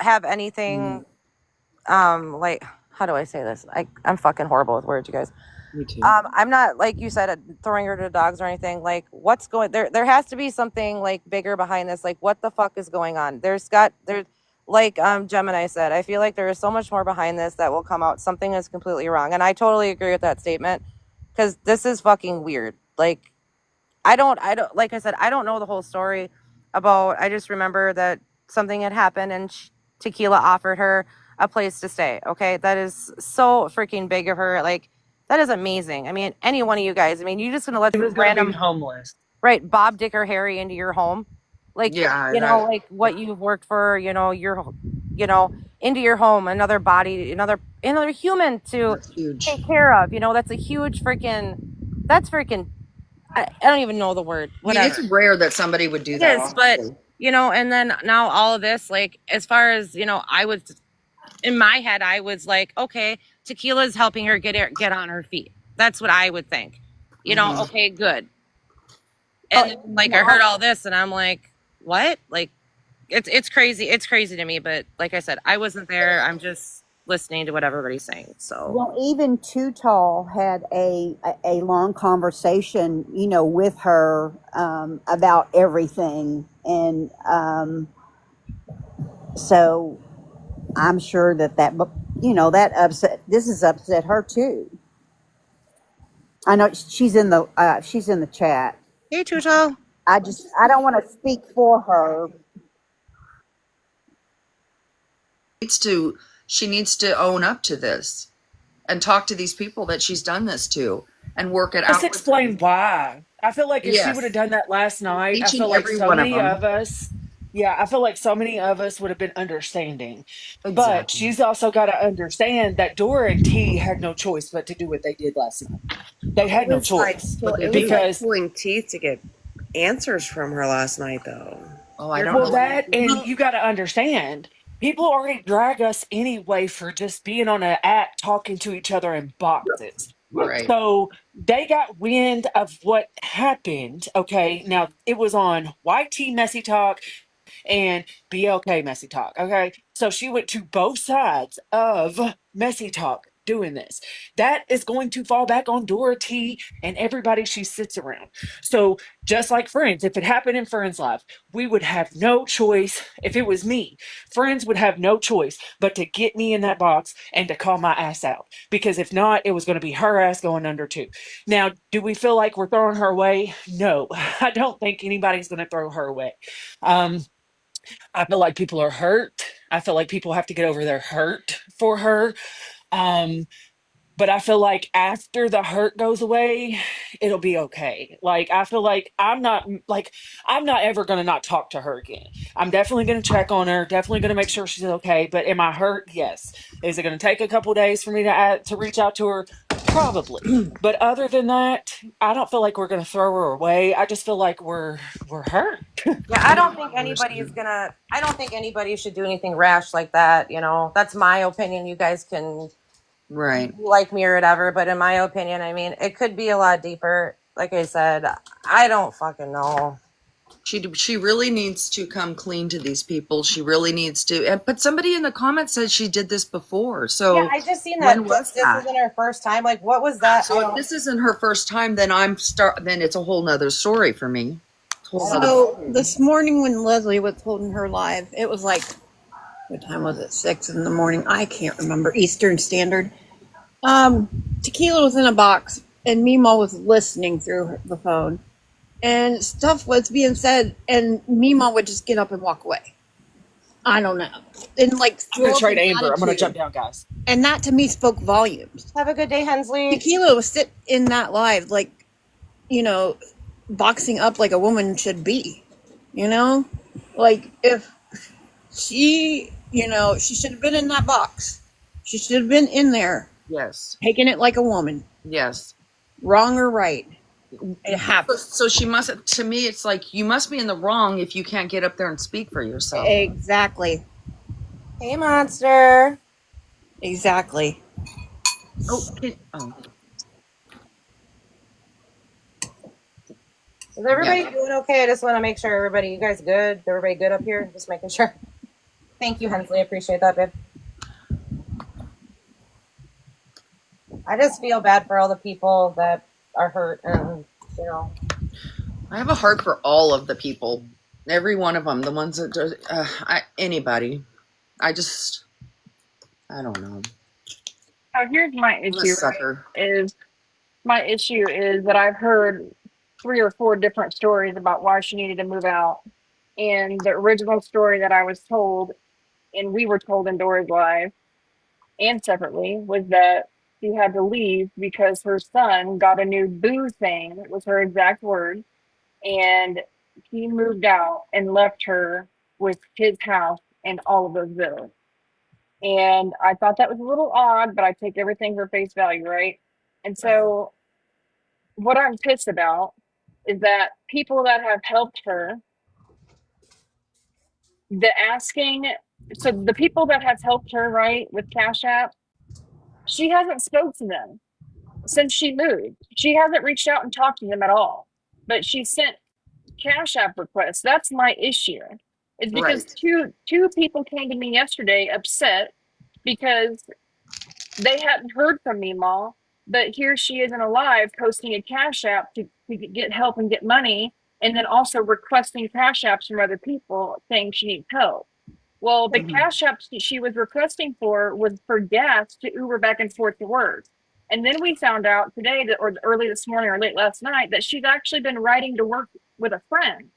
have anything, like, how do I say this? I'm fucking horrible with words, you guys. Me too. I'm not, like you said, throwing her to dogs or anything. Like, what's going there? There has to be something like bigger behind this. Like, what the fuck is going on? Like Gemini said, I feel like there is so much more behind this that will come out. Something is completely wrong, and I totally agree with that statement because this is fucking weird. Like, I don't, like I said, I don't know the whole story about. I just remember that something had happened, and Tequila offered her a place to stay. Okay, that is so freaking big of her. Like, that is amazing. I mean, any one of you guys. I mean, you're just gonna let He was some going to be random, homeless. right, Bob, Dick, or Harry into your home, like, Yeah, you know, like what you've worked for, you know, into your home, another body, another human to that's huge. take care of. You know, that's a huge freaking. That's freaking. I don't even know the word. I mean, it's Whatever. rare that somebody would do It that, is, but honestly. and then now all of this, like, as far as I was in my head, I was like, okay, Tequila's helping her get on her feet. That's what I would think. Okay, good. And then, like, I heard all this, and I'm like, what? Like, it's crazy. It's crazy to me. But like I said, I wasn't there. I'm just listening to what everybody's saying. So Well, even Too Tall had a long conversation, with her about everything, and so I'm sure that upset. This has upset her too. I know she's in the chat. hey, Tutal. I don't want to speak for her. She needs to own up to this and talk to these people that she's done this to and work it Just out with explain them. why. I feel like if she would have Yes, done that last night, I each and feel like every so one of many them. of us, yeah, I feel like so many of us would have been understanding. But Exactly. she's also got to understand that Dora and T had no choice but to do what they did last night. They had no choice But they It was like did. because, pulling teeth to get answers from her last night, though. Oh, I You're don't well, know what that, happened. and you got to understand, people already drag us anyway for just being on an app talking to each other in boxes. Right. So they got wind of what happened. Okay. Now it was on YT Messy Talk and BLK Messy Talk. Okay. So she went to both sides of Messy Talk doing this. That is going to fall back on Dora T and everybody she sits around. So just like Friends, if it happened in Friends Live, we would have no choice. If it was me, Friends would have no choice but to get me in that box and to call my ass out. Because if not, it was going to be her ass going under too. Now, do we feel like we're throwing her away? No, I don't think anybody's going to throw her away. Um, I feel like people are hurt. I feel like people have to get over their hurt for her. Um, but I feel like after the hurt goes away, it'll be okay. Like I feel like I'm not ever gonna not talk to her again. I'm definitely gonna check on her, definitely gonna make sure she's okay. But am I hurt? Yes. Is it gonna take a couple days for me to reach out to her? Probably. But other than that, I don't feel like we're gonna throw her away. I just feel like we're hurt. Yeah, I don't think anybody's gonna. I don't think anybody should do anything rash like that. That's my opinion. You guys can Right. like me or whatever, but in my opinion, I mean, it could be a lot deeper. Like I said, I don't fucking know. She really needs to come clean to these people. She really needs to. But somebody in the comments said she did this before. Yeah, So I just seen when that was this that? isn't her first time. Like, what was that? So if this isn't her first time, then then it's a whole nother story for me. So this morning when Leslie was holding her live, it was like, what time was it? 6 in the morning. I can't remember Eastern Standard. Tequila was in a box, and Mimo was listening through the phone, and stuff was being said, and Mimo would just get up and walk away. I don't know, and like I'm gonna throw up trade an Amber. I'm gonna jump attitude, down, guys. and that to me spoke volumes. Have a good day, Hensley. Tequila was sitting in that live, like, you know, boxing up like a woman should be. Like if she should have been in that box. She should have been in there, Yes. taking it like a woman, Yes. wrong or right. It happens. So she must. To me, it's like you must be in the wrong if you can't get up there and speak for yourself. Exactly. Hey, monster. Exactly. Oh. Is everybody doing okay? I just want to make sure you guys good. Everybody good up here? Just making sure. Thank you, Hensley. I appreciate that, babe. I just feel bad for all the people that are hurt, and you know. I have a heart for all of the people, every one of them. The ones that anybody. I just, I don't know. So here's my I'm a issue, right? sucker. Is my issue is that I've heard 3 or 4 different stories about why she needed to move out. And the original story that I was told, and we were told in Dora's Live and separately, was that she had to leave because her son got a new boo thing, was her exact word. And he moved out and left her with his house and all of those bills. And I thought that was a little odd, but I take everything for face value, right? And so what I'm pissed about is that people that have helped her, the asking, so the people that have helped her, right, with Cash App, she hasn't spoke to them since she moved. She hasn't reached out and talked to them at all. But she sent Cash App requests. That's my issue. It's because Right. two people came to me yesterday upset because they hadn't heard from me, Ma. But here she is in a live posting a Cash App to get help and get money, and then also requesting Cash Apps from other people saying she needs help. Well, the Mhm. Cash App she was requesting for was for gas to Uber back and forth to work. And then we found out today that, or early this morning or late last night, that she's actually been riding to work with a friend.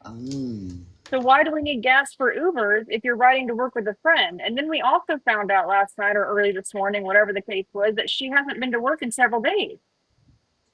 Um, So why do we need gas for Ubers if you're riding to work with a friend? And then we also found out last night or early this morning, whatever the case was, that she hasn't been to work in several days.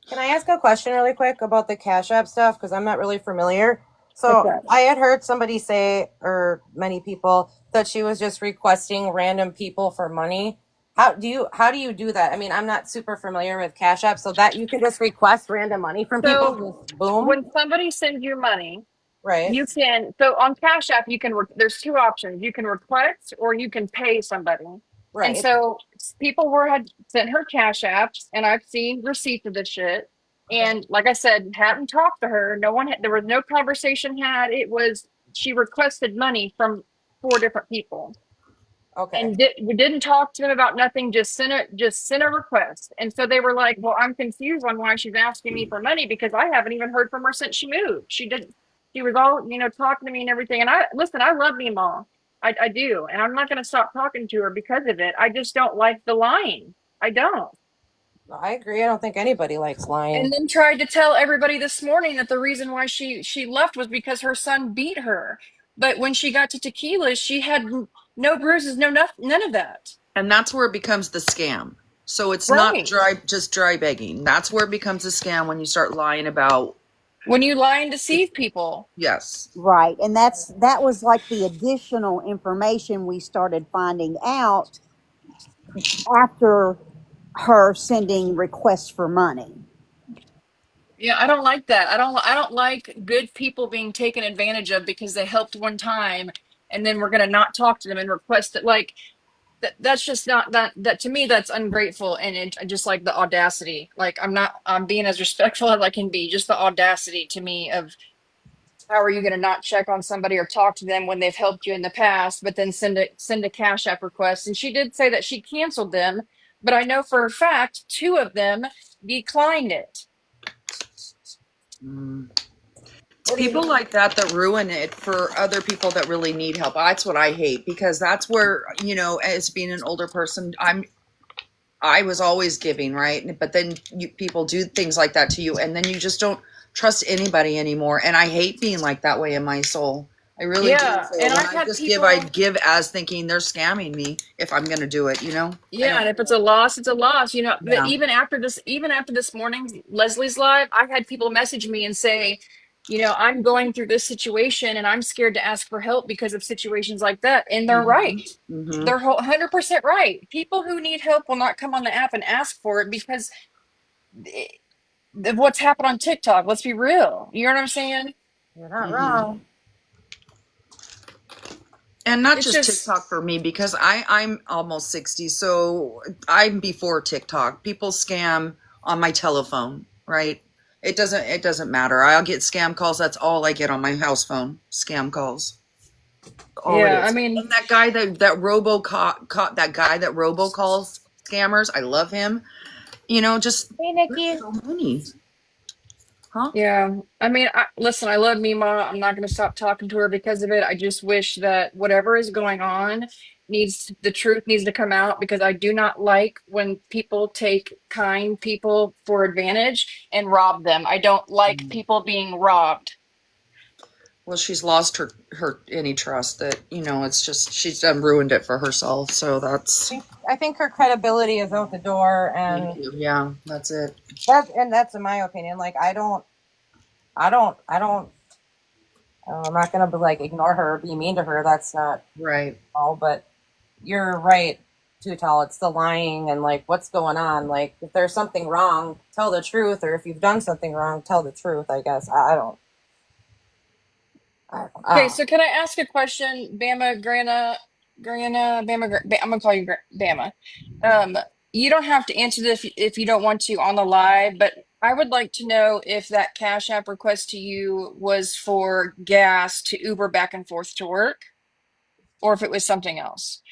Can I ask a question really quick about the Cash App stuff? Because I'm not really familiar. What's So that? I had heard somebody say, or many people, that she was just requesting random people for money. How do you do that? I mean, I'm not super familiar with Cash App, so that you can just request random money from people, So just boom, when somebody sends you money, right? you can, so on Cash App, you can, there's 2 options. You can request or you can pay somebody. And Right. so people had sent her Cash Apps, and I've seen receipts of this shit. Okay. And like I said, hadn't talked to her. No one, there was no conversation had. It was, she requested money from 4 different people Okay. and we didn't talk to them about nothing, just sent a request. And so they were like, well, I'm confused on why she's asking me for money because I haven't even heard from her since she moved. She was all, talking to me and everything. And I love me, Mom. I do. And I'm not going to stop talking to her because of it. I just don't like the lying. I don't. I agree. I don't think anybody likes And lying. then tried to tell everybody this morning that the reason why she left was because her son beat her. But when she got to tequila, she had no bruises, no nothing, none of that. and that's where it becomes the scam. So it's not Right. just dry begging. That's where it becomes a scam when you start lying about When you lie and it. deceive people. Yes. Right. And that was like the additional information we started finding out after her sending requests for money. Yeah, I don't like that. I don't like good people being taken advantage of because they helped one time and then we're going to not talk to them and request it. Like that's just not that to me that's ungrateful, and just like the audacity. Like I'm being as respectful as I can be. Just the audacity to me of how are you going to not check on somebody or talk to them when they've helped you in the past, but then send a Cash App request. And she did say that she canceled them, but I know for a fact 2 of them declined it. Mm. It's What do you people like that ruin it for other people that really need help. That's what I hate because that's where, as being an older person, I was always giving, right? But then people do things like that to you, and then you just don't trust anybody anymore. And I hate being like that way in my soul. I really do. Yeah, So and when I've I had just give, I people. give as thinking they're scamming me if I'm going to do it. I Yeah, don't. and if it's a loss, it's a loss. But Yeah. even after this morning's Leslie's live, I've had people message me and say, I'm going through this situation and I'm scared to ask for help because of situations like that. And they're Hmm. right. Hmm. They're 100% right. People who need help will not come on the app and ask for it because of what's happened on TikTok. Let's be real. You know what I'm saying? You're not Hmm. wrong. And not It's just just, TikTok for me because I'm almost 60, so I'm before TikTok. People scam on my telephone, right? It doesn't matter. I'll get scam calls. That's all I get on my house phone. Scam calls. All it Yeah, I is. mean, And that guy that robo caught that guy that robocalls scammers. I love him. Just Hey, there's Nikki. so many, huh? yeah. I mean, listen, I love Mima. I'm not going to stop talking to her because of it. I just wish that whatever is going on the truth needs to come out because I do not like when people take kind people for advantage and rob them. I don't like people being robbed. Well, she's lost her any trust that it's just she's done ruined it for herself. So that's I think her credibility is out the door, thank and you. Yeah, that's it. that's in my opinion. Like I don't. I'm not gonna be like ignore her or be mean to her. That's not Right. all. But you're right, too, tall. It's the lying and like what's going on. Like if there's something wrong, tell the truth, or if you've done something wrong, tell the truth. I guess I don't. I Okay, don't. so can I ask a question, Bama, Bama, I'm gonna call you Bama. Um, you don't have to answer this if you don't want to on the live, but I would like to know if that Cash App request to you was for gas to Uber back and forth to work, or if it was something else.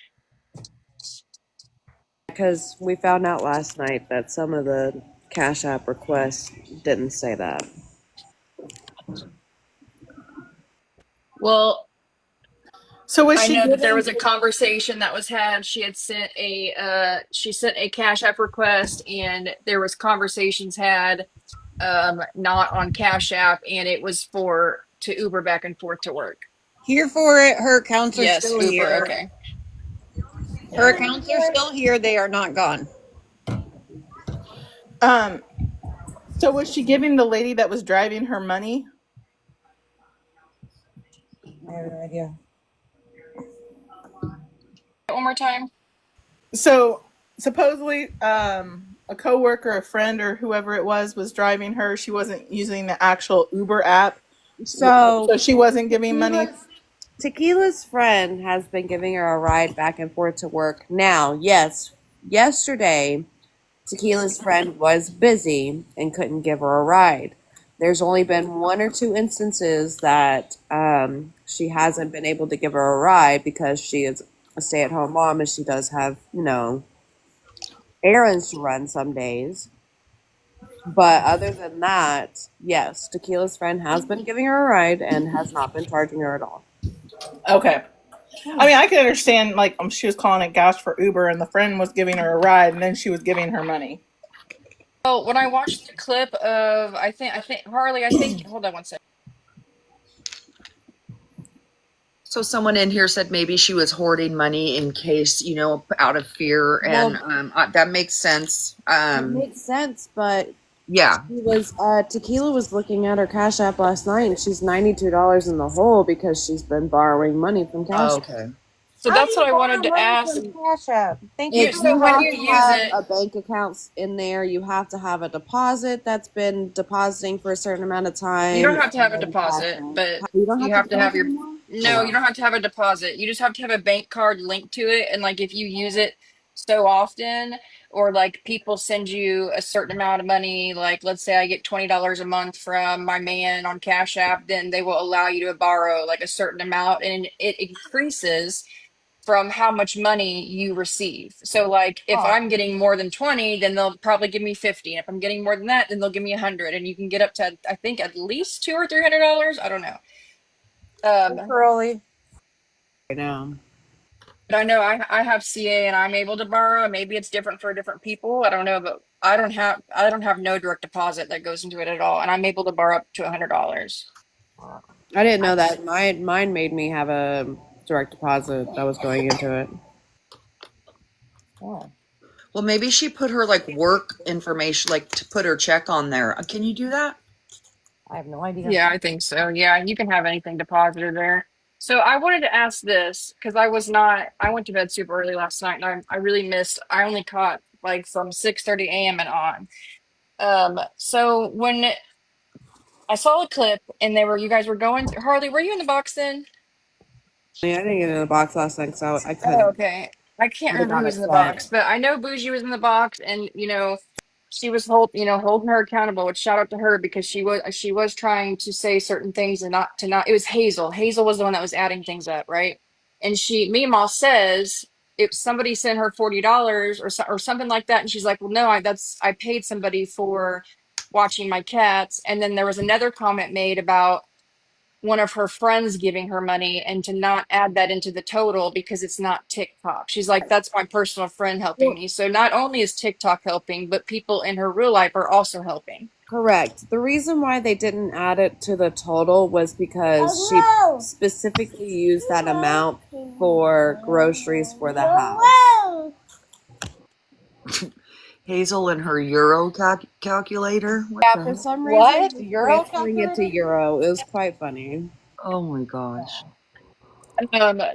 Because we found out last night that some of the Cash App requests didn't say that. Well, So was I she know that there giving? was a conversation that was had. She sent a Cash App request, and there was conversations had not on Cash App, and it was for to Uber back and forth to work. Here for it. Her accounts are Yes, still Uber. here. Okay. Her accounts are still here. They are not gone. Um. So was she giving the lady that was driving her money? I have no idea. One more time. So supposedly, a coworker, a friend, or whoever it was driving her. She wasn't using the actual Uber app, so So she wasn't giving money. Tequila's friend has been giving her a ride back and forth to work. Now, yes, yesterday Tequila's friend was busy and couldn't give her a ride. There's only been one or two instances that she hasn't been able to give her a ride because she is a stay-at-home mom and she does have, errands to run some days. But other than that, yes, Tequila's friend has been giving her a ride and has not been charging her at all. Okay. I mean, I can understand like she was calling it gas for Uber, and the friend was giving her a ride, and then she was giving her money. Well, when I watched the clip of, I think Harley, hold on one second. So someone in here said maybe she was hoarding money in case, out of fear, and Well, that makes sense. it makes sense, but Yeah. she was Tequila was looking at her Cash App last night, and she's $92 in the hole because she's been borrowing money from Cash Oh, App. okay. So How do that's you what I wanted borrow to money ask. from Cash App? Thank you It, You for so you when have you reminding to me. use have it, a bank account in there. You have to have a deposit that's been depositing for a certain amount of you time, don't have to have a and Cash deposit, App. but You don't have you to have to have deposit your anymore. no, Oh, you don't have to have a deposit. You just have to have a bank card linked to it. And like if you use it so often, or like people send you a certain amount of money, like let's say I get $20 a month from my man on Cash App, then they will allow you to borrow like a certain amount and it increases from how much money you receive. So like if Oh, I'm getting more than 20, then they'll probably give me 50. And if I'm getting more than that, then they'll give me 100. And you can get up to I think at least $200 or $300. I don't know. Um, early. I know. but I know I have CA and I'm able to borrow. Maybe it's different for different people. I don't know, but I don't have no direct deposit that goes into it at all. And I'm able to borrow up to $100. I didn't know that. Mine made me have a direct deposit that was going into it. Oh, Well, maybe she put her like work information, like to put her check on there. Can you do that? I have no idea. Yeah, I think so. Yeah, you can have anything deposited there. So I wanted to ask this because I went to bed super early last night and I really missed, I only caught like from 6:30 a.m. and on. So when I saw a clip and you guys were going, Harley, were you in the box then? Yeah, I didn't get in the box last night, so I Oh, couldn't. okay. I can't Would have remember who got was in the upset. box, but I know Bougie was in the box and, she was holding her accountable, which shout out to her because she was trying to say certain things and not it was Hazel was the one that was adding things up, right? And she Meemaw says if somebody sent her $40 or something like that, and she's like, well, no, I paid somebody for watching my cats. And then there was another comment made about one of her friends giving her money and to not add that into the total because it's not TikTok. She's like, that's my personal friend helping Well, me. So not only is TikTok helping, but people in her real life are also helping. correct. The reason why they didn't add it to the total was because she specifically used that amount for groceries for the house. Hazel and her Euro calculator. What Yeah, the for heck? some reason, What? he was Euro transferring it to calculator? euro. It was quite funny. Oh my gosh.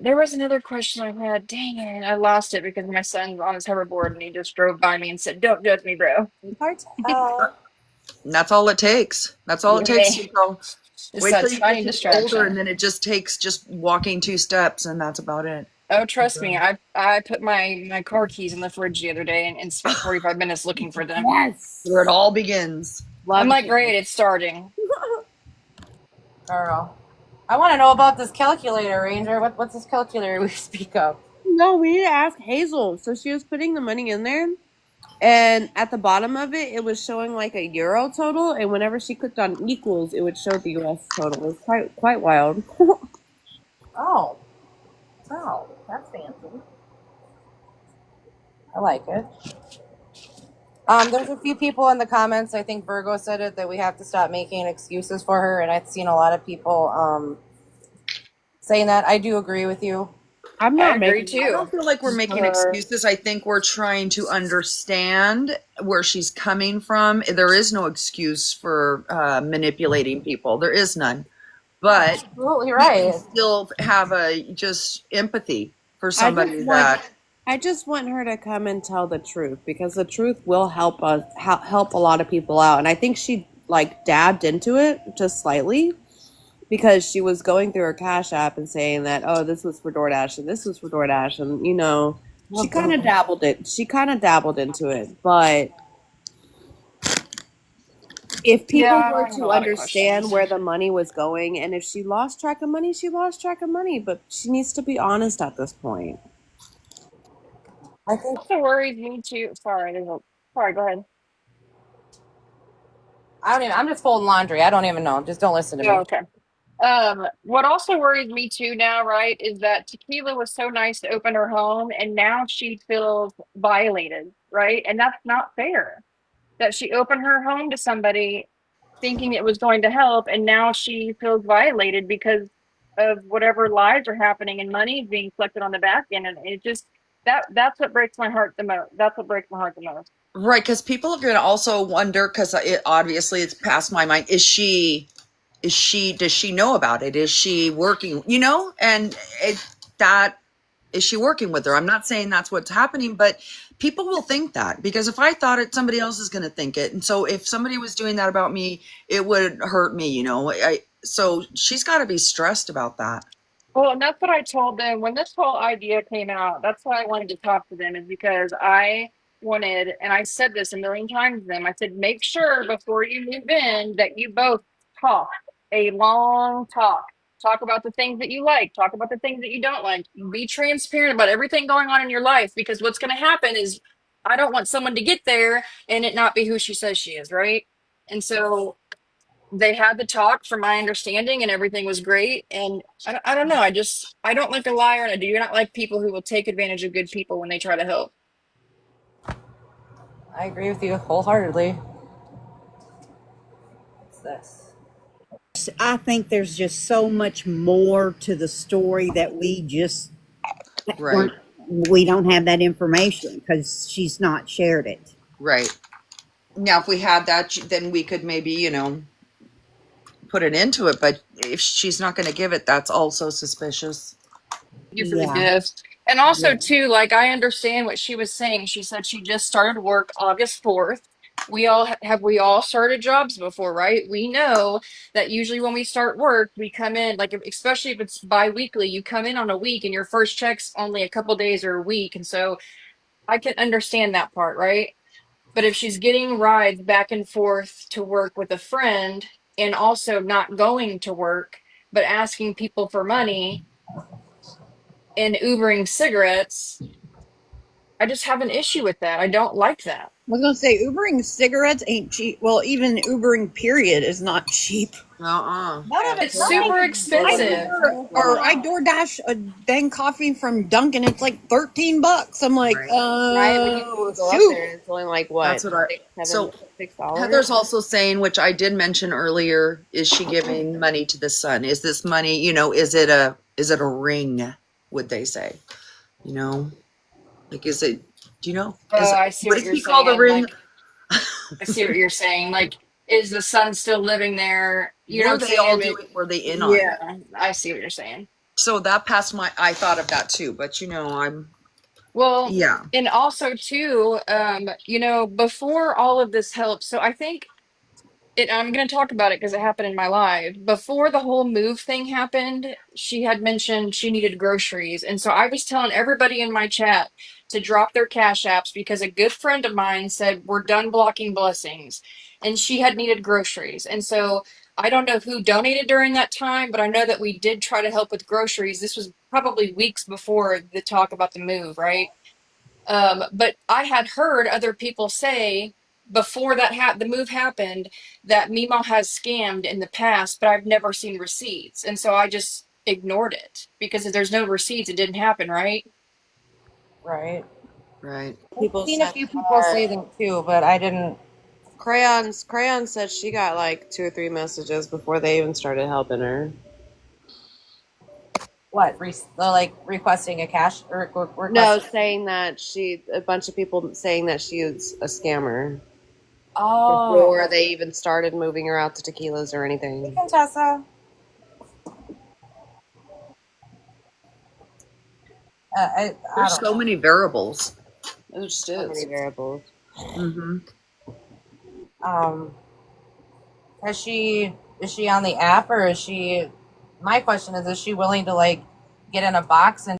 There was another question I had. Dang it, I lost it because my son's on his hoverboard and he just drove by me and said, "Don't judge me, bro." And that's all it takes. That's all it takes. Yeah, You know, it's wait that till you get tiny to be older, and distraction. then it just takes just walking 2 steps, and that's about it. Oh, trust me, I put my car keys in the fridge the other day and spent 45 minutes looking for them. Where it Yes. all begins. I'm Love like, to. great, it's starting. Girl. I want to know about this calculator, Ranger. What's this calculator we speak of? No, we need to ask Hazel. So she was putting the money in there, and at the bottom of it, it was showing like a euro total. And whenever she clicked on equals, it would show the US total. It was quite wild. Oh. Oh, that's fancy. I like it. There's a few people in the comments. I think Virgo said it that we have to stop making excuses for her, and I've seen a lot of people saying that. I do agree with you. I'm I not agree making I too. don't feel like we're excuses for making her. excuses. I think we're trying to understand where she's coming from. There is no excuse for manipulating people. There is none. But Absolutely we can right. still have a just empathy for I just somebody want that I just want her to come and tell the truth because the truth will help us help a lot of people out. And I think she like dabbed into it just slightly because she was going through her Cash App and saying that, oh, this was for DoorDash and this was for DoorDash, and she kind of dabbled it. She kind of dabbled into it, but if Yeah, people were I have a to lot of understand questions. where the money was going, and if she lost track of money, she lost track of money, but she needs to be honest at this point. I think Also worried me too. Sorry, go ahead. I don't even. I'm just folding laundry. I don't even know. Just don't listen to Oh, me. okay. What also worries me too now, right, is that Tequila was so nice to open her home and now she feels violated, right? And that's not fair. That she opened her home to somebody thinking it was going to help, and now she feels violated because of whatever lies are happening and money is being collected on the back end. And it just that's what breaks my heart the most. That's what breaks my heart the most. right because people are going to also wonder because it obviously it's past my mind. Is she does she know about it? Is she working? And that is she working with her? I'm not saying that's what's happening, but people will think that because if I thought it, somebody else is going to think it. And so if somebody was doing that about me, it would hurt me. So she's got to be stressed about that. Well, and that's what I told them when this whole idea came out. That's why I wanted to talk to them, is because I wanted, and I said this a million times to them. I said, make sure before you move in that you both talk a long talk. Talk about the things that you like, talk about the things that you don't like. Be transparent about everything going on in your life, because what's going to happen is I don't want someone to get there and it not be who she says she is, right? And so they had the talk from my understanding and everything was great. And I don't know, I don't like a liar, and I do not like people who will take advantage of good people when they try to help. I agree with you wholeheartedly. What's this? I think there's just so much more to the story that Right. weren't we don't have that information because she's not shared it. Right. Now, if we had that, then we could maybe, put it into it. But if she's not going to give it, that's also suspicious. You for the Yeah. gift. And also Yeah. too, like, I understand what she was saying. She said she just started work August 4th. We all started jobs before, right? We know that usually when we start work, we come in, like, especially if it's bi-weekly, you come in on a week and your first check's only a couple days or a week. And so I can understand that part, right? But if she's getting rides back and forth to work with a friend and also not going to work, but asking people for money and Ubering cigarettes, I just have an issue with that. I don't like that. I was gonna say Ubering cigarettes ain't cheap. Well, even Ubering period is not cheap. Uh-uh. Yeah, It's nothing super is more than expensive. I DoorDash a dang coffee from Dunkin'. It's like $13. I'm like, Right. right when you go up shoot. there. It's only like what That's what I six, so $6. Heather's also saying, which I did mention earlier, is she giving money to the son? Is this money, is it a ring, would they say? You know? Like is it do you know? Is it I see what what does you're he call the saying. ring? Like, I see what you're saying. Like, is the son still living there? You know what Were I'm they all saying? But, doing were they in on it? yeah, I see what you're saying. So that passed my I thought of that too, but I'm Well, yeah. and also too, before all of this help, so I think I'm going to talk about it because it happened in my live. Before the whole move thing happened, she had mentioned she needed groceries. And so I was telling everybody in my chat to drop their cash apps because a good friend of mine said, we're done blocking blessings. And she had needed groceries. And so I don't know who donated during that time, but I know that we did try to help with groceries. This was probably weeks before the talk about the move, right? But I had heard other people say before the move happened that Mimo has scammed in the past, but I've never seen receipts, and so I just ignored it because if there's no receipts, it didn't happen, right? Right. Right. I've People seen a said few people say that too, but I didn't. Crayon said she got like 2 or 3 messages before they even started helping her. What? Like requesting a cash or No, requesting. saying that a bunch of people saying that she was a scammer Oh, before gotcha. they even started moving her out to tequilas or Hey, anything. Contessa. I There's don't so know. many variables. There just So many is. variables. Mm-hmm. Um, is she on the app or is she? My question is she willing to like get in a box and?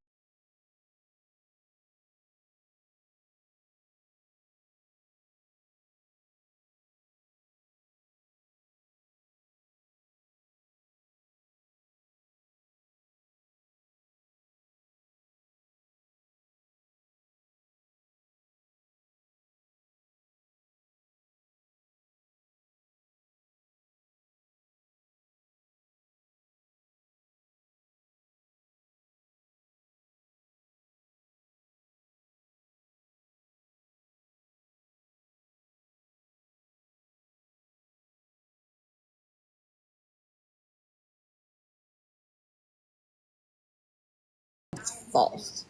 False.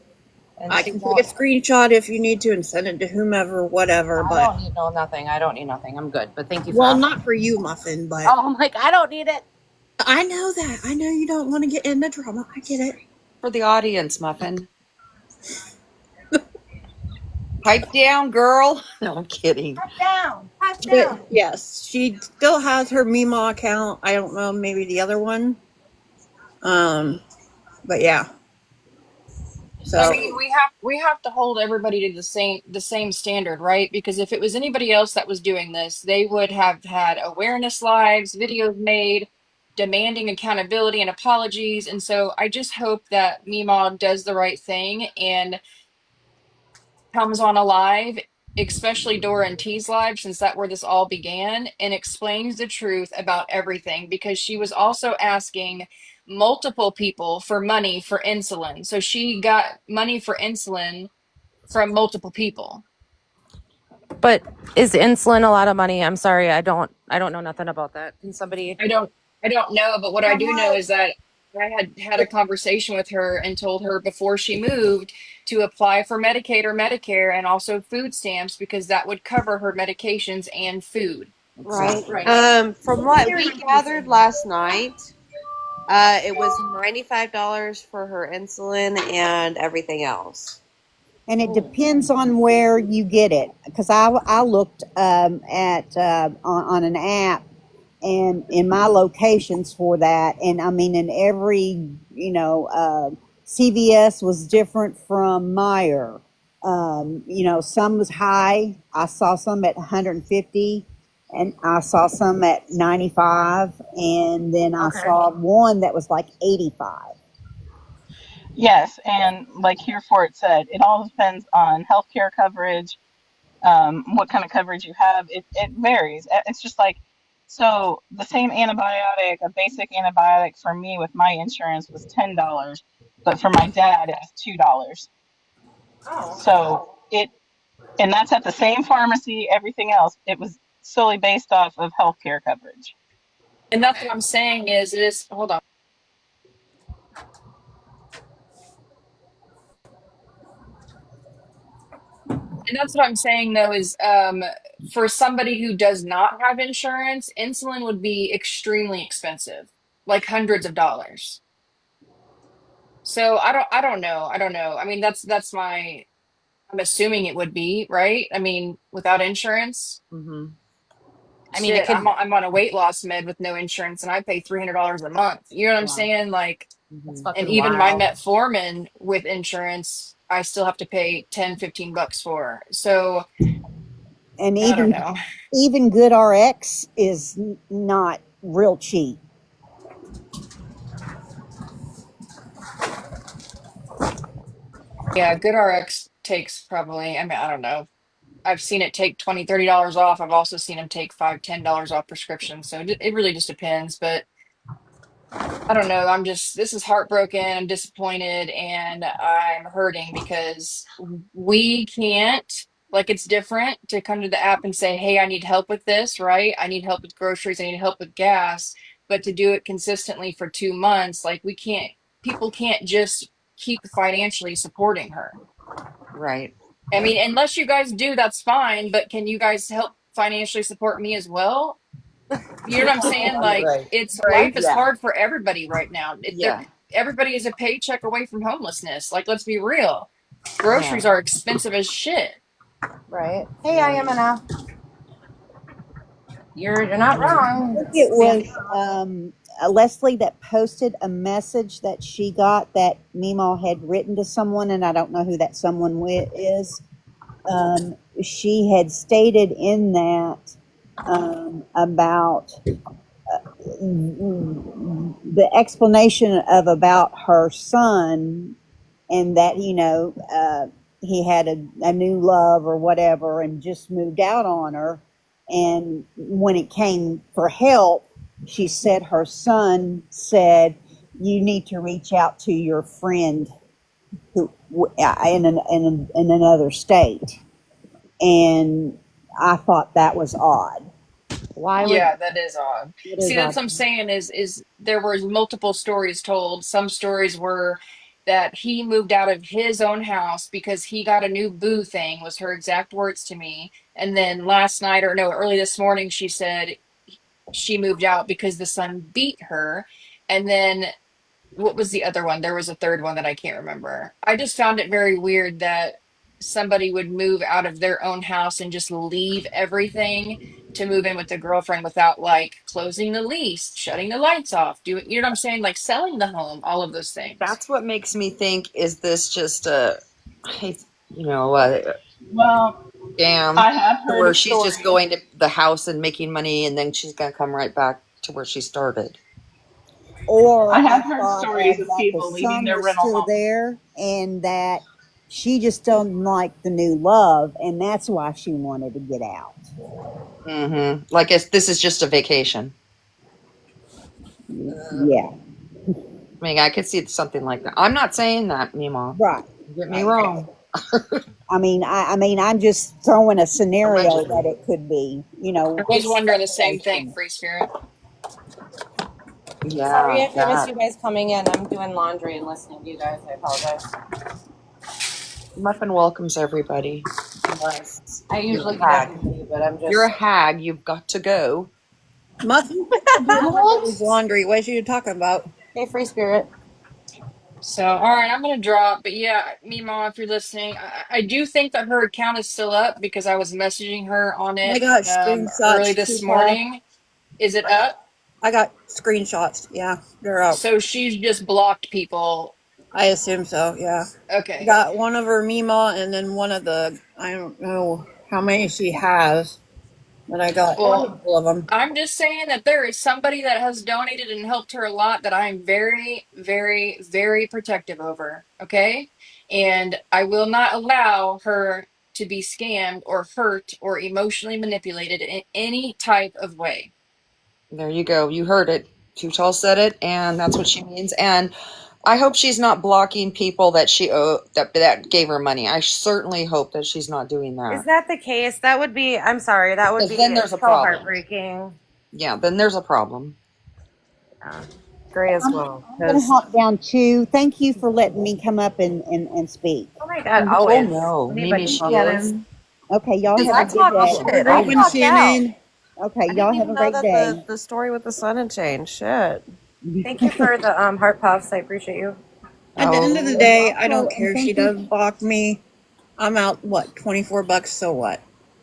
And I she can take a won't. screenshot if you need to and send it to whomever, whatever. I But don't need no nothing. I don't need nothing. I'm good. But thank you for well, offering. not for you, Muffin. But Oh, I'm like I don't need it. I know that. I know you don't want to get into drama. I get it. For the audience, Muffin. Pipe down, girl. No, I'm kidding. Pipe down. Pipe But down. yes, she still has her Mima account. I don't know, maybe the other one. But yeah. I So mean, we have to hold everybody to the same standard, right? Because if it was anybody else that was doing this, they would have had awareness lives, videos made, demanding accountability and apologies. And so I just hope that Mima does the right thing and comes on a live, especially Dora and T's live, since that where this all began, and explains the truth about everything because she was also asking multiple people for money for insulin. So she got money for insulin from multiple people. But is insulin a lot of money? I'm sorry, I don't know nothing about that. Can somebody? I don't know, but what I do know is that I had a conversation with her and told her before she moved to apply for Medicaid or Medicare and also food stamps because that would cover her medications and food. Right. Exactly. From what we gathered last night, it was $95 for her insulin and everything else. And it depends on where you get it. Because I looked at on an app and in my locations for that, and I mean, in every CVS was different from Meyer. Some was high. I saw some at 150, and I saw some at 95, and then I Okay. saw one that was like 85. Yes, and like here for it said, it all depends on healthcare coverage, what kind of coverage you have. It varies. It's just like, so the same antibiotic, a basic antibiotic for me with my insurance was $10, but for my dad it was $2. Oh, okay. So and that's at the same pharmacy, everything else. It was solely based off of healthcare coverage. And that's what I'm saying is it is hold on. And that's what I'm saying though is for somebody who does not have insurance, insulin would be extremely expensive, like hundreds of dollars. So I don't know. I don't know. I mean that's my I'm assuming it would be, right? I mean, without insurance, Hmm. I mean, it shit, could. I'm on a weight loss med with no insurance and I pay $300 a month. You know what I'm Yeah, saying? Like, that's and fucking even my wild. metformin with insurance, I still have to pay 10, $15 for. So And I don't even know. even good RX is not real cheap. Yeah, GoodRx takes probably, I mean, I don't know. I've seen it take 20, $30 off. I've also seen them take 5, $10 off prescriptions. So it really just depends. But I don't know. This is heartbroken. I'm disappointed and I'm hurting because we can't, like, it's different to come to the app and say, hey, I need help with this, right? I need help with groceries. I need help with gas. But to do it consistently for 2 months, like, people can't just keep financially supporting her. Right. I mean, unless you guys do, that's fine. But can you guys help financially support me as well? You know what I'm saying? Like Right. it's life Right? is Yeah. hard for everybody right now. Yeah. Everybody is a paycheck away from homelessness. Like, let's be real. Yeah. Groceries are expensive as shit. Right. Hey, I Yeah. am Anna. You're not Yeah. wrong. I think it It's, yeah. was Leslie that posted a message that she got that Mimo had written to someone, and I don't know who that someone is. She had stated in that about the explanation of about her son, and that he had a new love or whatever and just moved out on her, and when it came for help, she said her son said, you need to reach out to your friend who in another state. And I thought that was odd. Why would Yeah, that is odd. It See, is that's odd. what I'm saying is there were multiple stories told. Some stories were that he moved out of his own house because he got a new boo thing, was her exact words to me. And then last night, or no, early this morning, she said she moved out because the son beat her. And then what was the other one? There was a third one that I can't remember. I just found it very weird that somebody would move out of their own house and just leave everything to move in with the girlfriend without like closing the lease, shutting the lights off, doing, you know what I'm saying? Like selling the home, all of those things. That's what makes me think, is this just a, a Well, scam I have heard where a she's just story. going to the house and making money and then she's going to come right back to where she started? I Or I have heard thought stories of that the people leaving son their was rental still homes. there and that she just doesn't like the new love, and that's why she wanted to get out. Like this is just a vacation. Yeah, I mean, I could see something like that. I'm not saying that, Mima. right, Don't get me right. wrong. I'm just throwing a scenario Allegedly. that it could be, I was just wondering the same thing, speculation. Free Spirit. Sorry Yeah, if I miss that. you guys coming in. I'm doing laundry and listening to you guys. I apologize. Muffin welcomes everybody. Unless I you're usually a get hag. everybody, but I'm You're a just hag. You've got to go. Muffin doing everybody's what? laundry. What are you talking about? Hey, free spirit. So, all right, I'm gonna drop. But yeah, Mima, if you're listening, I do think that her account is still up because I was messaging her on I it got early screenshots too, this Paul. morning. Is it up? I got screenshots. Yeah, they're up. So she's just blocked people. I assume so. Yeah. I Okay. got one of her Mima, and then one of the I don't know how many she has, but I got a Well, couple of them. I'm just saying that there is somebody that has donated and helped her a lot that I'm very, very, very protective over. Okay. And I will not allow her to be scammed or hurt or emotionally manipulated in any type of way. There you go. You heard it. Tutal said it, and that's what she means. And I hope she's not blocking people that that gave her money. I certainly hope that she's not doing Is that, that the case? That would be, I'm sorry, that would because be then there's a so problem. heartbreaking. Yeah, then there's a problem. Yeah. Gray as well. I'm going to Because, hop down too. Thank you for letting me come up and speak. oh my God, Oh always. no, Mimi, Anybody she can get is. him. Okay, y'all Because have a I that's a good talk day. problem. shit. I Open Always. talk out. CNN. Okay, I y'all didn't have even a know great that day. the story with the sun had changed. Shit. Thank you for the heart puffs. I appreciate you. At the end of the Oh, day, I don't Also, and care if she thank you. does block me. I'm out. What, $24? So what?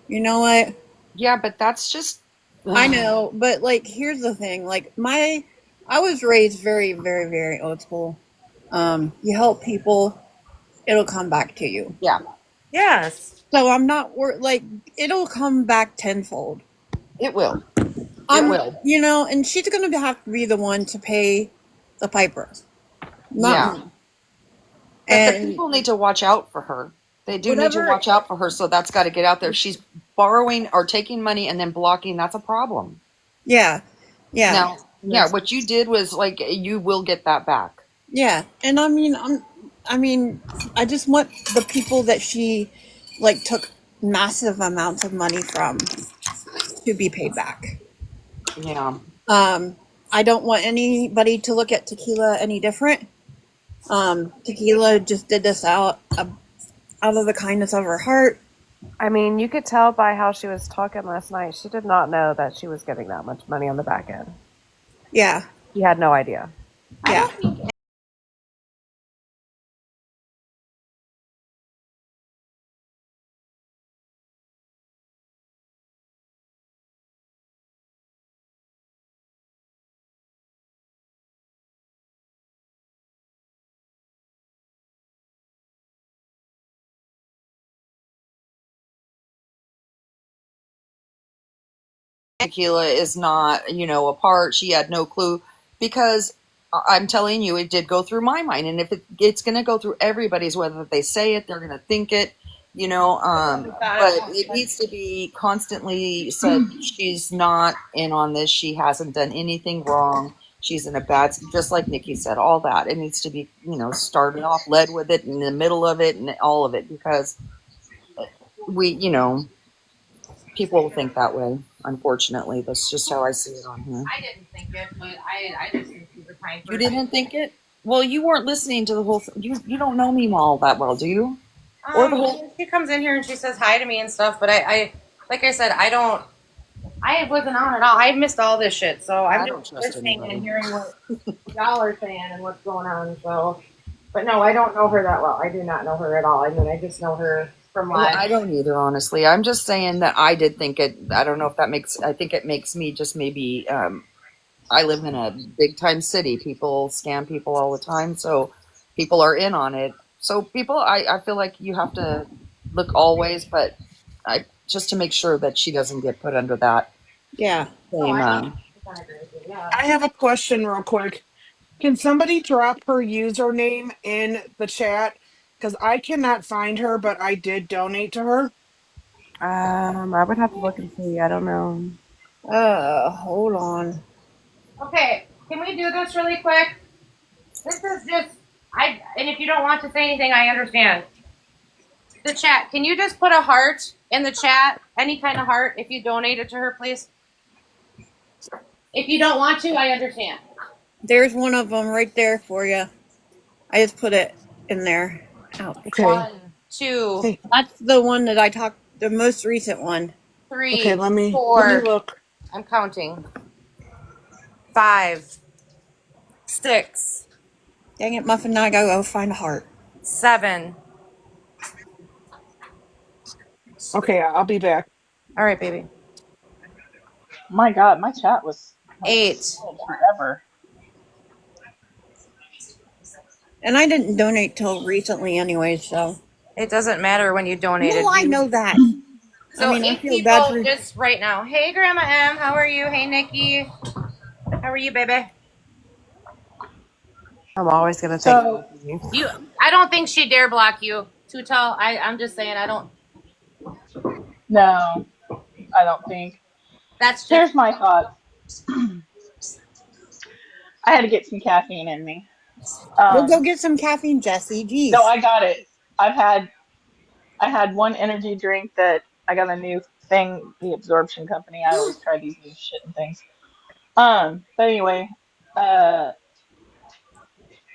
You know what? yeah, but that's just. I know, but like, here's the thing. Like, I was raised very, very, very old school. You help people, it'll come back to you. Yeah, Yes. So I'm not like, it'll come back tenfold. it will. It will. And she's gonna have to be the one to pay the piper, not Yeah. me. But the And people need to watch out for her. They do need to whatever, watch out for her, so that's got to get out there. She's borrowing or taking money and then blocking. That's a problem. yeah, yeah, Now, yeah, what you did was like you will get that back. yeah. And I mean, I just want the people that she like took massive amounts of money from to be paid back. Yeah. Um, I don't want anybody to look at tequila any different. Tequila just did this out of the kindness of her heart. I mean, you could tell by how she was talking last night. She did not know that she was getting that much money on the back end. Yeah, She had no idea. yeah. Tequila is not, a part. She had no clue because I'm telling you, it did go through my mind. And if it's going to go through everybody's, whether they say it, they're going to think it, but it needs to be constantly said she's not in on this. She hasn't done anything wrong. She's in a just like Nikki said, all that. It needs to be, started off, led with it, in the middle of it, and all of it, because we, people will think that way. Unfortunately, that's just how I see it on here. I didn't think it, but I just think she's a kind You person. didn't think it? Well, you weren't listening to the whole. You don't know me all that well, do you? Or the whole. She comes in here and she says hi to me and stuff, but I like I said, I wasn't on at all. I missed all this shit, so I'm I just don't trust listening and anybody. hearing what y'all are saying and what's going on. So, but no, I don't know her that well. I do not know her at all. I mean, I just know her from Well, live. I don't either, honestly. I'm just saying that I did think it. I don't know if that makes. I think it makes me just maybe. I live in a big time city. People scam people all the time, so people are in on it. So people, I feel like you have to look always, but I just to make sure that she doesn't get put under that Yeah. Oh, same. I 100% agree with you. Yeah. I have a question real quick. Can somebody drop her username in the chat? Because I cannot find her, but I did donate to her. I would have to look and see. I don't know. Hold on. Okay, can we do this really quick? This is just and if you don't want to say anything, I understand. The chat, can you just put a heart in the chat? Any kind of heart if you donated to her, please? If you don't want to, I understand. There's one of them right there for you. I just put it in there. Ouch. Okay. 1, 2, Hey, That's the one that I talked, the most recent one. okay, 3, let me 4. look. I'm counting. 5, 6, Dang it, Muffin, now I gotta go find a heart. 7. Okay, I'll be back. All right, baby. My God, my chat was like 8, scrolled forever. And I didn't donate till recently anyway, so. It doesn't matter when you No, donated. I You know that. I so mean, I eight feel bad for. people just right now. Hey, Grandma M, how are you? Hey, Nikki, how are you, baby? I'm always gonna think So both of you. You, I don't think she dare block you. Too tall. I'm just saying. I don't. no, I don't think. That's just Here's my thoughts. I had to get some caffeine in me. We'll go Um, get some caffeine, Jesse. no, Jeez. I got it. I've had I had one energy drink that I got a new thing, the absorption company. I always try these new shit and things. But anyway, uh,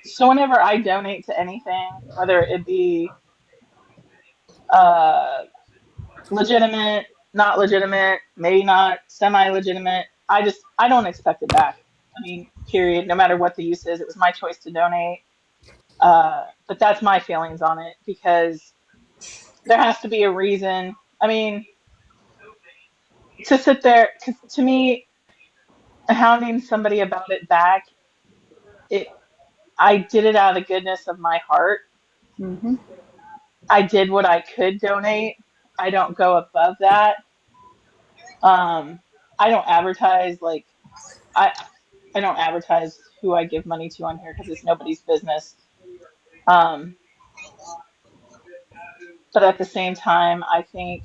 so whenever I donate to anything, whether it be uh legitimate, not legitimate, maybe not semi-legitimate, I don't expect it back. I mean, period. No matter what the use is, it was my choice to donate. But that's my feelings on it because there has to be a reason. I mean, to sit there, because to me, hounding somebody about it back, it I did it out of the goodness of my heart. Mm-hmm. I did what I could donate. I don't go above that. Um, I don't advertise like I I don't advertise who I give money to on here because it's nobody's business. Um, but at the same time, I think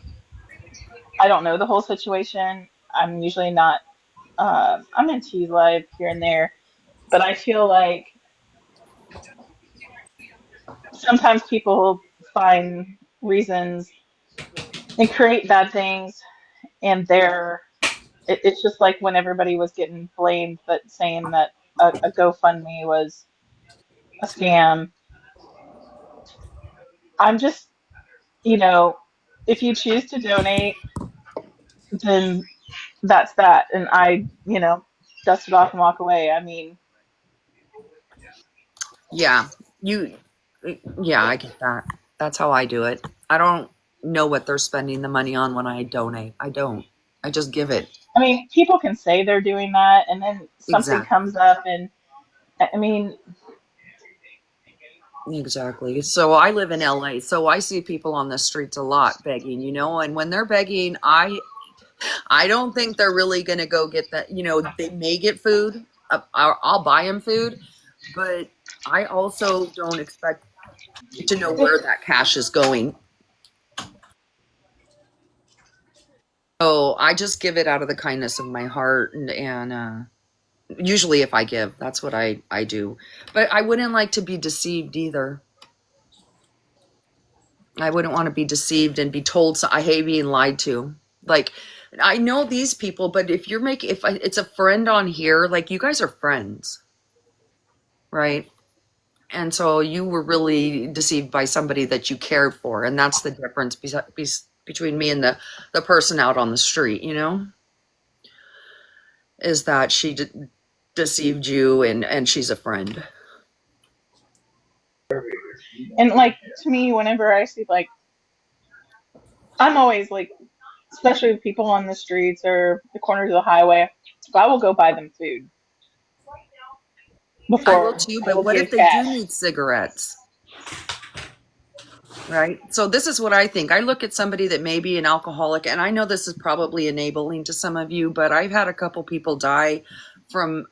I don't know the whole situation. I'm usually not. I'm in T's live here and there, but I feel like sometimes people find reasons and create bad things, and it's just like when everybody was getting blamed, but saying that a GoFundMe was a scam. I'm just, you know, if you choose to donate, then that's that, and dust it off and walk away. I mean, Yeah, you. Yeah, I get that. That's how I do it. I don't know what they're spending the money on when I donate. I don't. I just give it. people can say they're doing that, and then something Exactly. comes up, and I mean, Exactly. So I live in LA, so I see people on the streets a lot begging, and when they're begging, I don't think they're really going to go get that. They may get food. I'll buy them food, but I also don't expect to know where that cash is going. So I just give it out of the kindness of my heart, and usually if I give, that's what I do. But I wouldn't like to be deceived either. I wouldn't want to be deceived and be told, so I hate being lied to. Like, I know these people, but if it's a friend on here, like, you guys are friends, right? And so you were really deceived by somebody that you cared for, and that's the difference between me and the person out on the street, is that she deceived you, and she's a friend. and like to me, whenever I see like, I'm always like, especially with people on the streets or the corners of the highway, I will go buy them food I will before too, I but will what if give they do cash. need cigarettes? Right. So this is what I think. I look at somebody that may be an alcoholic, and I know this is probably enabling to some of you, but I've had a couple people die from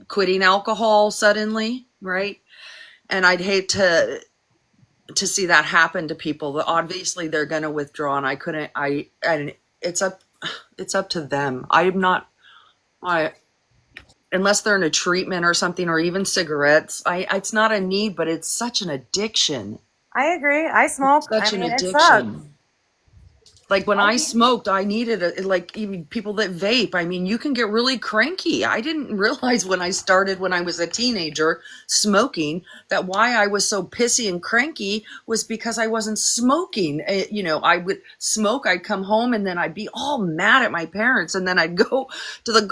quitting alcohol suddenly, right? And I'd hate to see that happen to people. Obviously they're going to withdraw, and I couldn't and it's up to them. I'm not I unless they're in a treatment or something, or even cigarettes. It's not a need, but it's such an addiction. I agree. I It's smoke. I such an mean, it sucks. addiction. Like when I smoked, I needed like even people that vape. I mean, you can get really cranky. I didn't realize when I started when I was a teenager smoking that why I was so pissy and cranky was because I wasn't smoking. I would smoke, I'd come home and then I'd be all mad at my parents, and then I'd go to the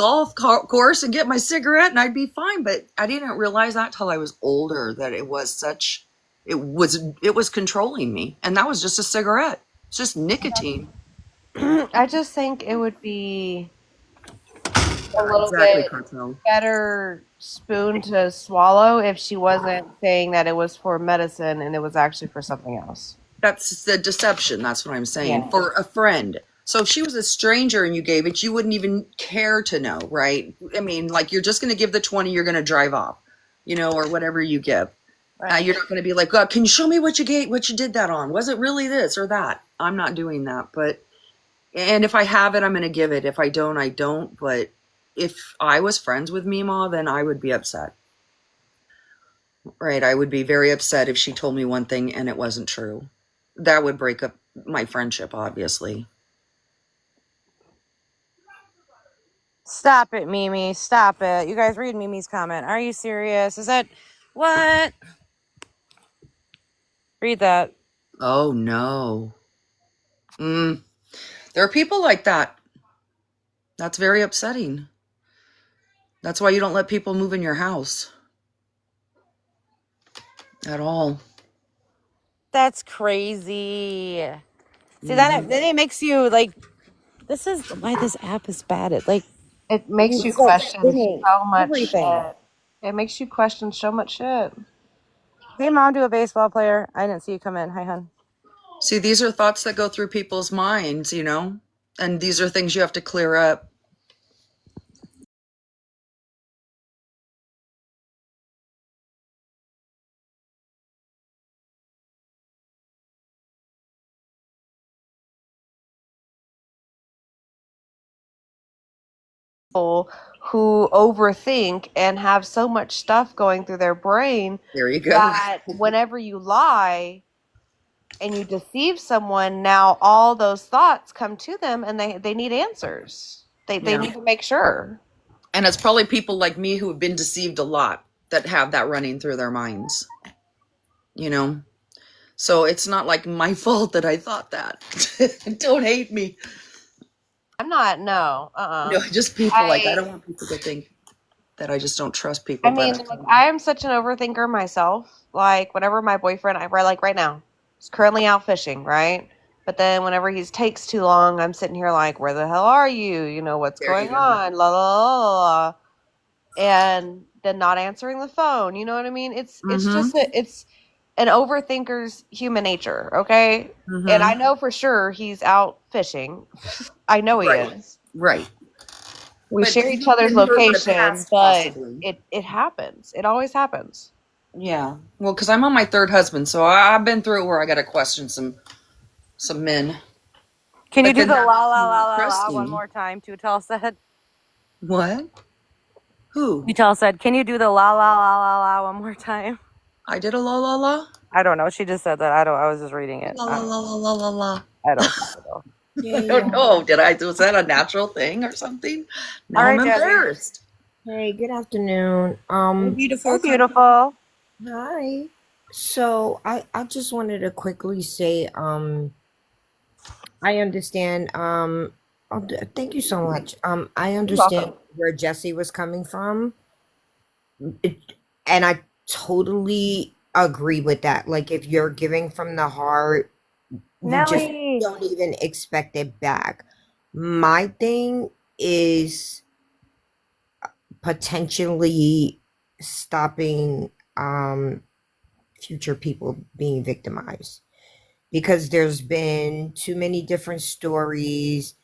course and get my cigarette and I'd be fine. But I didn't realize that till I was older that it was controlling me, and that was just a cigarette. It's just nicotine. I just think it would be a Yeah, little exactly, bit Cartel. better. spoon to swallow if she wasn't saying that it was for medicine and it was actually for something else. That's the deception. That's what I'm saying. Yeah. For a friend. So if she was a stranger and you gave it, you wouldn't even care to know, right? I mean, like you're just going to give the 20, you're going to drive off, or whatever you give. Right. You're not going to be like, God, can you show me what you gave, what you did that on? Was it really this or that? I'm not doing that. And if I have it, I'm going to give it. If I don't, I don't. But if I was friends with Mima, then I would be upset. Right. I would be very upset if she told me one thing and it wasn't true. That would break up my friendship, obviously. Stop it, Mimi. Stop it. You guys read Mimi's comment. Are you serious? Is that what? Read that. Oh, no. There are people like that. That's very upsetting. That's why you don't let people move in your house at all. That's crazy. See Hmm. that then it makes you like this is why this app is bad. It makes you It's like question spinning so much everything. shit. It makes you question so much shit. Hey mom, do a baseball player. I didn't see you come in. Hi, hun. See, these are thoughts that go through people's minds. And these are things you have to clear up. People who overthink and have so much stuff going through their brain There you go. that whenever you lie and you deceive someone, now all those thoughts come to them and they need answers. They Yeah. need to make sure. And it's probably people like me who have been deceived a lot that have that running through their minds, you know? So it's not like my fault that I thought that. Don't hate me. I'm not, no, No, just people like I I don't want people to think that I just don't trust I people, but mean, like, I am such an overthinker myself. Like, whenever my boyfriend, like right now, he's currently out fishing, right? But then whenever he takes too long, I'm sitting here like, where the hell are you? What's there going you go. on? La la la la. La. And then not answering the phone. You know what I mean? It's Mm-hmm. just it's an overthinker's human nature, okay? And I Mm-hmm. know for sure he's out fishing. I know he Right. is. Right. We But share he's each other's been hurt in the location, past, but possibly. it happens. It always happens. Yeah. Well, because I'm on my third husband, so I've been through it where I got to question some men. Can you But do then the that la makes la me la not la la one trusting. more time? Tutel said. What? Who? Tutel said, "Can you do the la la la la la one more time?" I did a la la la I don't know. She just said that. I don't. I was just reading it. la la la la la la la. I don't fucking know. Yeah, I don't yeah. know. Did I? Was that a natural thing or something? All Now I'm right, Jazzy. embarrassed. Hey, good afternoon. Hey, Hey, beautiful. beautiful. Hi. So I just wanted to quickly say, I understand, thank you so much. I You're understand welcome. where Jesse was coming from. It, and I totally agree with that. Like, if you're giving from the heart, you just Nelly. don't even expect it back. My thing is potentially stopping future people being victimized, because there's been too many different stories.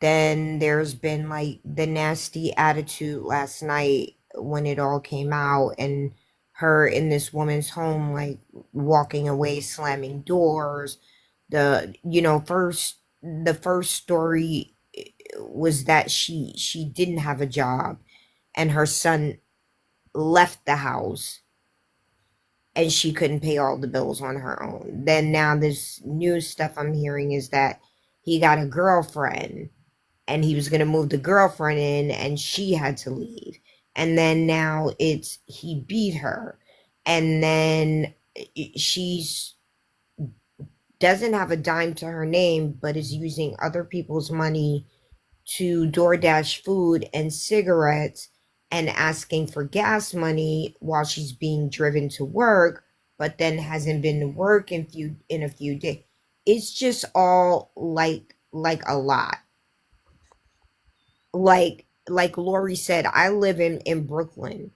Then there's been like the nasty attitude last night when it all came out, and her in this woman's home, like walking away, slamming doors. The first story was that she didn't have a job, and her son left the house, and she couldn't pay all the bills on her own. Then now this new stuff I'm hearing is that he got a girlfriend, and he was going to move the girlfriend in, and she had to leave. And then now it's he beat her, and then she's doesn't have a dime to her name, but is using other people's money to DoorDash food and cigarettes, and asking for gas money while she's being driven to work, but then hasn't been to work in a few days. It's just all like a lot. Like Lori said, I live in Brooklyn.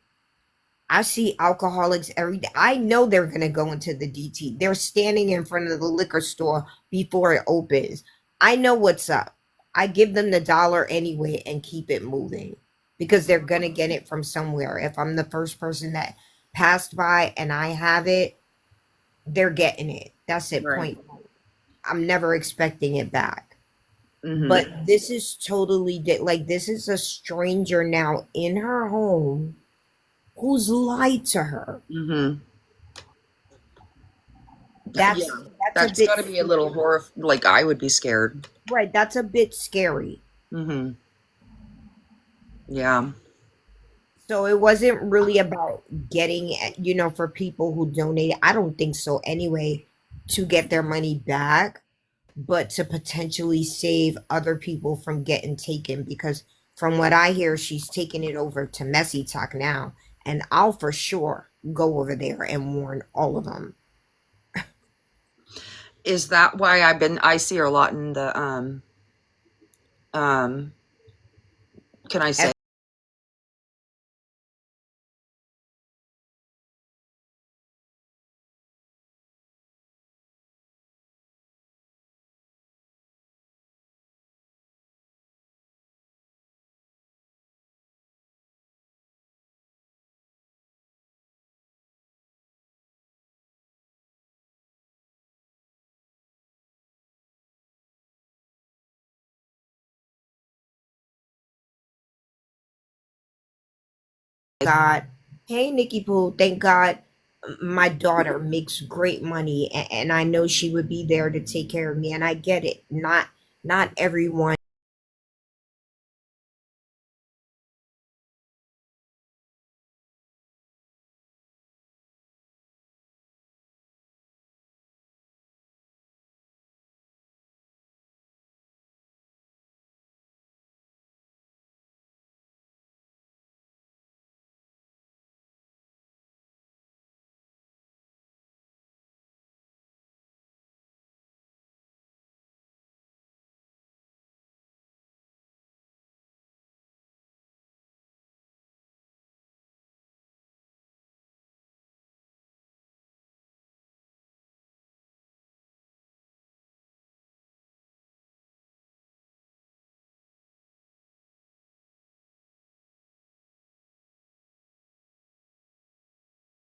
I see alcoholics every day. I know they're gonna go into the DT. They're standing in front of the liquor store before it opens. I know what's up. I give them the dollar anyway and keep it moving because they're gonna get it from somewhere. If I'm the first person that passed by and I have it, they're getting it. That's it. Right. Point. I'm never expecting it back. Mm-hmm. But this is totally like this is a stranger now in her home who's lied to her. Mm-hmm. Yeah. That's a That's bit got to be a little scary. horror. Like I would be scared. Right, that's a bit scary. Mm-hmm. Yeah. So it wasn't really about getting, for people who donate. I don't think so anyway, to get their money back, but to potentially save other people from getting taken. Because from what I hear, she's taking it over to Messy Talk now, and I'll for sure go over there and warn all of them. Is that why I see her a lot in the um can I say God, hey Nikki Pooh, thank God my daughter makes great money, and I know she would be there to take care of me, and I get it. Not everyone.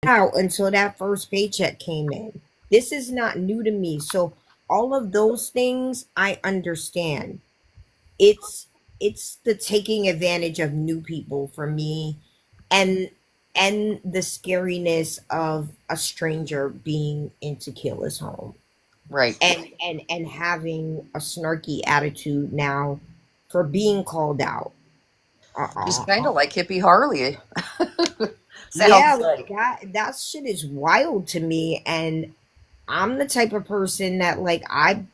Out until that first paycheck came in. This is not new to me. So all of those things I understand. It's it's the taking advantage of new people for me, and the scariness of a stranger being in Tequila's home, right? and having a snarky attitude now for being called out. She's Uh-uh. kind of like hippie Harley. Yeah, Sounds like like. that shit is wild to me, and I'm the type of person that like I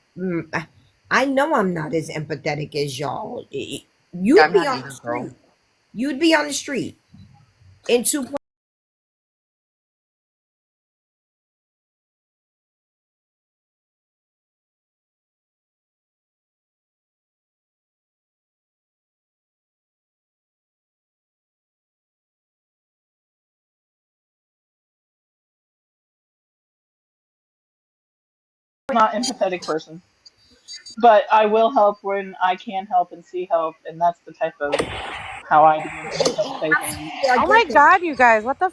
know I'm not as empathetic as y'all. Yeah, You'd I'm be not on the either, girl. street. You'd be on the street in two. Not empathetic person, but I will help when I can help and see help, and that's the type of how I do say things. Absolutely, I Oh my get that. God, you guys, what the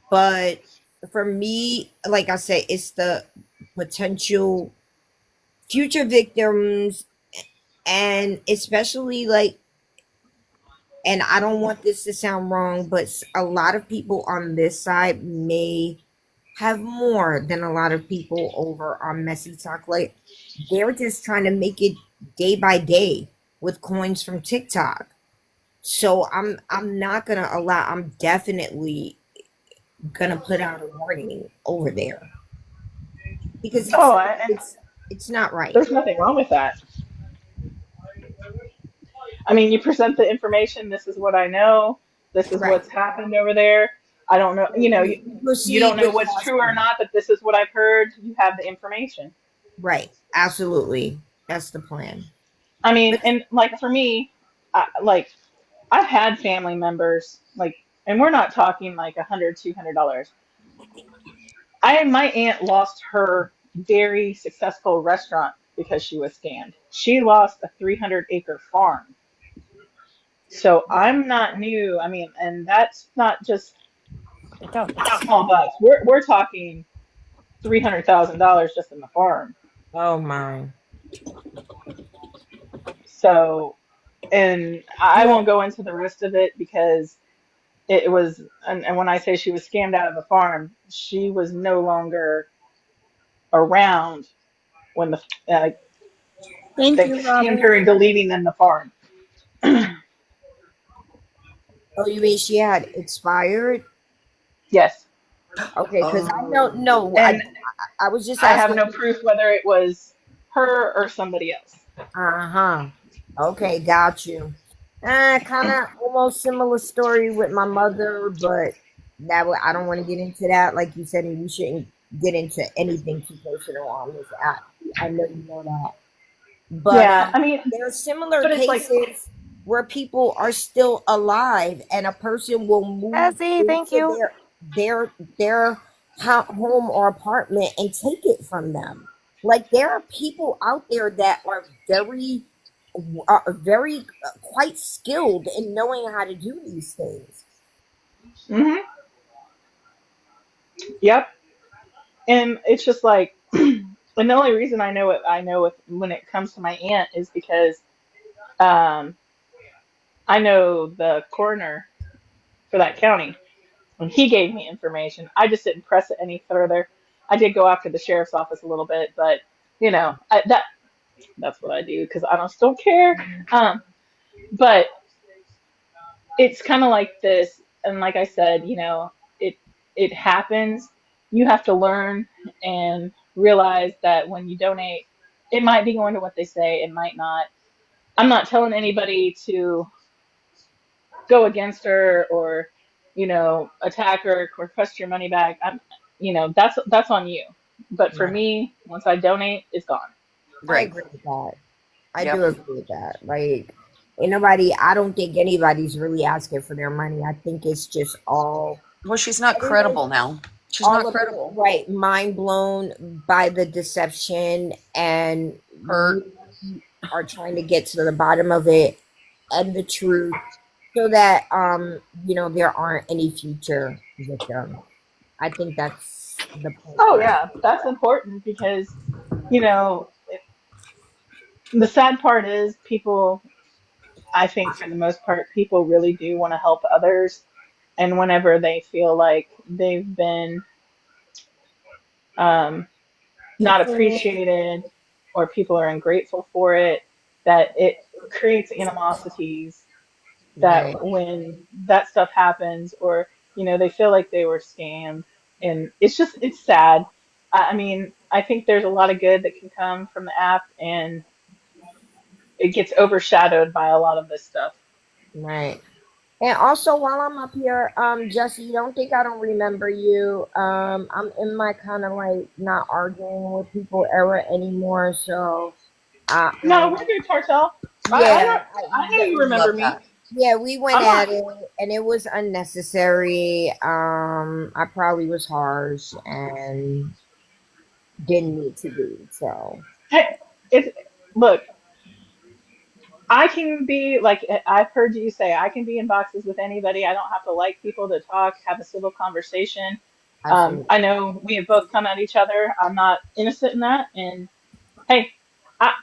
But for me, like I said, it's the potential future victims, and especially like and I don't want this to sound wrong, but a lot of people on this side may have more than a lot of people over on Messy Talk. Like they're just trying to make it day by day with coins from TikTok. So I'm not gonna allow. I'm definitely gonna put out a warning over there because Oh, and it's not right. there's nothing wrong with that. I mean, you present the information. This is what I know. This is Right. what's happened over there. I don't know. You know, You you don't proceed know with what's true or caution. not, but this is what I've heard. You have the information. Right. Absolutely. That's the plan. I mean, But and like for me, like I've had family members like, and we're not talking like $100, $200. My aunt lost her very successful restaurant because she was scammed. She lost a 300-acre farm. So I'm not new. I mean, and that's not just small bucks. We're talking $300,000 just in the farm. oh my. So, and I Yeah. won't go into the rest of it because it was, and when I say she was scammed out of the farm, she was no longer around when uh, Thank they you, scammed Robin. her into leaving them the farm. Oh, you mean she had expired? Yes. Okay, because I don't Oh. know. And I was just I have asking. no proof whether it was her or somebody else. Uh-huh. Okay, got you. Kind of almost similar story with my mother, but I don't want to get into that. Like you said, and you shouldn't get into anything too personal on this app. I know you know that. But Yeah, I mean, there are similar but it's like, cases where people are still alive and a person will move Essie, thank into you. their home or apartment and take it from them. Like there are people out there that are very quite skilled in knowing how to do these things. hmm yep. And it's just like, and the only reason I know when it comes to my aunt is because um, I know the coroner for that county, and he gave me information. I just didn't press it any further. I did go after the sheriff's office a little bit, but that's what I do because I just don't care. Um, but it's kind of like this, and like I said, it it happens. You have to learn and realize that when you donate, it might be going to what they say, it might not. I'm not telling anybody to go against her or attack her or request your money back. That's on you. But for Right. me, once I donate, it's gone. I Right. agree with that. I Yep. do agree with that. Like, ain't nobody, I don't think anybody's really asking for their money. I think it's just Well, she's not everyone's credible now. She's all not a bit, credible. right, mind blown by the deception, and Hurt. we are trying to get to the bottom of it and the truth so that, there aren't any future victims. I think that's the point Oh here. yeah, that's important because you know the sad part is people. I think for the most part, people really do want to help others, and whenever they feel like they've been um, not appreciated or people are ungrateful for it, that it creates animosities that Right. when that stuff happens or they feel like they were scammed, and it's sad. I mean, I think there's a lot of good that can come from the app, and it gets overshadowed by a lot of this stuff. Right. And also, while I'm up here, Jesse, you don't think I don't remember you. I'm in my kind of like not arguing with people era anymore. So, No, and we're good, Cartel. I yeah, don't. I know you remember Love me. that. yeah, we went I'm not. at it, and it was unnecessary. I probably was harsh and didn't need to be. So, Hey, it's look. I can be like I've heard you say. I can be in boxes with anybody. I don't have to like people to talk, have a civil conversation. absolutely. I know we have both come at each other. I'm not innocent in that. And hey, I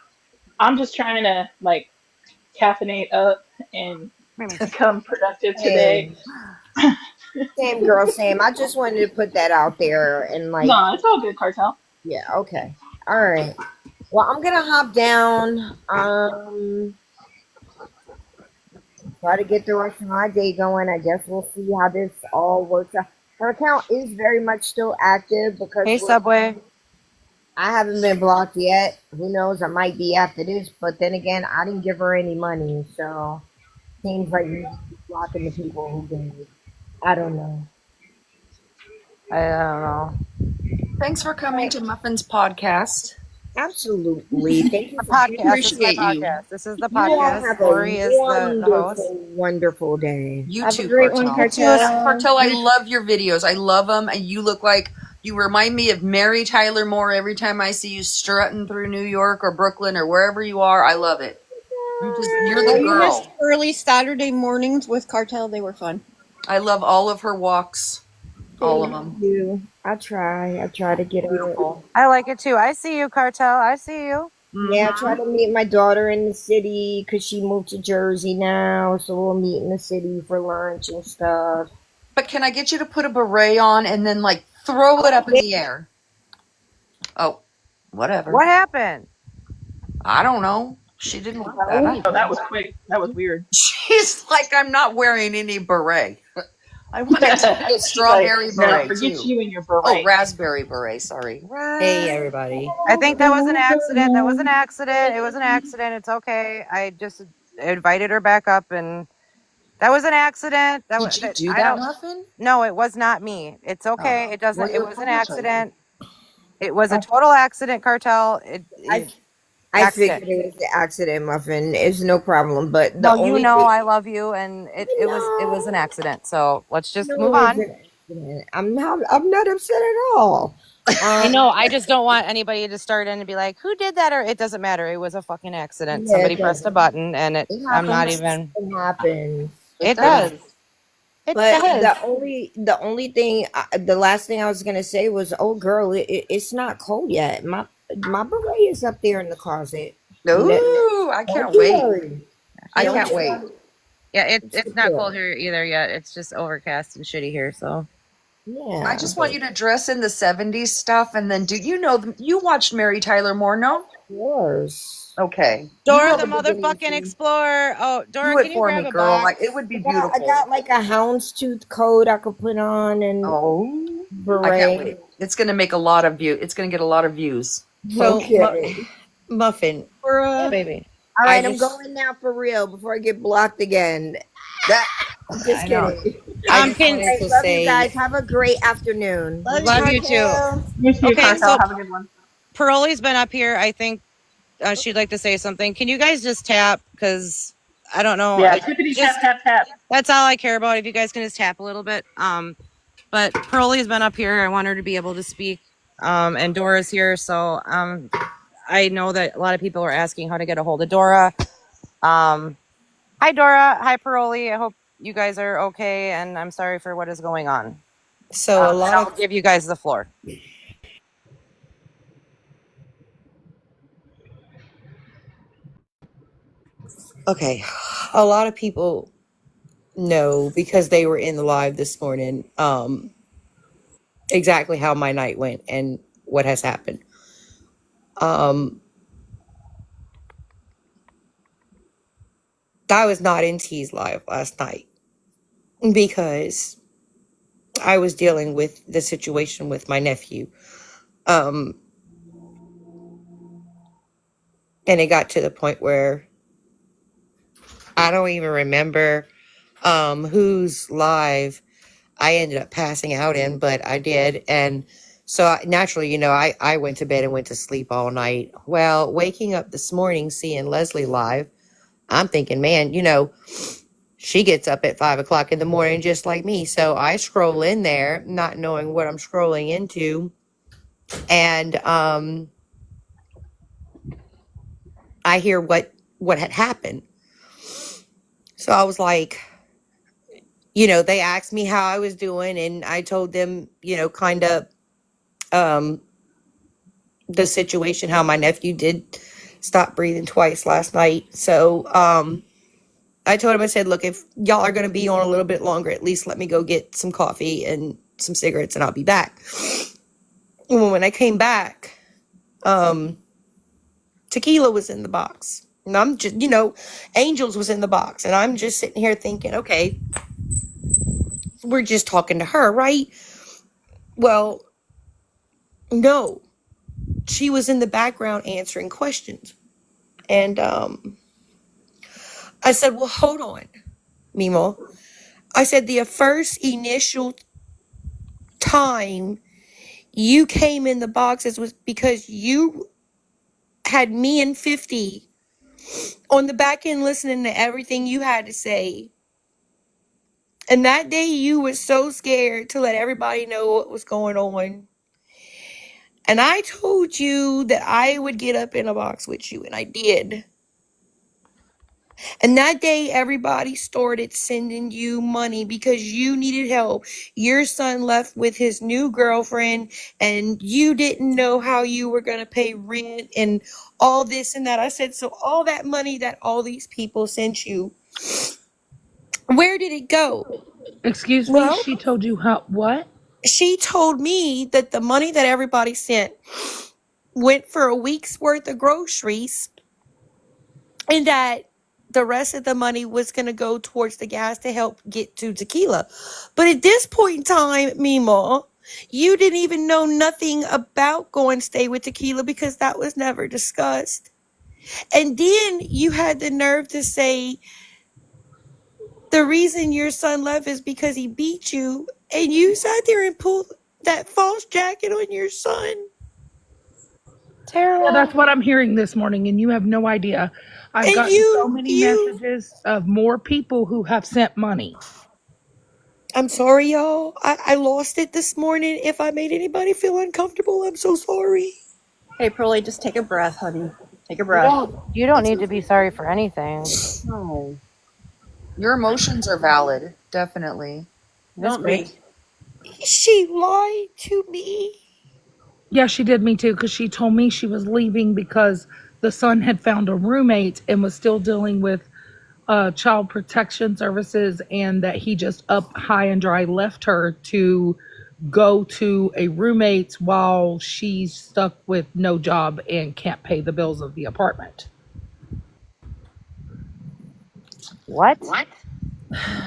I'm just trying to like caffeinate up and become productive today. Same, same girl, same. I just wanted to put that out there and like, No, it's all good, Cartel. yeah, okay, all right. Well, I'm gonna hop down. Try to get the rest of my day going. I guess we'll see how this all works out. Her account is very much still active because Hey, Subway. I haven't been blocked yet. Who knows? I might be after this, but then again, I didn't give her any money, so seems like you should be blocking the people who gave. I don't know. I don't know. Thanks for All coming right. to Muffin's podcast. Absolutely. Thank you The for We podcast. being This is my appreciate here. you. podcast. This is the You all podcast. have a Lori is the host. wonderful, wonderful day. You Have a too, great one, Cartel. You too. Cartel. Cartel, I love your videos. I love them, and you look like you remind me of Mary Tyler Moore every time I see you strutting through New York or Brooklyn or wherever you are. I love it. You're Oh, the you missed girl. early Saturday mornings with Cartel. They were fun. I love all of her walks, all of Thank them. you. I try. I try to get her. Beautiful. I like it too. I see you, Cartel. I see you. Yeah, I Hmm. try to meet my daughter in the city because she moved to Jersey now, so we'll meet in the city for lunch and stuff. But can I get you to put a beret on and then like throw it up in the air? Oh, whatever. What happened? I don't know. She didn't like that. Oh, Oh, that was quick. That was weird. She's like, I'm not wearing any beret. I want it to be a She's like, strawberry no, beret forget too. you and your Oh, beret. raspberry beret. Sorry. Hey everybody. I think that was an accident. That was an accident. It was an accident. It's okay. I just invited her back up, and that was an accident. Did you do I that, don't. Muffin? No, it was not me. It's okay. Oh, It doesn't. well, It you're was an apologizing. accident. It was a I, total accident, Cartel. I, I Accident. figured it was the accident, Muffin. It's no problem. But the No, you only know thing I love you, and it was an I accident. So let's just move know it's on. an accident. I'm not upset at all. I Um, know. I just don't want anybody to start in and be like, "Who did that?" Or it doesn't matter. It was a fucking accident. yeah, Somebody it pressed a doesn't. button, and it. It I'm not happens. even. It happens. It It It does. does. happens. It But does. the only thing, the last thing I was gonna say was, oh girl, it's not cold yet. My beret is up there in the closet. No, Ooh, I don't can't you wait. worry. I Don't can't you wait. worry. Yeah, It's it's up not there. cold here either yet. It's just overcast and shitty here. So I Yeah, just want but you to dress in the 70s stuff and then you watched Mary Tyler Moore, no? of course. Okay. You Dora know the the beginning motherfucking scene. explorer. Oh, Dora, Do it can you for grab me, a girl. Like it box? would be I beautiful. got like a houndstooth coat I could put on and Oh, I can't beret. wait. It's gonna make a lot of view. It's gonna get a lot of views. So Okay. Muffin, Yeah, baby. All I right, I'm just going now for real before I get blocked again. That Just I know. kidding. I just Can All wanted right, to love you say guys. Have a great afternoon. Love you, Love you too. Cartel. You too, Okay, Cartel. so Have a good one. Pearlie's been up here. I think she'd like to say something. Can you guys just tap? Because I don't know. Yeah, tippity tap Just tap tap. that's all I care about. If you guys can just tap a little bit. But Pearlie's been up here. I want her to be able to speak. And Dora's here, so I know that a lot of people are asking how to get a hold of Dora. Hi Dora. Hi Pearlie. I hope you guys are okay, and I'm sorry for what is going on. so a And lot I'll of give you guys the floor. okay, a lot of people know because they were in the live this morning exactly how my night went and what has happened. Um I was not in T's live last night because I was dealing with the situation with my nephew. Um and it got to the point where I don't even remember whose live I ended up passing out in, but I did. And so naturally, I went to bed and went to sleep all night. Well, waking up this morning, seeing Leslie live, I'm thinking, man, she gets up at 5 o'clock in the morning just like me. So I scroll in there, not knowing what I'm scrolling into. And I hear what had happened. So I was like, they asked me how I was doing, and I told them, kind of the situation, how my nephew did stop breathing twice last night. So I told him, I said, look, if y'all are going to be on a little bit longer, at least let me go get some coffee and some cigarettes and I'll be back. And when I came back, tequila was in the box. And I'm just, Angels was in the box. And I'm just sitting here thinking, okay, we're just talking to her, right? Well, no. She was in the background answering questions. And I said, well, hold on, Mimo. I said, the first initial time you came in the boxes was because you had me and 50 on the back end listening to everything you had to say. And that day you were so scared to let everybody know what was going on. And I told you that I would get up in a box with you, and I did. And that day, everybody started sending you money because you needed help. Your son left with his new girlfriend, and you didn't know how you were going to pay rent and all this and that. I said, so all that money that all these people sent you, where did it go? Excuse me, Well, she told you how what? she told me that the money that everybody sent went for a week's worth of groceries, and that the rest of the money was going to go towards the gas to help get to tequila. But at this point in time, Mima, you didn't even know nothing about going stay with tequila because that was never discussed. And then you had the nerve to say the reason your son left is because he beat you, and you sat there and pulled that false jacket on your son. Yeah, Tara. that's what I'm hearing this morning, and you have no idea. I've And gotten so many you messages of more people who have sent money. I'm sorry, y'all. I lost it this morning. If I made anybody feel uncomfortable, I'm so sorry. Hey, Pearlie, just take a breath, honey. Take a You breath. don't It's need to be sorry for anything. no. Your emotions are valid, definitely. It's Don't great. be. She lied to me. Yeah, she did me too, because she told me she was leaving because the son had found a roommate and was still dealing with child protection services, and that he just up high and dry left her to go to a roommate's while she's stuck with no job and can't pay the bills of the apartment. What?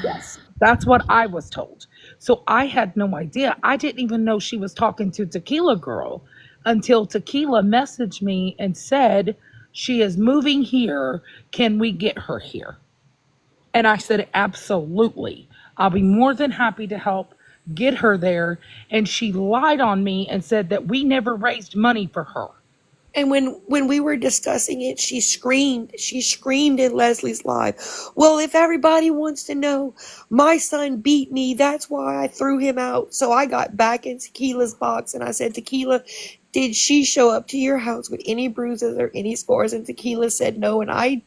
Yes, that's what I was told. So I had no idea. I didn't even know she was talking to Tequila Girl until Tequila messaged me and said, she is moving here. Can we get her here? And I said, absolutely. I'll be more than happy to help get her there. And she lied on me and said that we never raised money for her. And when we were discussing it, she screamed. She screamed in Leslie's live. Well, if everybody wants to know, my son beat me. That's why I threw him out. So I got back in Tequila's box and I said, Tequila, did she show up to your house with any bruises or any scars? And Tequila said no. And I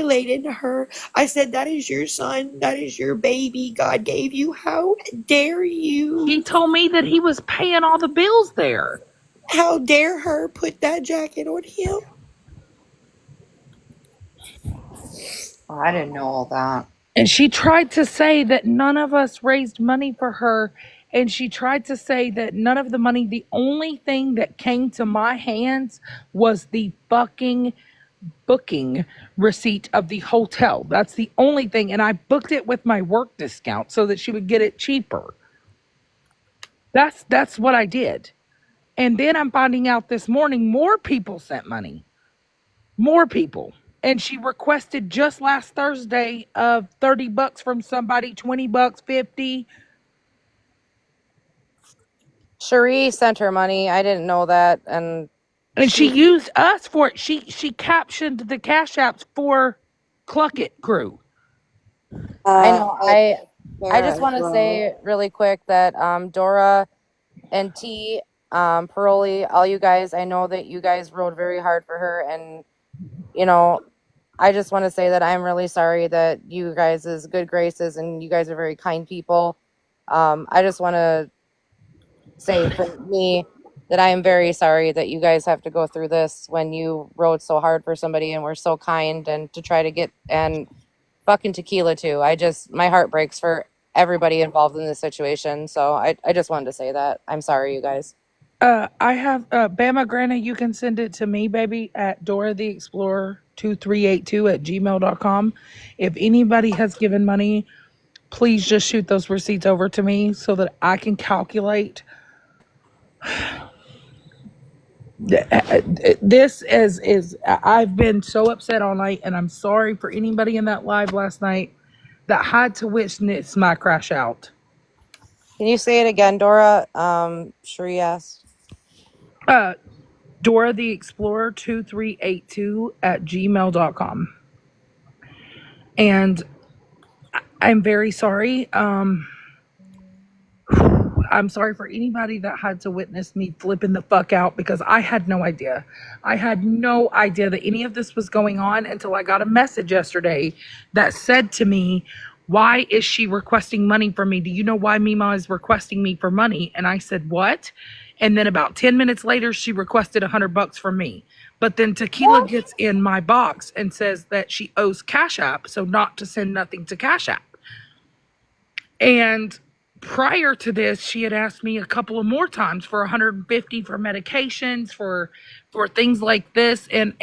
laid into her. I said, that is your son. That is your baby God gave you. How dare She you? told me that he was paying all the bills there. How dare her put that jacket on him? Oh, I didn't know all that. And she tried to say that none of us raised money for her. And she tried to say that none of the money, the only thing that came to my hands was the fucking booking receipt of the hotel. That's the only thing. And I booked it with my work discount so that she would get it cheaper. That's what I did. And then I'm finding out this morning more people sent money. More people. And she requested just last Thursday of $30 from somebody, $20, 50. Cherie sent her money. I didn't know that, and And she she. used us for it. She captioned the cash apps for Cluck It crew. I know. I I Sarah just as want to well. say really quick that Dora and T, Pearlie, all you guys. I know that you guys rode very hard for her, and you know, I just want to say that I'm really sorry that you guys is good graces and you guys are very kind people. I just want to say for me that I am very sorry that you guys have to go through this when you rode so hard for somebody and were so kind and to try to get and fucking Tequila too. My heart breaks for everybody involved in this situation. So I just wanted to say that. I'm sorry, you guys. I have Bama Granny, you can send it to me, baby, at Dora the Explorer 2382 at gmail.com. If anybody has given money, please just shoot those receipts over to me so that I can calculate. This is I've been so upset all night, and I'm sorry for anybody in that live last night that had to witness my crash out. Can you say it again, Dora? Sheree asked. Uh, Dora the Explorer 2382 at gmail.com. And I'm very sorry. I'm sorry for anybody that had to witness me flipping the fuck out because I had no idea. I had no idea that any of this was going on until I got a message yesterday that said to me, "Why is she requesting money from me? Do you know why Mima is requesting me for money?" And I said, "What?" And then about 10 minutes later, she requested $100 from me. But then Tequila gets in my box and says that she owes Cash App, so not to send nothing to Cash App. And prior to this, she had asked me a couple of more times for 150 for medications, for things like this. And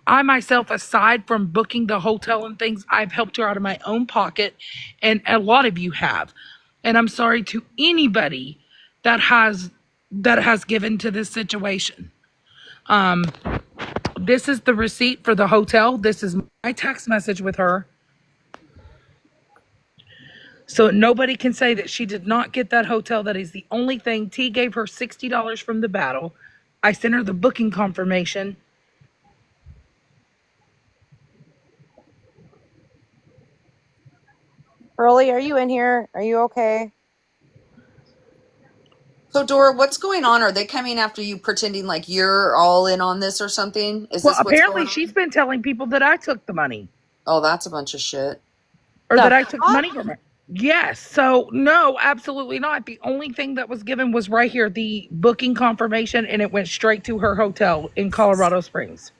I myself, aside from booking the hotel and things, I've helped her out of my own pocket, and a lot of you have. And I'm sorry to anybody that has given to this situation. This is the receipt for the hotel. This is my text message with her. So nobody can say that she did not get that hotel. That is the only thing. T gave her $60 from the battle. I sent her the booking confirmation. Burley, are you in here? Are you okay? So Dora, what's going on? Are they coming after you pretending like you're all in on this or something? Is Well, this what's apparently going she's on? been telling people that I took the money Oh, that's a bunch of shit. or The that I took fuck? money from her. Yes. So, no, absolutely not. The only thing that was given was right here the booking confirmation, and it went straight to her hotel in Colorado Springs.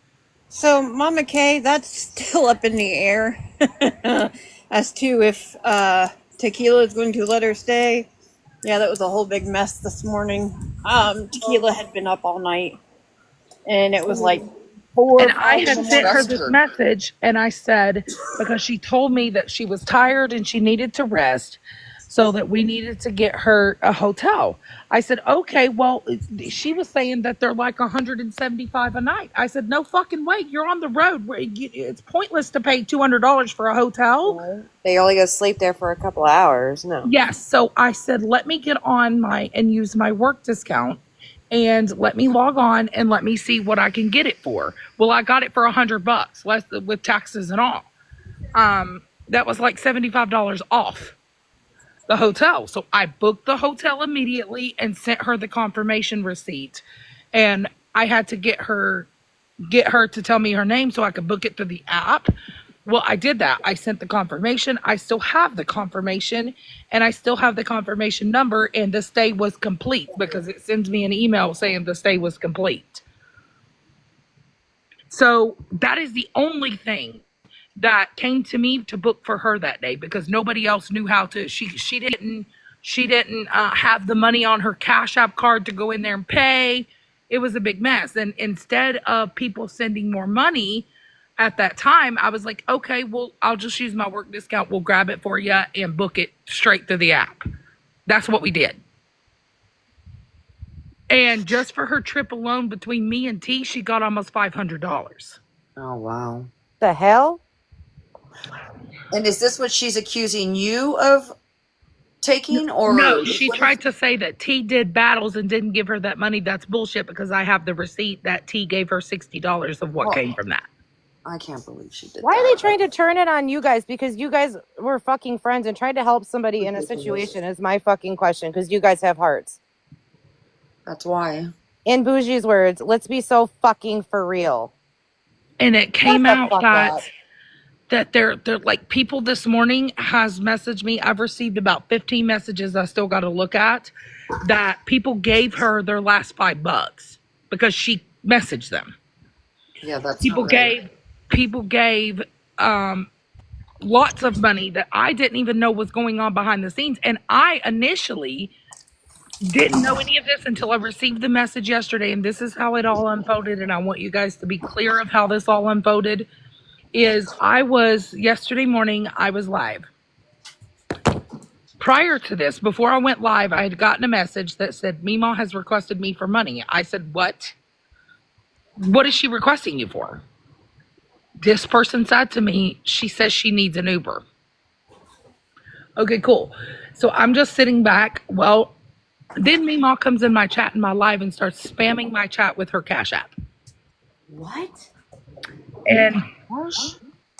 So, Mama Kay, that's still up in the air as to if Tequila is going to let her stay. Yeah, that was a whole big mess this morning. Tequila had been up all night, and it was like four And or I five in had the sent her morning. Trust this her. message, and I said, because she told me that she was tired and she needed to rest, so that we needed to get her a hotel. I said, okay, well, she was saying that they're like 175 a night. I said, no fucking way. You're on the road. It's pointless to pay $200 for a hotel. Right. They only go sleep there for a couple hours. No. Yes. So I said, let me get on my and use my work discount and let me log on and let me see what I can get it for. Well, I got it for $100, less with taxes and all. That was like $75 off the hotel. So I booked the hotel immediately and sent her the confirmation receipt. And I had to get her to tell me her name so I could book it through the app. Well, I did that. I sent the confirmation. I still have the confirmation, and I still have the confirmation number, and the stay was complete because it sends me an email saying the stay was complete. So that is the only thing that came to me to book for her that day because nobody else knew how to. She didn't have the money on her Cash App card to go in there and pay. It was a big mess. And instead of people sending more money at that time, I was like, okay, well, I'll just use my work discount. We'll grab it for you and book it straight through the app. That's what we did. And just for her trip alone between me and T, she got almost $500. Oh wow. The hell? And is this what she's accusing you of taking, No, or she what is? tried to say that T did battles and didn't give her that money. That's bullshit because I have the receipt that T gave her $60 of what Well, came from that. I can't believe she did Why are they that. trying to turn it on you guys? Because you guys were fucking friends and tried to help somebody in a Ridiculous. situation is my fucking question. Because you guys have hearts. That's why. In Bougie's words, let's be so fucking for real. And it Shut came the out fuck up. that they're like people this morning has messaged me. I've received about 15 messages I still got to look at that people gave her their last $5 because she messaged them. Yeah, that's not People right. gave people gave lots of money that I didn't even know was going on behind the scenes. And I initially didn't know any of this until I received the message yesterday. And this is how it all unfolded. And I want you guys to be clear of how this all unfolded. Is I was yesterday morning, I was live. Prior to this, before I went live, I had gotten a message that said, Mima has requested me for money. I said, what? What is she requesting you for? This person said to me, she says she needs an Uber. Okay, cool. So I'm just sitting back. Well, then Mima comes in my chat in my live and starts spamming my chat with her Cash App. What? Oh And my gosh.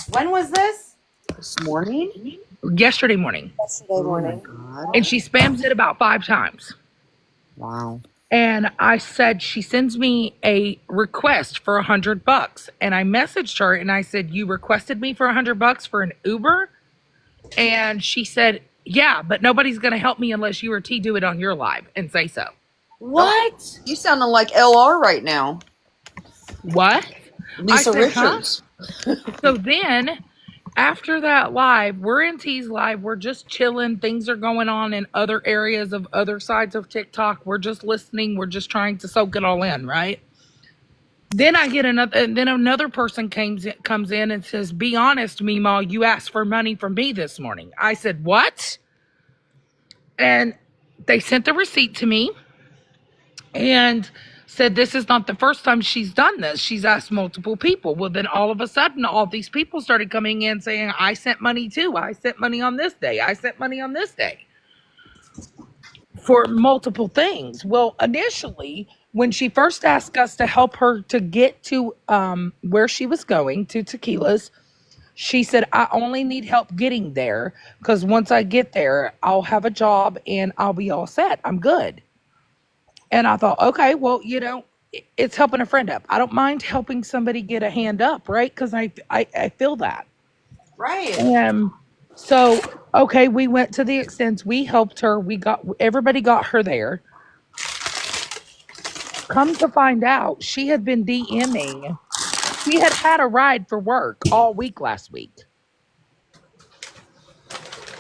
When was this? This morning? yesterday morning. Yesterday Oh my morning. god. And she spams it about 5 times. Wow. And I said, she sends me a request for $100. And I messaged her and I said, you requested me for $100 for an Uber? And she said, yeah, but nobody's going to help me unless you or T do it on your live and say so. Oh, What? you sounding like LR right now. What? I Lisa said, huh? Richards. So then after that live, we're in T's live. We're just chilling. Things are going on in other areas of other sides of TikTok. We're just listening. We're just trying to soak it all in, right? Then I get another, and then another person comes in and says, "Be honest, Mima, you asked for money from me this morning." I said, "What?" And they sent the receipt to me and said, "This is not the first time she's done this. She's asked multiple people." Well, then all of a sudden, all these people started coming in saying, "I sent money too. I sent money on this day. I sent money on this day." For multiple things. Well, initially, when she first asked us to help her to get to where she was going to Tequila's, she said, I only need help getting there because once I get there, I'll have a job and I'll be all set. I'm good. And I thought, okay, well, it's helping a friend up. I don't mind helping somebody get a hand up, right? Because I feel that. Right. And so, okay, we went to the extent we helped her. Everybody got her there. Come to find out, she had been DMing. She had had a ride for work all week last week.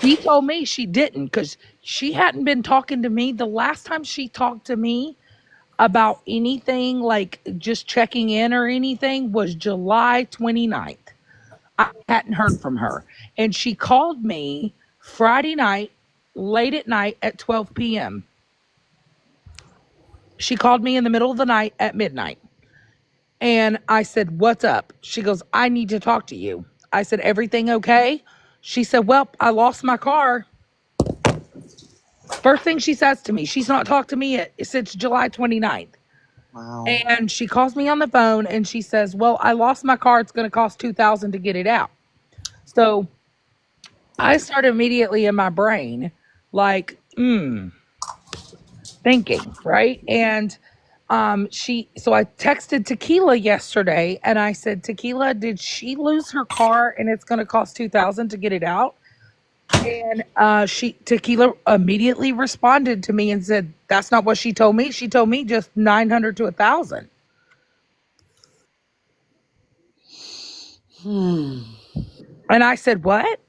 She told me she didn't because she hadn't been talking to me. The last time she talked to me about anything like just checking in or anything was July 29th. I hadn't heard from her. And she called me Friday night, late at night at 12 p.m. She called me in the middle of the night at midnight. And I said, what's up? She goes, I need to talk to you. I said, everything okay? She said, well, I lost my car. First thing she says to me, she's not talked to me since July 29th. Wow. And she calls me on the phone and she says, well, I lost my car. It's going to cost $2,000 to get it out. So I start immediately in my brain, like, thinking, right? And so I texted Tequila yesterday and I said, Tequila, did she lose her car and it's going to cost 2,000 to get it out? And Tequila immediately responded to me and said, that's not what she told me. She told me just 900 to 1,000. Hmm. And I said, what?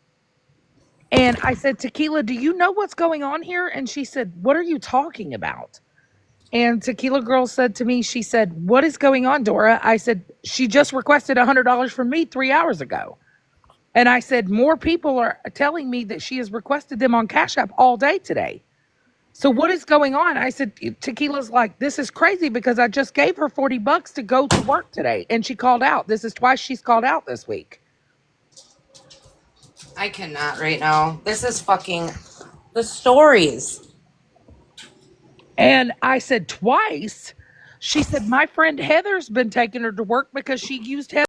And I said, Tequila, do you know what's going on here? And she said, what are you talking about? And Tequila Girl said to me, she said, what is going on, Dora? I said, she just requested $100 from me 3 hours ago. And I said, more people are telling me that she has requested them on Cash App all day today. So what is going on? I said, Tequila's like, this is crazy because I just gave her $40 to go to work today. And she called out. This is twice she's called out this week. I cannot right now. This is fucking the stories. And I said, twice? She said, my friend Heather's been taking her to work because she used Heather.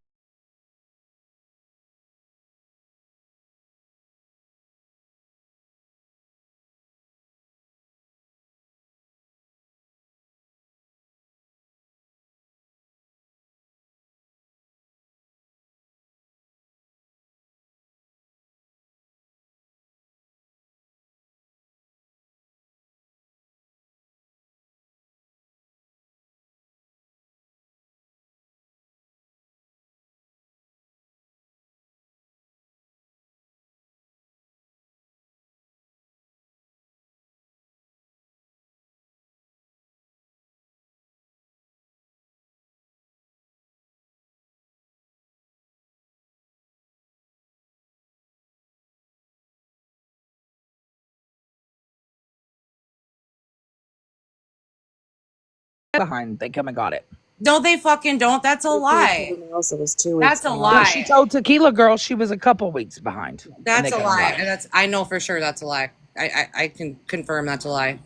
behind. They come and got it. No, they fucking don't. That's a They told lie. everyone else it was 2 weeks That's a No, behind. she lie. told Tequila Girl she was a couple weeks behind, and That's they a come and lie. got it. That's I know for sure that's a lie. I can confirm that's a lie.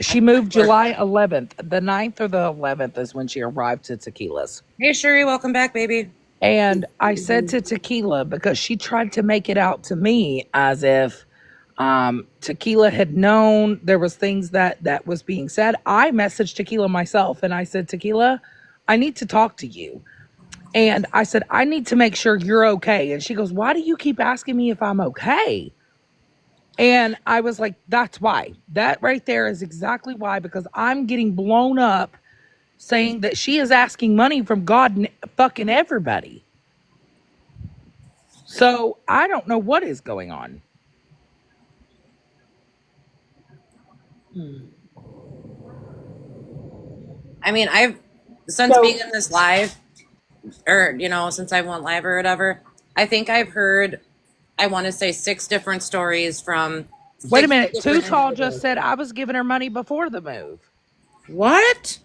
She moved July 11th. The 9th or the 11th is when she arrived to Tequila's. Hey Sherry, welcome back, baby. And I said to Tequila, because she tried to make it out to me as if Tequila had known there was things that was being said. I messaged Tequila myself and I said, Tequila, I need to talk to you. And I said, I need to make sure you're okay. And she goes, why do you keep asking me if I'm okay? And I was like, that's why. That right there is exactly why, because I'm getting blown up saying that she is asking money from God and fucking everybody. So I don't know what is going on. I mean, I've since being So in this live, or since I went live or whatever, I think I've heard, I want to say 6 different stories from Wait a six minute. Too different Tall just individuals. said I was giving her money before the move. What?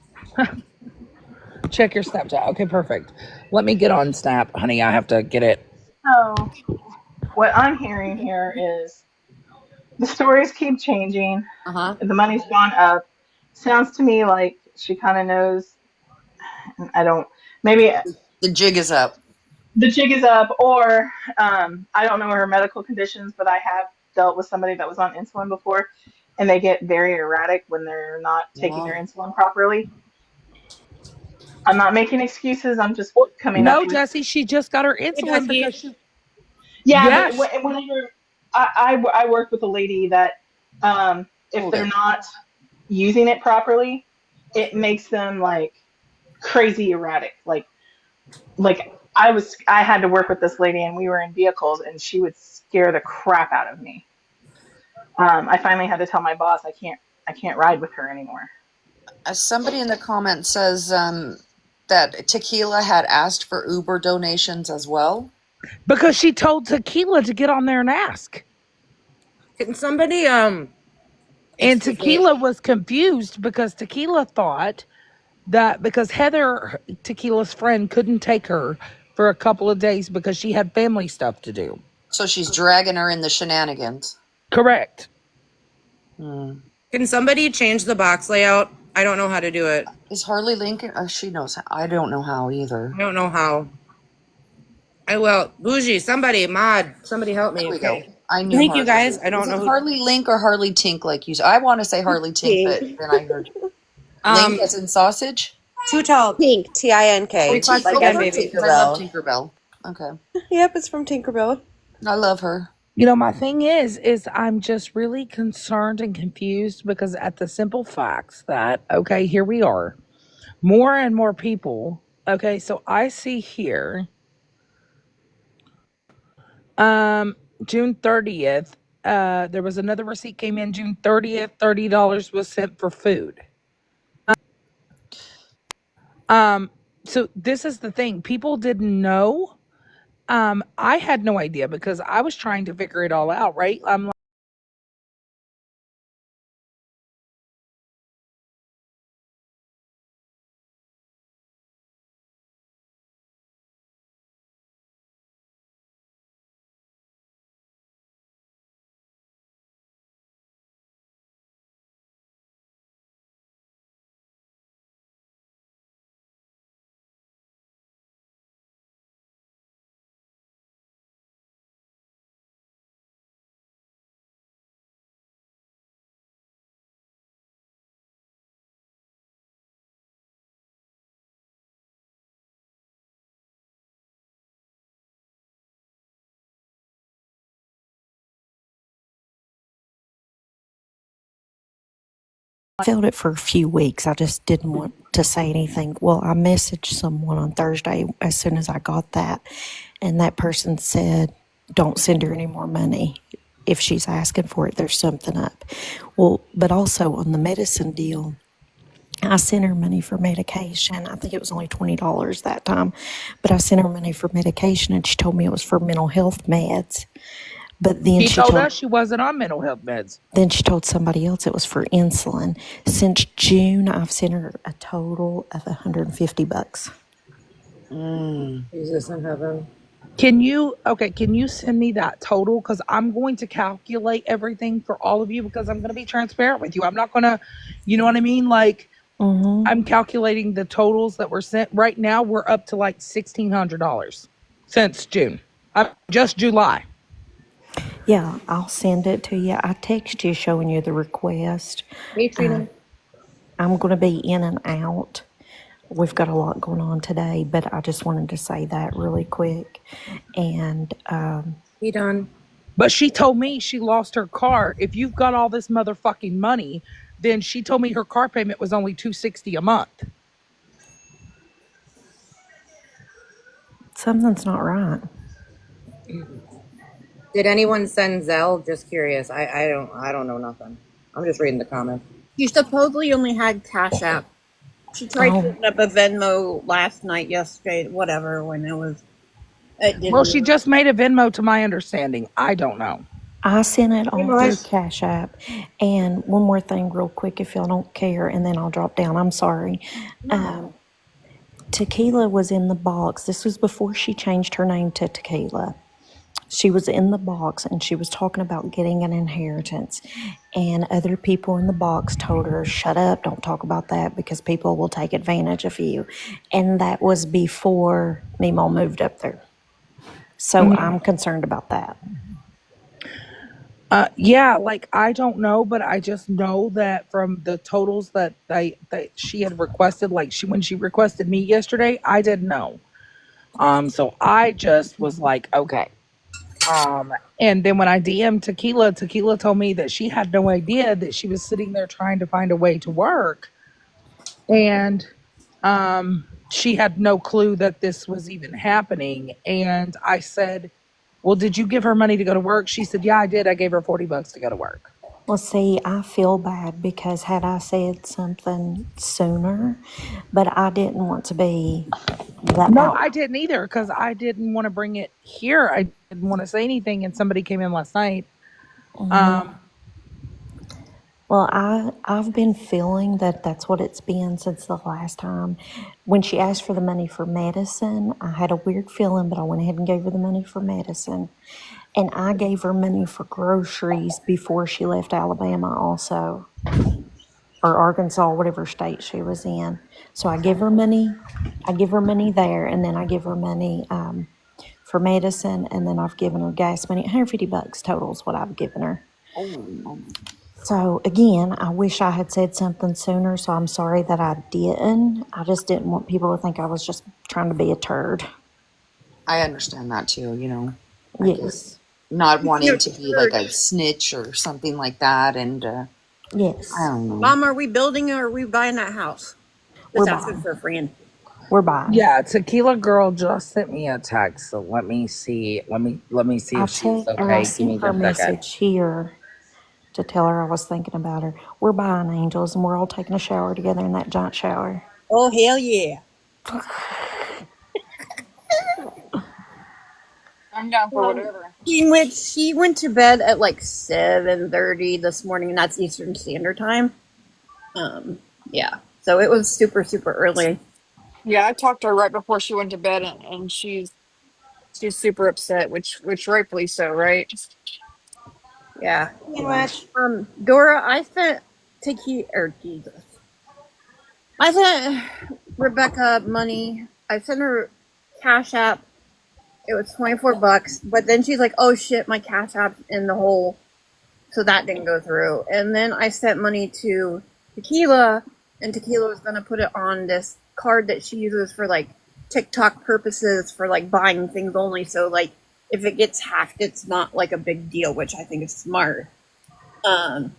Check your Snapchat. Okay, perfect. Let me get on Snap, honey. I have to get it. so what I'm hearing here is the stories keep changing. Uh huh. The money's gone up. Sounds to me like she kind of knows. I don't. Maybe The jig is up. the jig is up, or I don't know her medical conditions, but I have dealt with somebody that was on insulin before, and they get very erratic when they're not taking their Wow. insulin properly. I'm not making excuses. I'm just coming up No, with. Jesse, she just got her Hey, insulin Dusty. because she. Yeah, but Yes. whenever I work with a lady that if Hold they're it. not using it properly, it makes them like crazy erratic. Like I had to work with this lady and we were in vehicles and she would scare the crap out of me. I finally had to tell my boss I can't ride with her anymore. Somebody in the comments says that Tequila had asked for Uber donations as well. Because she told Tequila to get on there and ask. Can somebody And excuse me? Tequila was confused because Tequila thought that because Heather, Tequila's friend, couldn't take her for a couple of days because she had family stuff to do. So she's dragging her in the shenanigans. Correct. Hmm. Can somebody change the box layout? I don't know how to do it. Is Harley Lincoln? She knows. I don't know how either. I don't know how. I will. Bougie, somebody, mod, somebody help There me. we go. Okay. I knew Thank you Harley. guys. I Is don't it know who. Harley Link or Harley Tink like you said? I want to say Harley Tink, but Tink. then I heard Link Um, as in sausage? Too tall. Tink, Oh, Tink, Request Tink. like Okay, on again, Tink, baby. because I love Tinkerbell. Tinkerbell. Okay. Yep, it's from Tinkerbell. I love her. You know, my thing is I'm just really concerned and confused because at the simple facts that, okay, here we are. More and more people. Okay, so I see here, um, June 30th, there was another receipt came in June 30th, $30 was sent for food. Um, so this is the thing. People didn't know. I had no idea because I was trying to figure it all out, right? I'm felt it for a few weeks. I just didn't want to say anything. Well, I messaged someone on Thursday as soon as I got that, and that person said, don't send her any more money. If she's asking for it, there's something up. Well, but also on the medicine deal, I sent her money for medication. I think it was only $20 that time, but I sent her money for medication and she told me it was for mental health meds. But then She she told told us she wasn't on mental health meds. then she told somebody else it was for insulin. Since June, I've sent her a total of $150. Jesus in heaven. Can you send me that total? Because I'm going to calculate everything for all of you because I'm going to be transparent with you. I'm not going to, you know what I mean? Like, Mm-hmm. I'm calculating the totals that were sent. Right now, we're up to like $1,600 since June. Just July. Yeah, I'll send it to you. I text you showing you the request. Hey, Uh, Trina. I'm going to be in and out. We've got a lot going on today, but I just wanted to say that really quick. And Hey, Don. But she told me she lost her car. If you've got all this motherfucking money, then she told me her car payment was only $260 a month. something's not right. Did anyone send Zell? Just curious. I don't know nothing. I'm just reading the comments. She supposedly only had Cash App. She tried Oh, setting up a Venmo last night, yesterday, whatever, when it Well, didn't she work. just made a Venmo to my understanding. I don't know. I sent it Hey, all through Melissa. Cash App. And one more thing, real quick, if y'all don't care, and then I'll drop down. I'm sorry. No. Tequila was in the box. This was before she changed her name to Tequila. She was in the box and she was talking about getting an inheritance. And other people in the box told her, shut up, don't talk about that because people will take advantage of you. And that was before Mimo moved up there. So I'm concerned about that. Yeah, like I don't know, but I just know that from the totals that she had requested, like when she requested me yesterday, I didn't know. So I just was like, okay. And then when I DM'd Tequila, Tequila told me that she had no idea that she was sitting there trying to find a way to work, and she had no clue that this was even happening. And I said, well, did you give her money to go to work? She said, yeah, I did. I gave her $40 to go to work. Well, see, I feel bad because had I said something sooner, but I didn't want to be the No, out. I didn't either because I didn't want to bring it here. I didn't want to say anything, and somebody came in last night. Um, Well, I've been feeling that that's what it's been since the last time. When she asked for the money for medicine, I had a weird feeling, but I went ahead and gave her the money for medicine. And I gave her money for groceries before she left Alabama also, or Arkansas, whatever state she was in. So I give her money there, and then I give her money for medicine, and then I've given her gas money. $150 total is what I've given her. So again, I wish I had said something sooner, so I'm sorry that I didn't. I just didn't want people to think I was just trying to be a turd. I understand that too, you know. I get Yes. not You're wanting to be like a snitch or something like that. And I Yes. don't know. Mom, are we building or are we buying that house? We're Just asking buying. for a friend. We're buying. yeah, Tequila Girl just sent me a text, so let me see. Let me see if she's I okay. Give sent me her a just a second. message here to tell her I was thinking about her. We're buying angels and we're all taking a shower together in that giant shower. Oh, hell yeah. I'm down for Um, whatever. she went to bed at like 7:30 this morning, and that's Eastern Standard Time. Yeah. So it was super, super early. Yeah, I talked to her right before she went to bed, and she's super upset, which rightfully so, right? Yeah. Yeah. Dora, I sent Jesus. I sent Rebecca money. I sent her Cash App. It was $24, but then she's like, "Oh shit, my Cash App's in the hole," so that didn't go through. And then I sent money to Tequila, and Tequila was gonna put it on this card that she uses for like TikTok purposes for like buying things only. So like if it gets hacked, it's not like a big deal, which I think is smart. Um,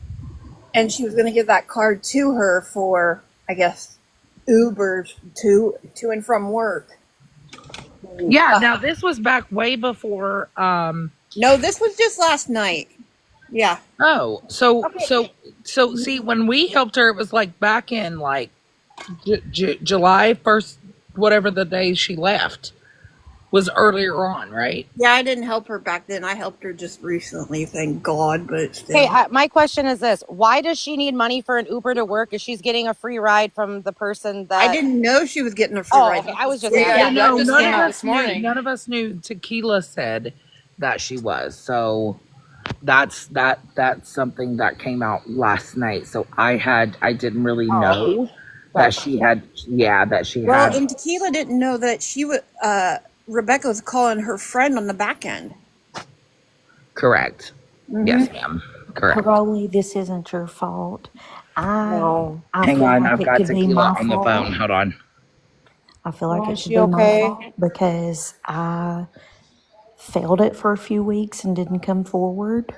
and she was gonna give that card to her for, I guess, Uber to and from work. Yeah, now this was back way before. No, this was just last night. Yeah. Oh, so Okay. so so see, when we helped her, it was like back in like July 1st, whatever the day she left. was earlier on, right? Yeah, I didn't help her back then. I helped her just recently, thank God, but Okay, still. my question is this: why does she need money for an Uber to work if she's getting a free ride from the person I that? didn't know she was getting a free Oh, ride. okay. I was just Yeah, Yeah. asking. that No, just none came of out Yeah. us this knew. morning. None of us knew. Tequila said that she was. So that's something that came out last night. So I didn't really Oh, okay. know that Gotcha. she had, yeah, that she Well, had. and Tequila didn't know that she would. Rebecca was calling her friend on the back end. Correct. Hmm. Yes, ma'am. Correct. Paroli, this isn't your fault. I No. I Hang feel on, like I've it got could be tequila my on the phone. fault. Hold on. I feel like Well, it is could she be my okay? fault because I failed it for a few weeks and didn't come forward.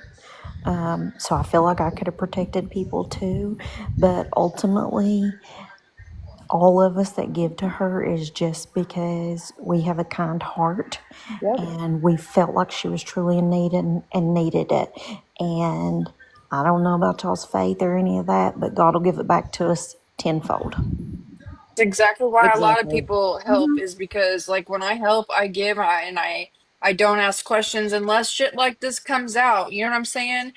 So I feel like I could have protected people too. But ultimately, all of us that give to her is just because we have a kind heart Yep. and we felt like she was truly in need and needed it. And I don't know about y'all's faith or any of that, but God will give it back to us tenfold. It's exactly why a lot of Exactly. people help is because like when I help, I give, I don't ask questions unless shit like this comes out. You know what I'm saying?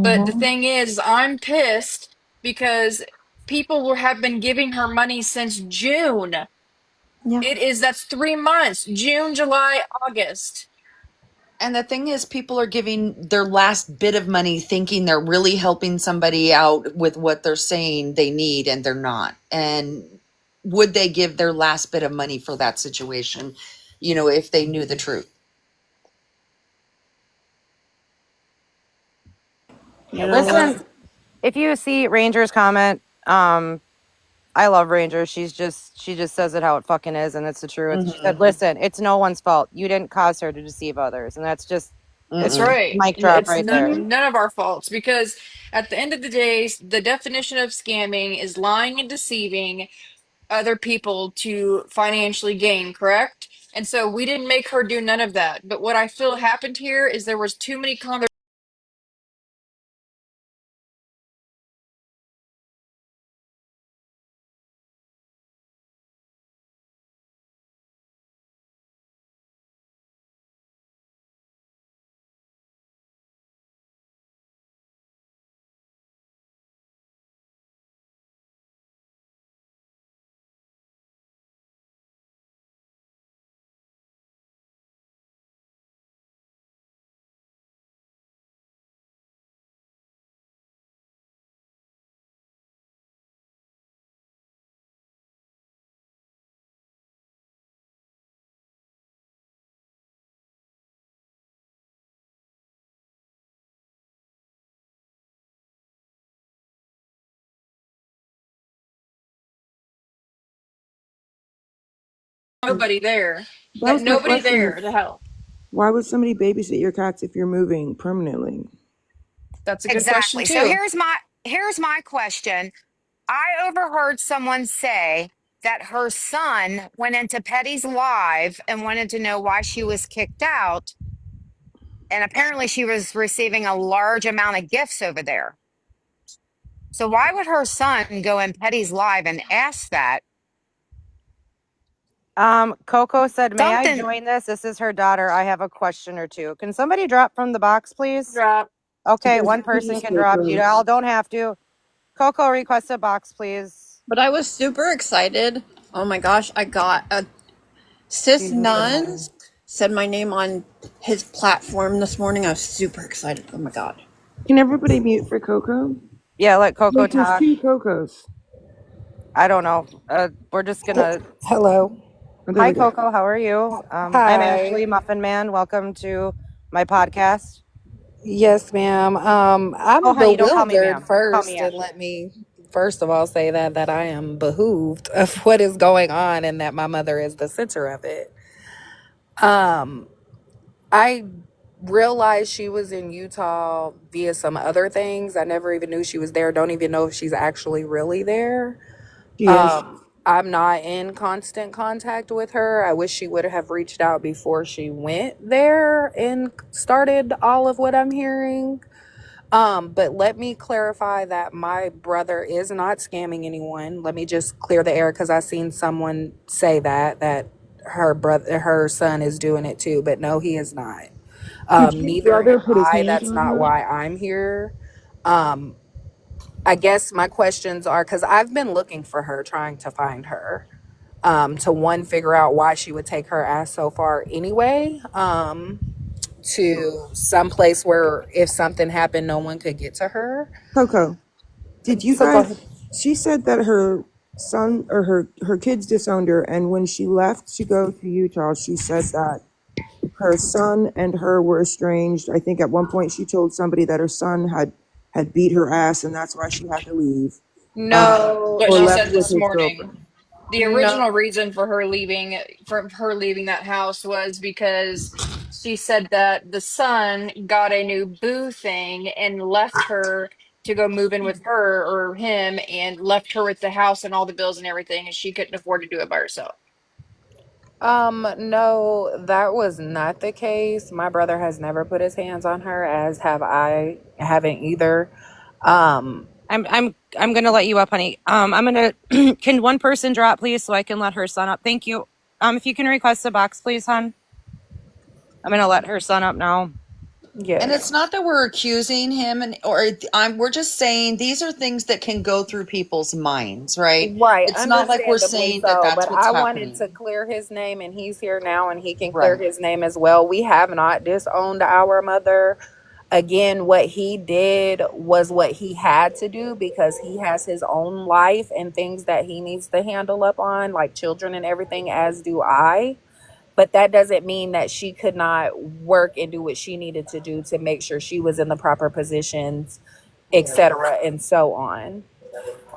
But the Mm-hmm. thing is, I'm pissed because have been giving her money since June. Yeah. That's 3 months. June, July, August. And the thing is, people are giving their last bit of money thinking they're really helping somebody out with what they're saying they need, and they're not. And would they give their last bit of money for that situation, if they knew the truth? You know, Listen, if you see Ranger's comment, I love Ranger. She just says it how it fucking is, and it's the truth. She said, mhm. "Listen, it's no one's fault. You didn't cause her to deceive others," and that's just it's That's Mm-mm. right. mic drop It's right there. none of our faults because at the end of the day, the definition of scamming is lying and deceiving other people to financially gain, correct? And so we didn't make her do none of that. But what I feel happened here is there was too many nobody there. That was my Nobody question there to is help. why would somebody babysit your cats if you're moving permanently? That's a good question Exactly. So too. here's my question. I overheard someone say that her son went into Petty's live and wanted to know why she was kicked out, and apparently she was receiving a large amount of gifts over there. So why would her son go in Petty's live and ask that? Coco said, "May I Something join this? This is her daughter. I have a question or two. Can somebody drop from the box, please? Drop. Okay, Yes, one person please, can drop. You Coco. all don't have to. Coco, request a box, please. But I was super excited. Oh my gosh, I got a Sis Jesus in heaven. Nuns said my name on his platform this morning. I was super excited. Oh my god. Can everybody mute for Coco? Yeah, let Coco Wait, there's talk. two Cocos. I don't know. We're just gonna. Hello. Oh, there Hi, we go. Coco. How are you? I'm Hi. Ashley Muffinman. Welcome to my podcast. Yes, ma'am. Oh, I'm honey, don't call me bewildered ma'am. Call me first, and Ashley. let me first of all say that I am behooved of what is going on and that my mother is the center of it. Um, I realized she was in Utah via some other things. I never even knew she was there. Don't even know if she's actually really there. She is. I'm not in constant contact with her. I wish she would have reached out before she went there and started all of what I'm hearing. But let me clarify that my brother is not scamming anyone. Let me just clear the air because I seen someone say that her son is doing it too, but no, he is not. Did your Neither brother am put his I. hands That's on not her? why I'm here. Um, I guess my questions are because I've been looking for her, trying to find her. To one, figure out why she would take her ass so far anyway. To some place where if something happened, no one could get to her. Coco, did you So go guys? ahead. She said that her son or her kids disowned her, and when she left to go to Utah, she said that her son and her were estranged. I think at one point she told somebody that her son had beat her ass, and that's why she had to leave, No, What or she left said no, with this his morning. girlfriend. The no. original reason for her leaving that house was because she said that the son got a new boo thing and left her to go move in with her or him and left her with the house and all the bills and everything, and she couldn't afford to do it by herself. No, that was not the case. My brother has never put his hands on her, as have I, haven't either. Um, I'm gonna let you up, honey. I'm gonna can one person drop please so I can let her son up. Thank you. If you can request a box, please, hon. I'm gonna let her son up now. And it's yes. not that we're accusing him, we're just saying these are things that can go through people's minds, right? Right, It's not like we're understandably saying that so. that's But what's I wanted to happening. clear his name, and he's here now, and he can clear Right. his name as well. We have not disowned our mother. Again, what he did was what he had to do because he has his own life and things that he needs to handle up on, like children and everything, as do I. But that doesn't mean that she could not work and do what she needed to do to make sure she was in the proper positions, etc., and so on.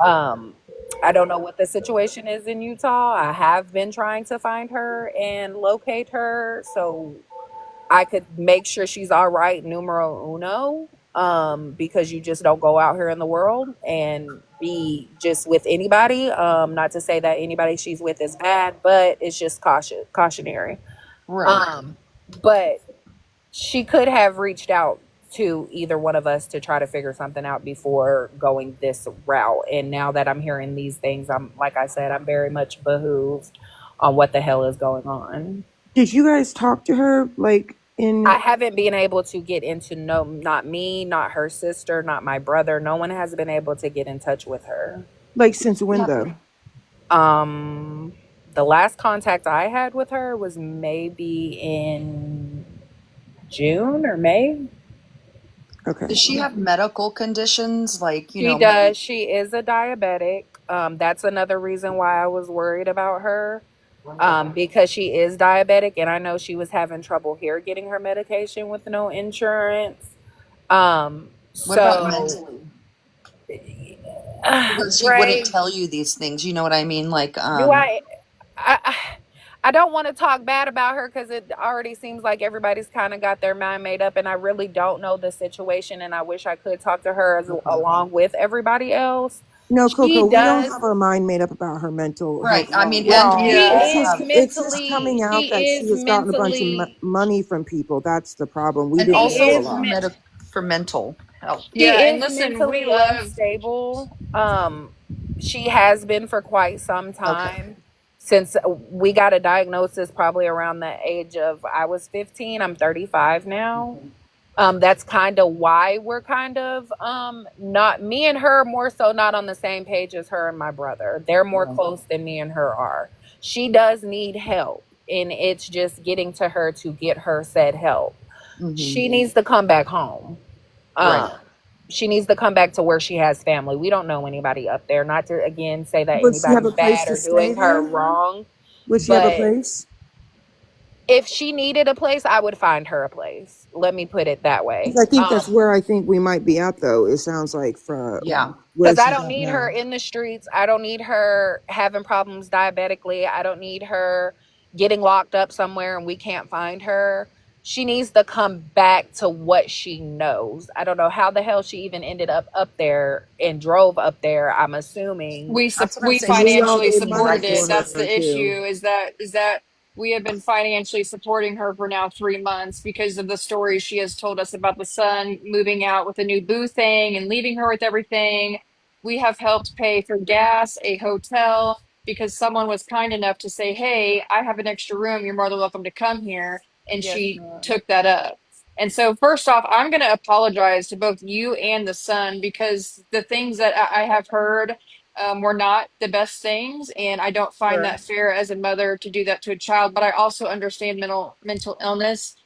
Um, I don't know what the situation is in Utah. I have been trying to find her and locate her so I could make sure she's all right, numero uno. Because you just don't go out here in the world and be just with anybody. Not to say that anybody she's with is bad, but it's just cautionary. Right. Um, but she could have reached out to either one of us to try to figure something out before going this route. And now that I'm hearing these things, I'm like I said, I'm very much behooved on what the hell is going on. Did you guys talk to her like I in haven't been able to get into no, not me, not her sister, not my brother. No one has been able to get in touch with her. like since when Yeah. though? Um, the last contact I had with her was maybe in June or May. Okay. Does she have medical conditions like, She maybe? does. She is a diabetic. That's another reason why I was worried about her. Because she is diabetic, and I know she was having trouble here getting her medication with no insurance. What about So, mentally? Where she wouldn't Dre, tell you these things, you know what I mean? Like, do I I don't want to talk bad about her because it already seems like everybody's kind of got their mind made up, and I really don't know the situation. And I wish I could talk to her okay. along with everybody else. No, She Coco, we don't does. have our mind made up about her mental Right. health at I all. mean, We're and She people Yeah. is have, it's just coming mentally. out She that she is has gotten a bunch of mentally. money from people. That's the problem. We and didn't She know also a is. for lot. for mental health. She Yeah, and is listen, we mentally love. unstable. She has been for quite some Okay. time since we got a diagnosis, probably around the age of I was 15. I'm 35 now. That's kind of why we're kind of not me and her more so not on the same page as her and my brother. They're more Right. close than me and her are. She does need help, and it's just getting to her to get her said help. Hmm. She needs to come back home. Right. Um, she needs to come back to where she has family. We don't know anybody up there. Not to again say that Would she have anybody's a place bad to or stay doing her there? wrong, Would she have a but place? if she needed a place, I would find her a place. Let me put it that way. Because I think that's where I think we might be at, though. It sounds like for Yeah. where Because I she's don't at need her now. in the streets. I don't need her having problems diabetically. I don't need her getting locked up somewhere and we can't find her. She needs to come back to what she knows. I don't know how the hell she even ended up there and drove up there. I'm assuming. That's what I'm We saying. And She's we got to all financially get gave people money supported back to it. for That's her the safety. too. issue. Is that we have been financially supporting her for now 3 months because of the stories she has told us about the son moving out with a new boo thing and leaving her with everything. We have helped pay for gas, a hotel. because someone was kind enough to say, "Hey, I have an extra room. You're more than welcome to come here." And Yes, she ma'am. took that up. And so, first off, I'm going to apologize to both you and the son because the things that I have heard were not the best things, and I don't find Sure. that fair as a mother to do that to a child. But I also understand mental illness.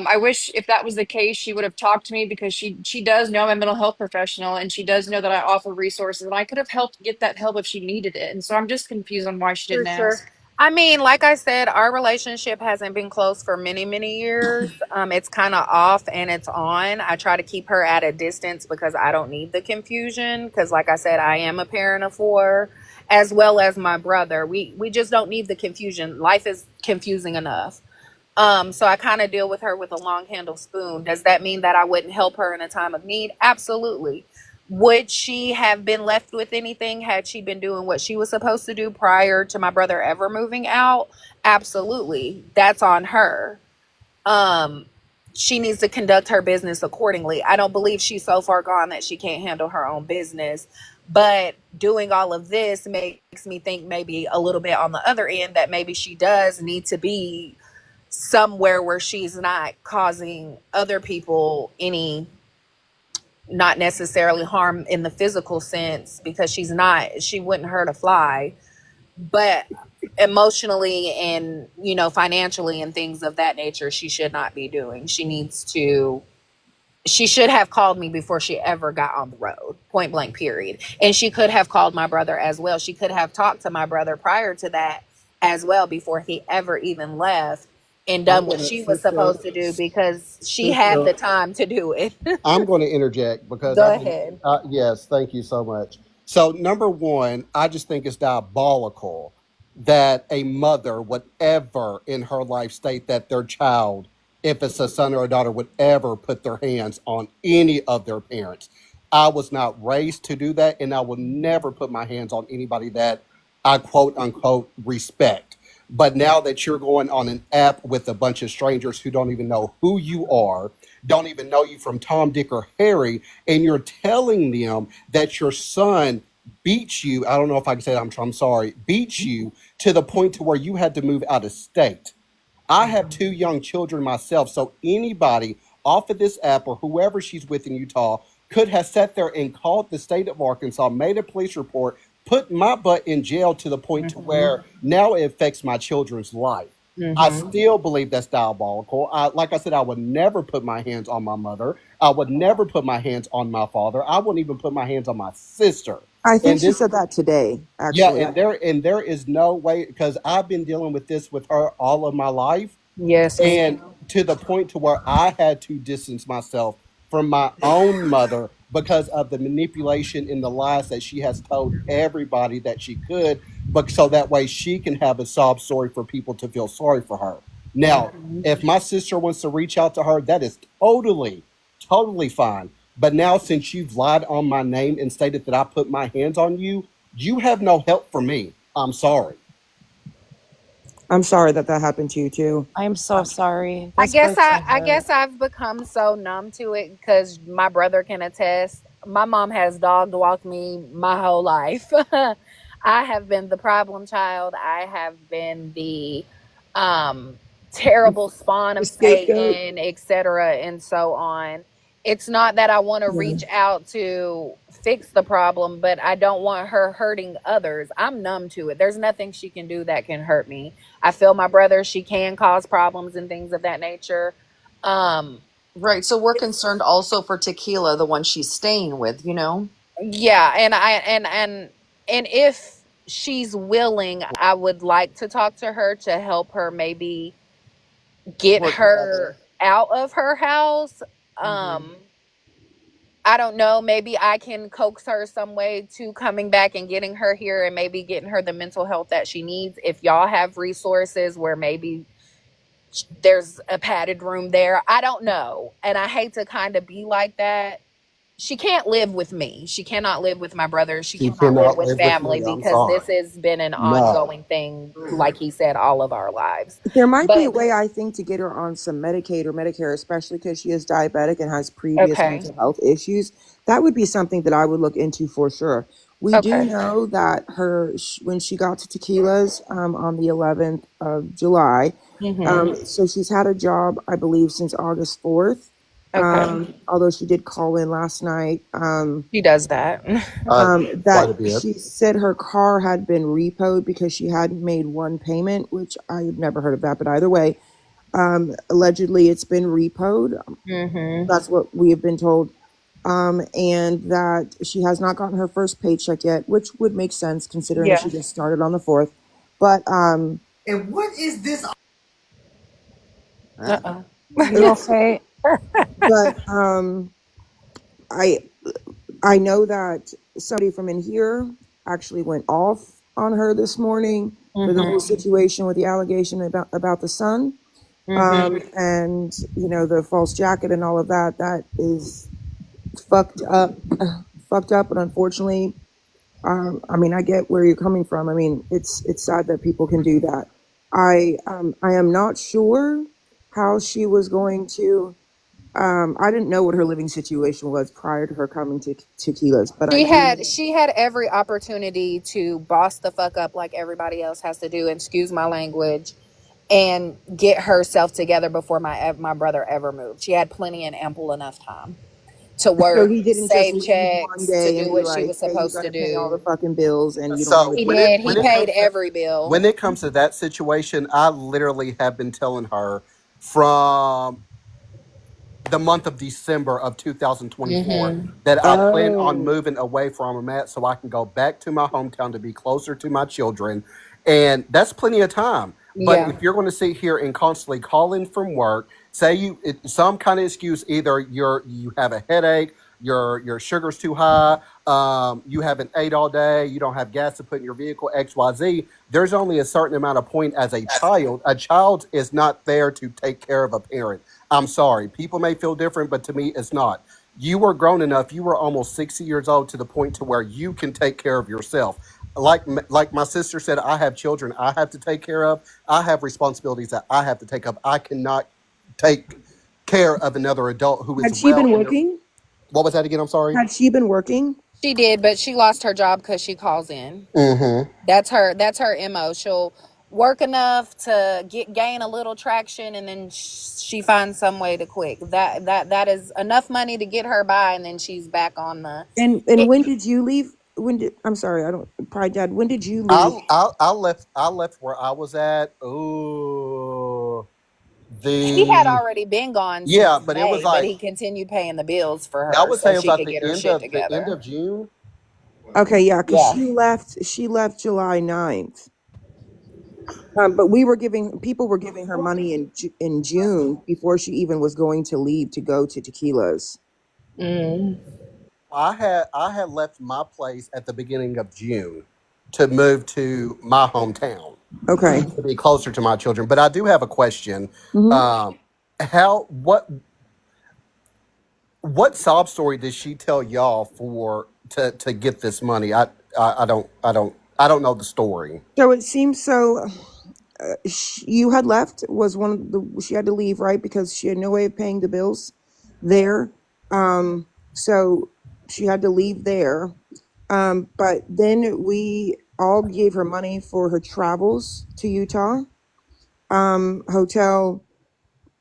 I wish if that was the case, she would have talked to me because she does know I'm a mental health professional and she does know that I offer resources and I could have helped get that help if she needed it. And so I'm just confused on why she For didn't sure. ask. I mean, like I said, our relationship hasn't been close for many, many years. It's kind of off and it's on. I try to keep her at a distance because I don't need the confusion. Because, like I said, I am a parent of four, as well as my brother. We just don't need the confusion. Life is confusing enough. So I kind of deal with her with a long handle spoon. Does that mean that I wouldn't help her in a time of need? Absolutely. Would she have been left with anything had she been doing what she was supposed to do prior to my brother ever moving out? Absolutely. That's on her. Um, she needs to conduct her business accordingly. I don't believe she's so far gone that she can't handle her own business. But doing all of this makes me think maybe a little bit on the other end that maybe she does need to be somewhere where she's not causing other people any, not necessarily harm in the physical sense, because she wouldn't hurt a fly, but emotionally and financially and things of that nature she should not be doing. She should have called me before she ever got on the road, point blank, period. And she could have called my brother as well. She could have talked to my brother prior to that as well before he ever even left, and I'm done what gonna, she was supposed to do because she had sister. the time to do it. I'm going to interject because Go I've been. ahead. Yes, thank you so much. So, number one, I just think it's diabolical that a mother would ever in her life state that their child, if it's a son or a daughter, would ever put their hands on any of their parents. I was not raised to do that, and I will never put my hands on anybody that I quote unquote respect. But now that you're going on an app with a bunch of strangers who don't even know who you are, don't even know you from Tom, Dick, or Harry, and you're telling them that your son beats you. I don't know if I can say that. I'm sorry. Beats you to the point to where you had to move out of state. I have two young children myself, so anybody off of this app or whoever she's with in Utah could have sat there and called the state of Arkansas, made a police report, put my butt in jail to the point to Mm-hmm. where now it affects my children's life. I Mm-hmm. still believe that's diabolical. Like I said, I would never put my hands on my mother. I would never put my hands on my father. I wouldn't even put my hands on my sister. I think And she this said that today, yeah, actually. and there is no way because I've been dealing with this with her all of my life, Yes, me and too. to the point to where I had to distance myself from my own mother because of the manipulation and the lies that she has told everybody that she could, but so that way she can have a sob story for people to feel sorry for her. Now, Mm-hmm. if my sister wants to reach out to her, that is totally fine. But now, since you've lied on my name and stated that I put my hands on you, you have no help for me. I'm sorry. I'm sorry that that happened to you too. I'm so sorry. I This guess breaks my I heart. guess I've become so numb to it because my brother can attest. My mom has dog walked me my whole life. I have been the problem child. I have been the um terrible spawn The of scapegoat. Satan, etc., and so on. It's not that I want to Yeah. reach out to fix the problem, but I don't want her hurting others. I'm numb to it. There's nothing she can do that can hurt me. I feel my brother, she can cause problems and things of that nature. Um, Right. So we're concerned also for Tequila, the one she's staying with, you know? yeah, and if she's willing, I would like to talk to her to help her maybe get Work her together. out of her house. Hmm. Um, I don't know, maybe I can coax her some way to coming back and getting her here and maybe getting her the mental health that she needs. If y'all have resources where maybe there's a padded room there. I don't know. And I hate to kind of be like that. she can't live with me. She cannot live with my brother. She She cannot live cannot with live with family me. I'm because this sorry. has been an No. ongoing thing, like he said, all of our lives. There might be a But way, I think, to get her on some Medicaid or Medicare, especially because she is diabetic and has previous okay, mental health issues. That would be something that I would look into for sure. We do okay. know that when she got to Tequila's on the 11th of July, Mhm. so she's had a job, I believe, since August 4th. Okay. Although she did call in last night. She does that. Uh, That quite a bit. she said her car had been repoed because she hadn't made one payment, which I have never heard of that. But either way, allegedly it's been repoed. Mhm. That's what we have been told. And that she has not gotten her first paycheck yet, which would make sense considering Yeah. she just started on the 4th. But And what is this? Uh oh. You okay? but I I know that somebody from in here actually went off on her this morning for the whole Mhm. situation with the allegation about the son, Mhm. and the false jacket and all of that. That is fucked up, fucked up. But unfortunately, I mean, I get where you're coming from. I mean, it's sad that people can do that. I am not sure how she was going to. I didn't know what her living situation was prior to her coming to Tequila's, but I She do had know. she had every opportunity to boss the fuck up like everybody else has to do, and excuse my language, and get herself together before my brother ever moved. She had plenty and ample enough time to So work, he didn't just save leave one checks, to day and do be what she like, was "Hey, you supposed got to to pay all the do. fucking bills, and you don't have a So He when job." it did. He when it paid comes to every bill. when it comes to that situation, I literally have been telling her from the month of December of 2024 Mm-hmm. that I plan on Oh, moving away from where I'm at so I can go back to my hometown to be closer to my children. And that's plenty of time. But Yeah. if you're going to sit here and constantly call in from work, say some kind of excuse, either you have a headache, your sugar's too high, you haven't ate all day, you don't have gas to put in your vehicle, XYZ. There's only a certain amount of point as a child. A child is not there to take care of a parent. I'm sorry. People may feel different, but to me, it's not. You were grown enough. You were almost 60 years old to the point to where you can take care of yourself. Like my sister said, I have children I have to take care of. I have responsibilities that I have to take up. I cannot take care of another adult who is had she well been in their. working? What was that again? I'm sorry. Had she been working? She did, but she lost her job because she calls in. Mm-hmm. That's her mo. She'll work enough to gain a little traction, and then she finds some way to quit. That is enough money to get her by, and then she's back on the. And It, when did you leave? When did I'm sorry, I don't Pride Dad. When did you leave? I left where I was at. Ooh, he had the already been gone yeah, since but it was May, but like he continued paying the bills for I her would so say she about could the get her end shit of the end together. of June. Okay, yeah, because Yeah. she left July 9th. But people were giving her money in June before she even was going to leave to go to Tequila's. Mm. I had left my place at the beginning of June to move to my hometown Okay. to be closer to my children. But I do have a question. Hmm. Um, how what sob story did she tell y'all for to get this money? I don't know the story. So it seems so. You had left was one of she had to leave, right, because she had no way of paying the bills there. So she had to leave there. But then we all gave her money for her travels to Utah, hotel,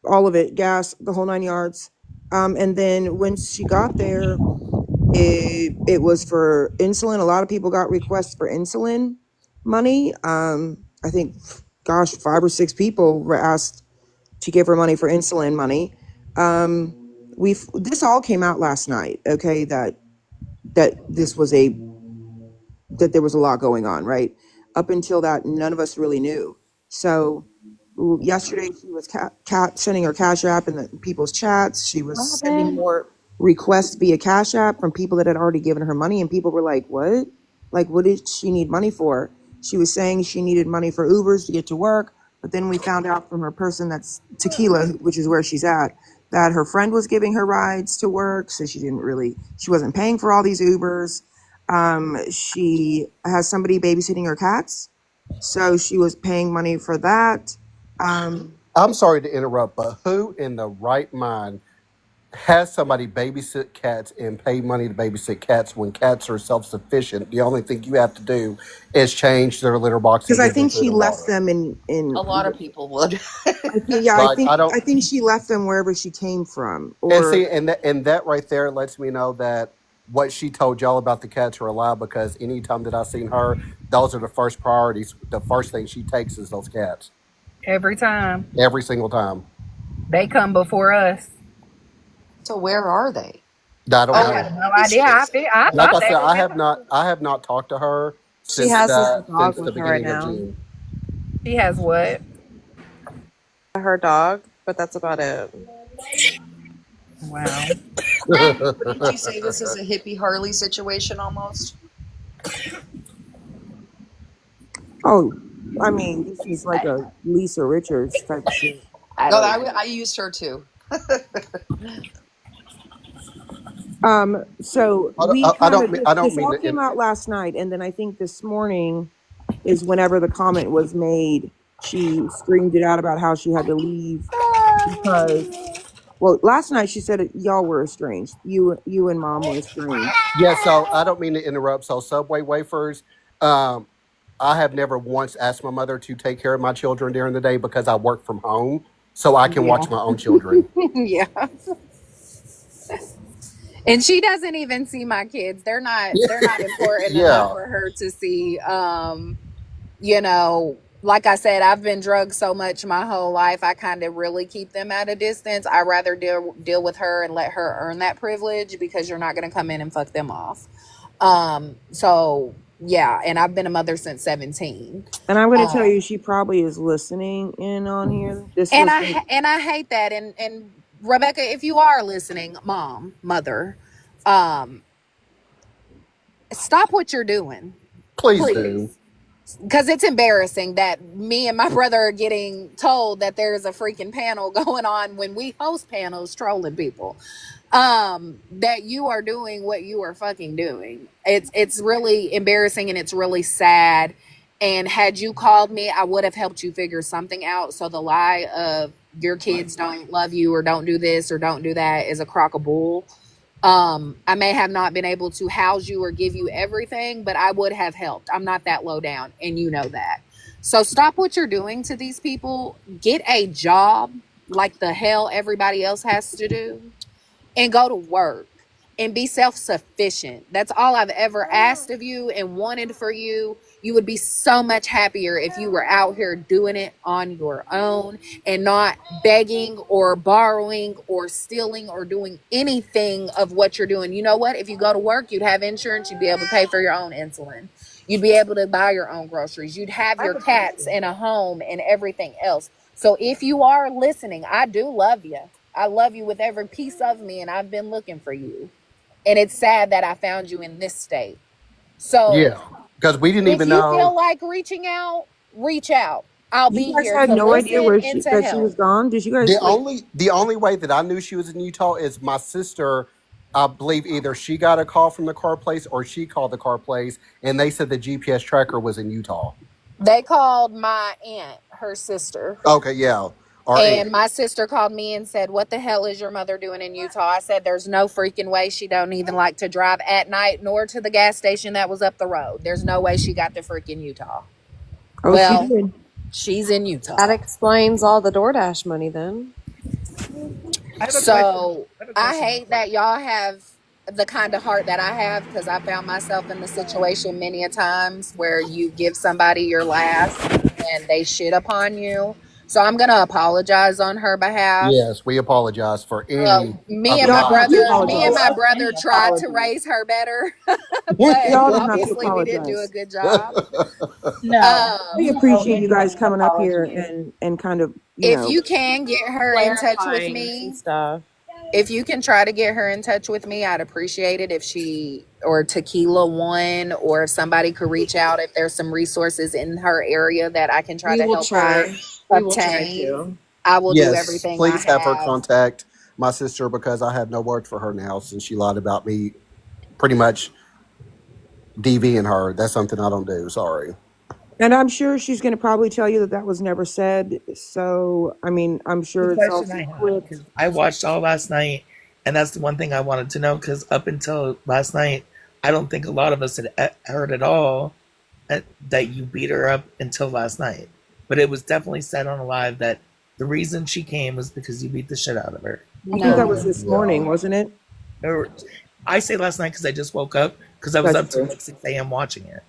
all of it, gas, the whole 9 yards. And then when she got there, it was for insulin. A lot of people got requests for insulin money. I think, gosh, 5 or 6 people were asked to give her money for insulin money. We've This all came out last night. Okay, that this was a that there was a lot going on, right? Up until that, none of us really knew. So yesterday, she was sending her Cash App in the people's chats. She was sending more requests via Cash App from people that had already given her money, and people were like, "What? Like, what did she need money for?" She was saying she needed money for Ubers to get to work, but then we found out from her person that's Tequila, which is where she's at, that her friend was giving her rides to work, so she wasn't paying for all these Ubers. She has somebody babysitting her cats, so she was paying money for that. I'm sorry to interrupt, but who in the right mind has somebody babysit cats and pay money to babysit cats when cats are self sufficient? The only thing you have to do is change their litter box Because and I give them think food she and left water. them A lot of people would. I think, yeah, Like I I don't. think she left them wherever she came from, And or see, and that right there lets me know that what she told y'all about the cats are a lie, because anytime that I've seen her, those are the first priorities. The first thing she takes is those cats. Every time Every single time. they come before us. So where are they? I don't I Oh, have know. no maybe idea. she is. I Like thought I they said, was I in have the not I have not talked to her She has his dog since the with her right beginning of now. June. She has what? Her dog, but that's about it. Wow. Wouldn't you say this is a hippie Harley situation almost? oh, I mean, this is like a Lisa Richards type of shit. I No, don't know. I used her too. So I, don't- we I kind don't of mean I don't this mean all to came out last night, and then I think this morning is whenever the comment was made. She screamed it out about how she had to leave because, well, last night she said y'all were estranged. You and mom were estranged. Yeah, so I don't mean to interrupt. So Subway wafers, um, I have never once asked my mother to take care of my children during the day because I work from home, so I can Yeah. watch my own children. Yeah. And she doesn't even see my kids. They're not important enough Yeah. for her to see. You know, like I said, I've been drugged so much my whole life. I kind of really keep them at a distance. I rather deal with her and let her earn that privilege because you're not going to come in and fuck them off. So yeah, and I've been a mother since 17. And I'm going to tell Um, you, she probably is listening in on here. This and was I and I hate that. And Rebecca, if you are listening, mom, mother, um, stop what you're doing, Please do. please, because it's embarrassing that me and my brother are getting told that there's a freaking panel going on when we host panels trolling people. That you are doing what you are fucking doing. It's really embarrassing and it's really sad. And had you called me, I would have helped you figure something out. So the lie of your kids don't love you or don't do this or don't do that is a crock of bull. I may have not been able to house you or give you everything, but I would have helped. I'm not that low down, and you know that. So stop what you're doing to these people. Get a job like the hell everybody else has to do and go to work and be self sufficient. That's all I've ever asked of you and wanted for you. You would be so much happier if you were out here doing it on your own and not begging or borrowing or stealing or doing anything of what you're doing. You know what? If you go to work, you'd have insurance, you'd be able to pay for your own insulin. You'd be able to buy your own groceries. You'd have I have your a cats question. and a home and everything else. So if you are listening, I do love you. I love you with every piece of me, and I've been looking for you. And it's sad that I found you in this state. So Yeah. Because we didn't if even you know. feel like reaching out, reach out. I'll you be guys here had to no idea listen where and she to that she was help. gone. Did you The guys like? only the only way that I knew she was in Utah is my sister. I believe either she got a call from the car place or she called the car place, and they said the GPS tracker was in Utah. They called my aunt, her sister. Okay, yeah, our aunt. And my sister called me and said, "What the hell is your mother doing in Utah?" I said, "There's no freaking way. She don't even like to drive at night nor to the gas station that was up the road. There's no way she got to freaking Utah." Oh, she Well, did. she's in That Utah. explains all the DoorDash money then. I have a question. So I have a I question real hate quick. that y'all have the kind of heart that I have because I found myself in the situation many a times where you give somebody your last and they shit upon you. So I'm gonna apologize on her behalf. Yes, we apologize for any Me of and the Y'all my don't have to lies. brother, me and apologize. my Love brother any tried to apology. raise her better, but Y'all don't have to obviously we didn't do a apologize. good job. No, We you Um, don't owe appreciate you guys anyone an coming up here apology. and kind of if you can get her in touch with Clarifying some me, stuff. if you can try to get her in touch with me, I'd appreciate it if she or Tequila One or if somebody could reach out if there's some resources in her area that I can try We to will help her try. We will try obtain. to. I will do Yes, everything I please have her have. contact. my sister because I have no words for her now since she lied about me pretty much DVing her. That's something I don't do. Sorry. And I'm sure she's going to probably tell you that that was never said. So, I mean, I'm The sure it's question also I have, clipped. because I watched all last night, and that's the one thing I wanted to know. Because up until last night, I don't think a lot of us had heard at all that you beat her up until last night. But it was definitely said on a live that the reason she came was because you beat the shit out of her. I think that was No. this Yeah. morning, wasn't it? Or, I say last night because I just woke up because I was That's up till true. like 6 a.m. watching it.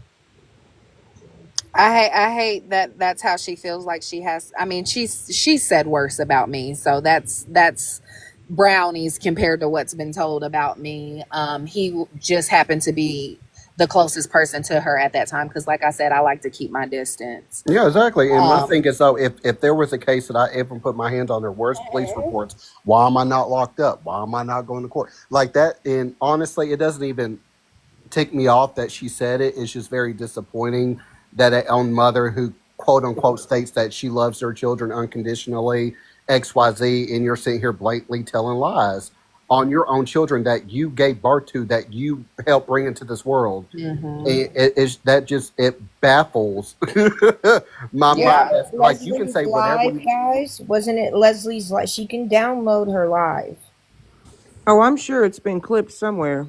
I hate that that's how she feels like she has. I mean, she said worse about me, so that's brownies compared to what's been told about me. He just happened to be the closest person to her at that time because, like I said, I like to keep my distance. Yeah, exactly. And my Um, thing is, though, if there was a case that I ever put my hands on, there where's police reports? Why am I not locked up? Why am I not going to court like that? And honestly, it doesn't even tick me off that she said it. It's just very disappointing that a own mother who quote unquote states that she loves her children unconditionally, XYZ, and you're sitting here blatantly telling lies on your own children that you gave birth to, that you helped bring into this world. mhm. That just it baffles my Yeah. mind. That was That's like you can Leslie's say whatever. live, guys. Wasn't it Leslie's live? She can download her live. Oh, I'm sure it's been clipped somewhere.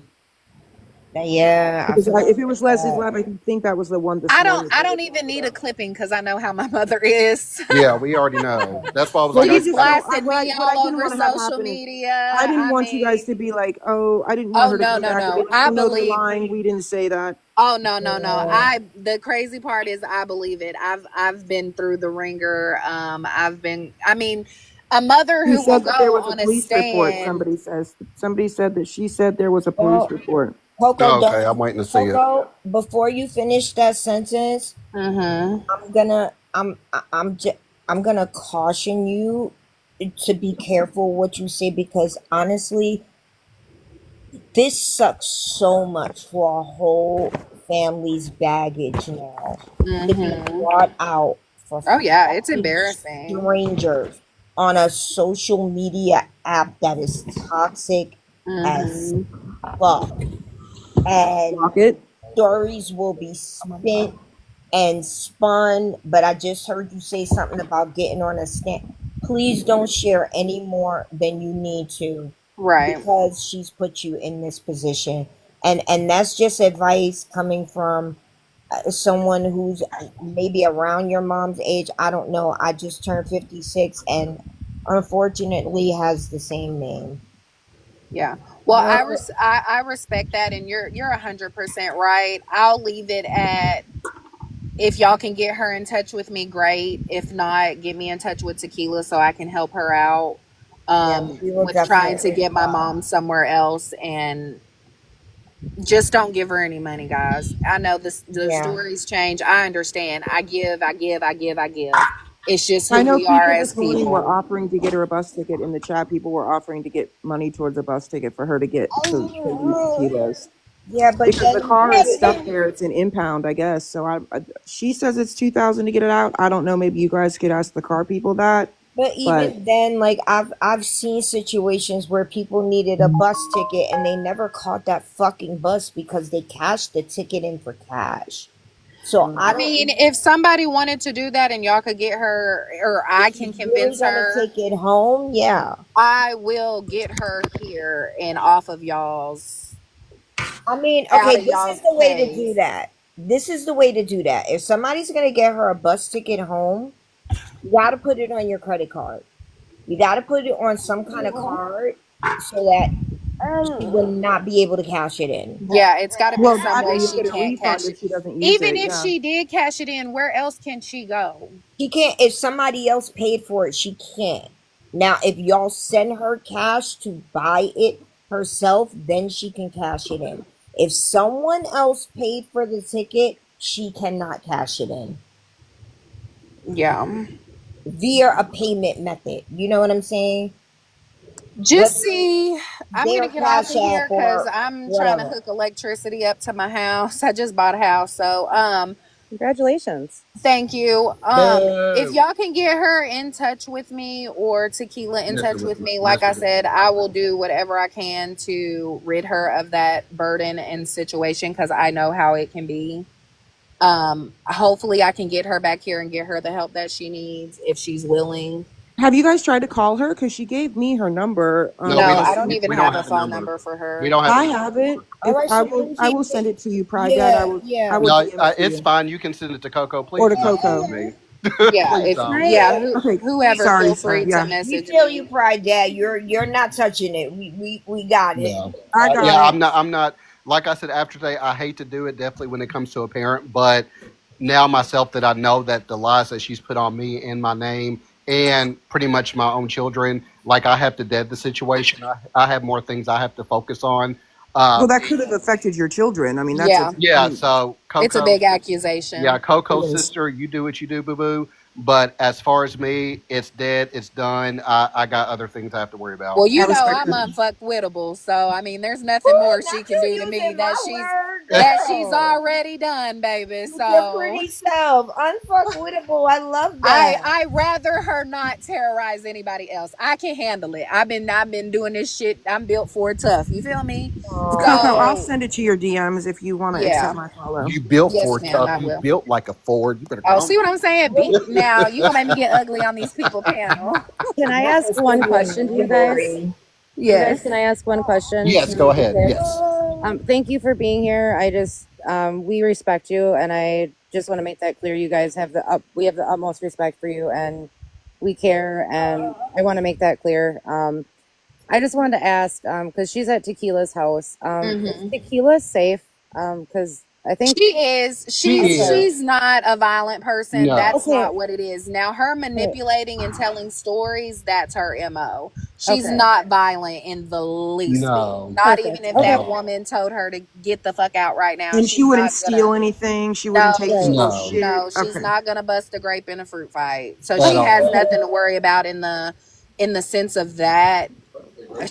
Yeah, I Because forgot if it was about Leslie's that. live, I think that was the one this morning I that they don't talked even need a about. clipping because I know how my mother is. Yeah, we already know. That's why I was Well, like, you She's just don't. blasted me What I all didn't over want to have social happen is, media. I didn't I want you guys mean, to be like, oh, I didn't want oh her to no, come no, back and be no. like, I oh no, they're believe. lying. We didn't say that. Oh no, no, no. Yeah. I the crazy part is I believe it. I've been through the ringer. I mean, a mother She who will said go that there was a on a police report. stand. Somebody said that she said there was a police Well, report. Coco, oh, okay, don't I'm waiting to see it. Coco. Before you finish that sentence, Mhm. I'm gonna I'm gonna caution you to be careful what you say because honestly, this sucks so much for a whole family's baggage now to be Mhm. brought out for Oh yeah, it's fucking embarrassing. strangers on a social media app that is toxic as Mhm. fuck. And Block it. stories will be spent and spun, but I just heard you say something about getting on a stand. Please don't share any more than you need to Right. because she's put you in this position. And that's just advice coming from someone who's maybe around your mom's age. I don't know. I just turned 56 and unfortunately has the same name. Yeah. Well, I respect that, and you're 100% right. I'll leave it at if y'all can get her in touch with me, great. If not, get me in touch with Tequila so I can help her out Yeah, we will with trying to definitely get my try. mom somewhere else. And just don't give her any money, guys. I know the Yeah. stories change. I understand. I give. It's just who I know we are people as this morning were people. offering to get her a bus ticket in the chat. People were offering to get money towards a bus ticket for her to get to use Tequila's Yeah, but because the then car is stuck there. It's an impound, I guess. So she says it's 2,000 to get it out. I don't know. Maybe you guys could ask the car people that. but But even then, like I've seen situations where people needed a bus ticket and they never caught that fucking bus because they cashed the ticket in for cash. So I I mm, don't mean, know if somebody wanted to do that and y'all could get her, or if I can she's really convince gonna her, take it home. Yeah, I will get her here and off of y'all's I mean, out okay, of this is y'all's the way to do pays. that. This is the way to do that. If somebody's gonna get her a bus ticket home, you got to put it on your credit card. You got to put it on some kind of card so that she will not be able to cash it in. Yeah, it's got to be well, some that or way you she get a can't refund cash it. if she doesn't use Even it. if Yeah. she did cash it in, where else can she go? She can't. If somebody else paid for it, she can't. Now, if y'all send her cash to buy it herself, then she can cash it in. If someone else paid for the ticket, she cannot cash it in Yeah. via a payment method. You know what I'm saying? Just Whether see, I'm going to their get off cash of app here because or I'm trying to whatever. hook electricity up to my house. I just bought a house. So, Congratulations. Thank you. If Boo. y'all can get her in touch with me or Tequila in touch with me, like Mess I with said, I will do whatever I can to rid her of that burden and situation because I know how it can be. Hopefully I can get her back here and get her the help that she needs if she's willing. Have you guys tried to call her? Because she gave me her number. No, No, we I don't. don't Obviously, even We don't have a have a phone number. number for We her. don't have a I number have for it. her. All If right, so then I she, will send it to you, Pride Dad. yeah, I yeah. will No, DM it to it's you. fine. You can send it to Coco. Or Please to do not send it Coco. to me. Yeah, Please if don't. yeah, Okay. We whoever, Sorry, feel sir. free to Yeah. we message feel you, me. Pride Dad. You're not touching it. We got it. Yeah. I got Yeah, it. I'm not like I said after today, I hate to do it definitely when it comes to a parent, but now myself that I know that the lies that she's put on me and my name and pretty much my own children, like I have to dead the situation. I have more things I have to focus on. Well, that And could have affected your children. I mean, that's a. Yeah, I yeah, mean, so it's a Coco, big yeah, accusation. Coco's it is. sister, you do what you do, boo boo. But as far as me, it's dead, it's done. I got other things I have to worry about. Well, I you know respect I'm that. unfuckwittable, so I mean, there's nothing Woo, more she not can do to you me using my word, that she's girl. already done, baby. With your So pretty self. Unfuckwittable. I love that. I rather her not terrorize anybody else. I can handle it. I've been doing this shit. I'm built for it tough. You feel me? Coco, Oh. I'll So send it to your DMs if you want to accept yeah, my follow. You built yes, Ford ma'am. tough. I You will. built like a Ford. You better Oh, calm see what I'm saying? Beat now. You gonna make me get ugly on these people panel? Can I Not ask to one send you question to another you guys? berry. You guys, Yes. can I ask one question Yes, to go be ahead. clear? Yes. Thank you for being here. I just, we respect you, and I just want to make that clear. You guys have we have the utmost respect for you, and we care, and I want to make that clear. I just wanted to ask, because she's at Tequila's house. Is Hmm. Tequila safe? Because I think She is. She is. okay, She's not a violent person. No. That's okay, not what it is. Now her okay, manipulating and telling stories, that's her MO. She's okay, not violent in the least bit. No. Not even perfect. if Okay, that No. woman told her to get the fuck out right now. And she She's wouldn't not gonna. steal anything. She wouldn't take No, right. people's No. shit. no, she's Okay. not gonna bust a grape in a fruit fight. So At she Okay, has all. perfect. nothing to worry about in the sense of that.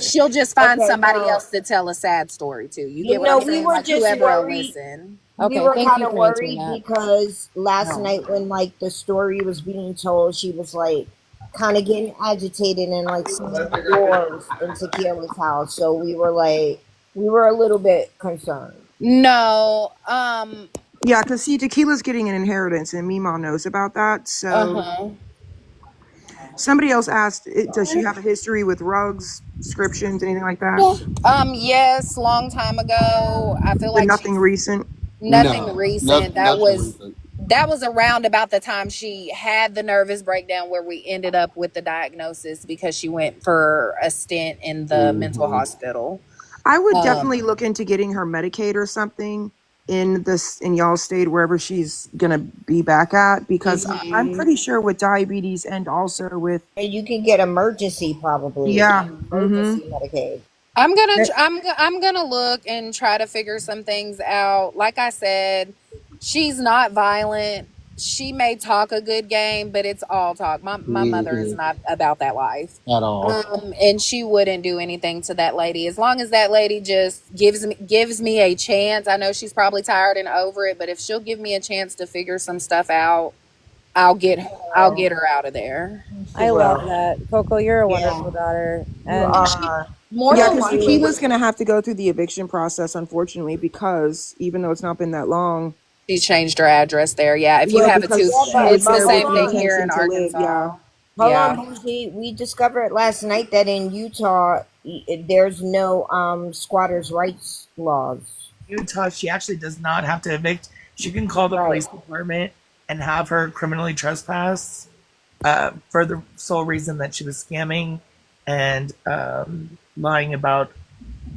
She'll just find Okay, somebody now, else to tell a sad story to. You get you what know, I'm we saying? were Like just whoever will worried. listen. We Okay, were thank kind you of for answering worried that. because last No. night when like the story was being told, she was like kind of getting agitated and like slamming doors in Tequila's house. So we were a little bit concerned. No. Yeah, because see, Tequila's getting an inheritance, and Mima knows about that. So Uh-huh. somebody else asked, does she have a history with rugs, descriptions, anything like that? Yes, long time ago. I feel But like nothing she's recent. nothing No. recent. Nothing recent. That was around about the time she had the nervous breakdown where we ended up with the diagnosis because she went for a stint in the mental Hmm. hospital. I would Um, definitely look into getting her Medicaid or something in y'all state wherever she's gonna be back at because I'm mhm. pretty sure with diabetes and also with And you can get emergency probably yeah. Mm-hmm. emergency Medicaid. I'm gonna look and try to figure some things out. Like I said, she's not violent. She may talk a good game, but it's all talk. My mother is Hmm. not about that life. At all. And she wouldn't do anything to that lady as long as that lady just gives me a chance. I know she's probably tired and over it, but if she'll give me a chance to figure some stuff out, I'll get I'll Well, get her out of there. she I love will. that. Coco, you're a Yeah, wonderful daughter. you And She are. more Yeah, than Thank because likely you. Tequila's gonna have to go through the eviction process, unfortunately, because even though it's not been that long, she changed her address there. Yeah, if you well, have a because two, Yeah, she but was it's the but there hold with same the thing on. here in intention to live. Yeah. Arkansas. Hold on, Yeah. Bougie. We discovered last night that in Utah there's no squatters' rights laws. Utah, she actually does not have to evict. She can call the Right. police department and have her criminally trespass for the sole reason that she was scamming and lying about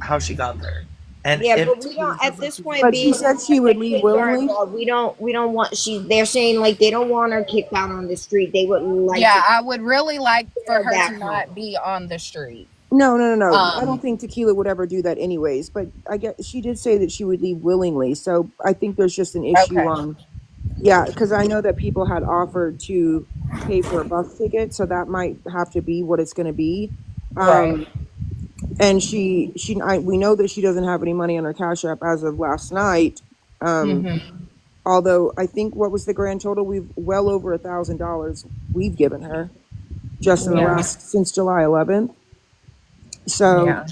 how she got there. And Yeah, if but we don't Tequila at feels like this she's point But she being said she that the would leave kids are willingly. involved. We don't want she they're saying like they don't want her kicked out on the street. They would like to Yeah, get I would really like for her her to back not home. be on the street. No, no, no, no. I don't Um, think Tequila would ever do that anyways. But I guess she did say that she would leave willingly. So I think there's just an issue okay. on, yeah, because I know that people had offered to pay for a bus ticket, so that might have to be what it's going to be. Right. Um, and we know that she doesn't have any money on her Cash App as of last night. Um, Mm-hmm. Although I think what was the grand total? We've well over $1,000 we've given her just in the Yeah. last since July 11th. So Yeah.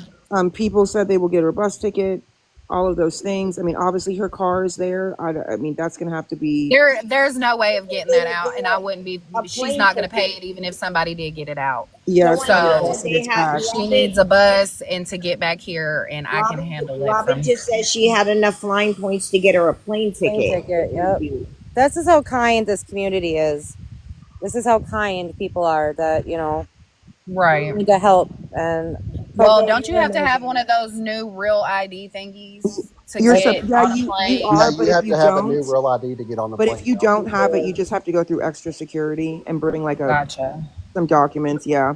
people said they will get her bus ticket, all of those things. I mean, obviously her car is there. I mean, that's going to have to be. There's no way of getting that They will out, and get I wouldn't be. a She's plane not going to pay ticket. it, even if somebody did get it out. Yeah, it's Someone going to be just So said best if they it's had cash. she Robin. needs a bus and to get back here, and I can handle it Robin from. just said she had enough flying points to get her a plane Plane ticket. ticket. Yep. This is how kind this community is. This is how kind people are that, Right. need to help. And Well, Coco, don't you you're have to have amazing. one of those new real ID thingies to You're Yep. so get yeah, on a you Yeah, are, plane? but you if have you to have a new don't, real ID to get on the but if plane you now. don't have it, you just have to go through extra security and bring like Gotcha. some documents. Yeah.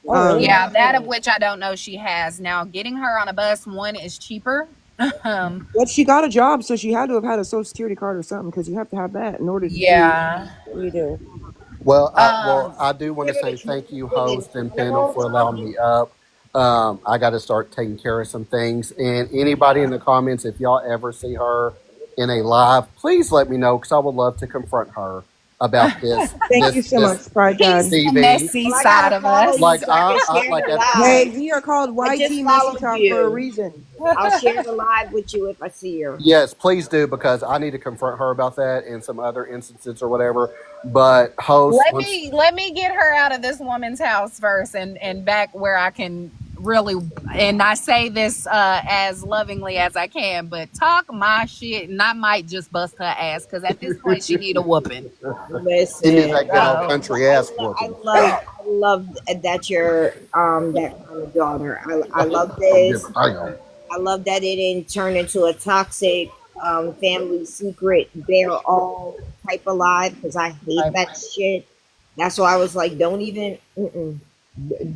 Oh, really? Um, Yeah, that of which I don't know she has. Now, getting her on a bus, one is cheaper. um, but she got a job, so she had to have had a social security card or something because you have to have that in order to do. yeah. You do. Well, I do want to Consider say it thank you, considered host and panel, general for allowing time. me up. I got to start taking care of some things. And anybody in the comments, if y'all ever see her in a live, please let me know because I would love to confront her about this Thank you this so this much, Pride God. He's the TV. messy Well, I side gotta of follow you Like us. so I can share like the at Hey, live. we are called I YT just Messy followed Talk for a you. reason. I'll share the live with you if I see her. yes, please do because I need to confront her about that and some other instances or whatever. But host once Let me get her out of this woman's house first and back where I can really, and I say this as lovingly as I can, but talk my shit and I might just bust her ass because at this point she need a whooping. she needs Listen, that good old So country ass whooping. I love that you're that kind of daughter. I love Oh, yes, this. I am. I love that it didn't turn into a toxic family secret. They're all type of live because I hate that shit. That's why I was like, don't even,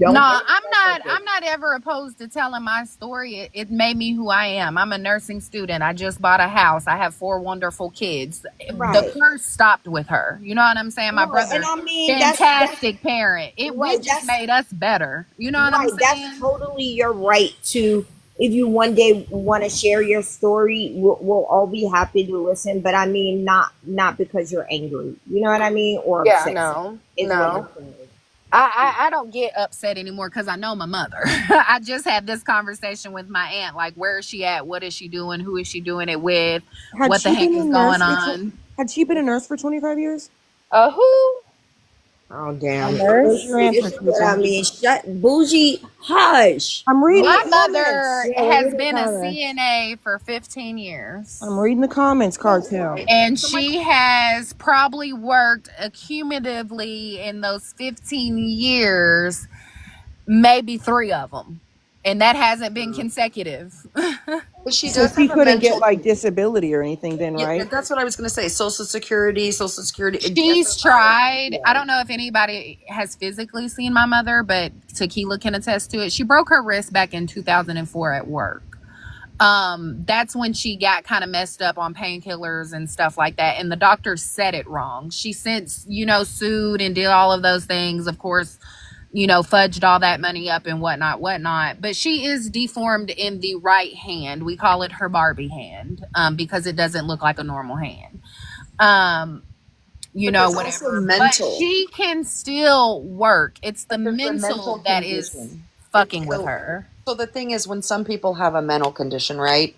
no, don't ever mess with I'm it. not ever opposed to telling my story. It made me who I am. I'm a nursing student. I just bought a house. I have 4 wonderful kids. The Right, curse stopped with her. You know what I'm saying? My right, and brother, I mean that's fantastic parent. We right. just That's made us better. You know what I'm right. That's saying? totally your right to. If you one day want to share your story, we'll all be happy to listen. But I mean, not because you're angry. You know what I mean, or Yeah, upset no, is what I'm no. saying. I don't get upset anymore because I know my mother. I just had this conversation with my aunt. Like, where is she at? What is she doing? Who is she doing it with? Had What the she heck been a is going nurse for on? had she been a nurse for 25 years? Who? Oh A damn! Where's nurse? your This answer, is what I Teresa? mean. Shut bougie. Hush. I'm reading Read the My the mother comments. comments. Yeah, we're has reading been a comments. CNA for 15 I'm years. reading the comments, cartel. And So my she has probably worked accumulatively in those 15 years, maybe 3 of them. And that hasn't been consecutive. But she So does she have a couldn't get mental. like disability or anything then, Yeah, right? that's what I was going to say. Social Security, She's SSI. tried. I Yeah. don't know if anybody has physically seen my mother, but Tequila can attest to it. She broke her wrist back in 2004 at work. That's when she got kind of messed up on painkillers and stuff like that, and the doctor said it wrong. She since sued and did all of those things, of course, fudged all that money up and whatnot, but she is deformed in the right hand. We call it her Barbie hand, because it doesn't look like a normal hand. um But there's also Whatever, but mental. she can still work. It's the But there's the mental mental that is condition. fucking with So, her. so the thing is, when some people have a mental condition, right?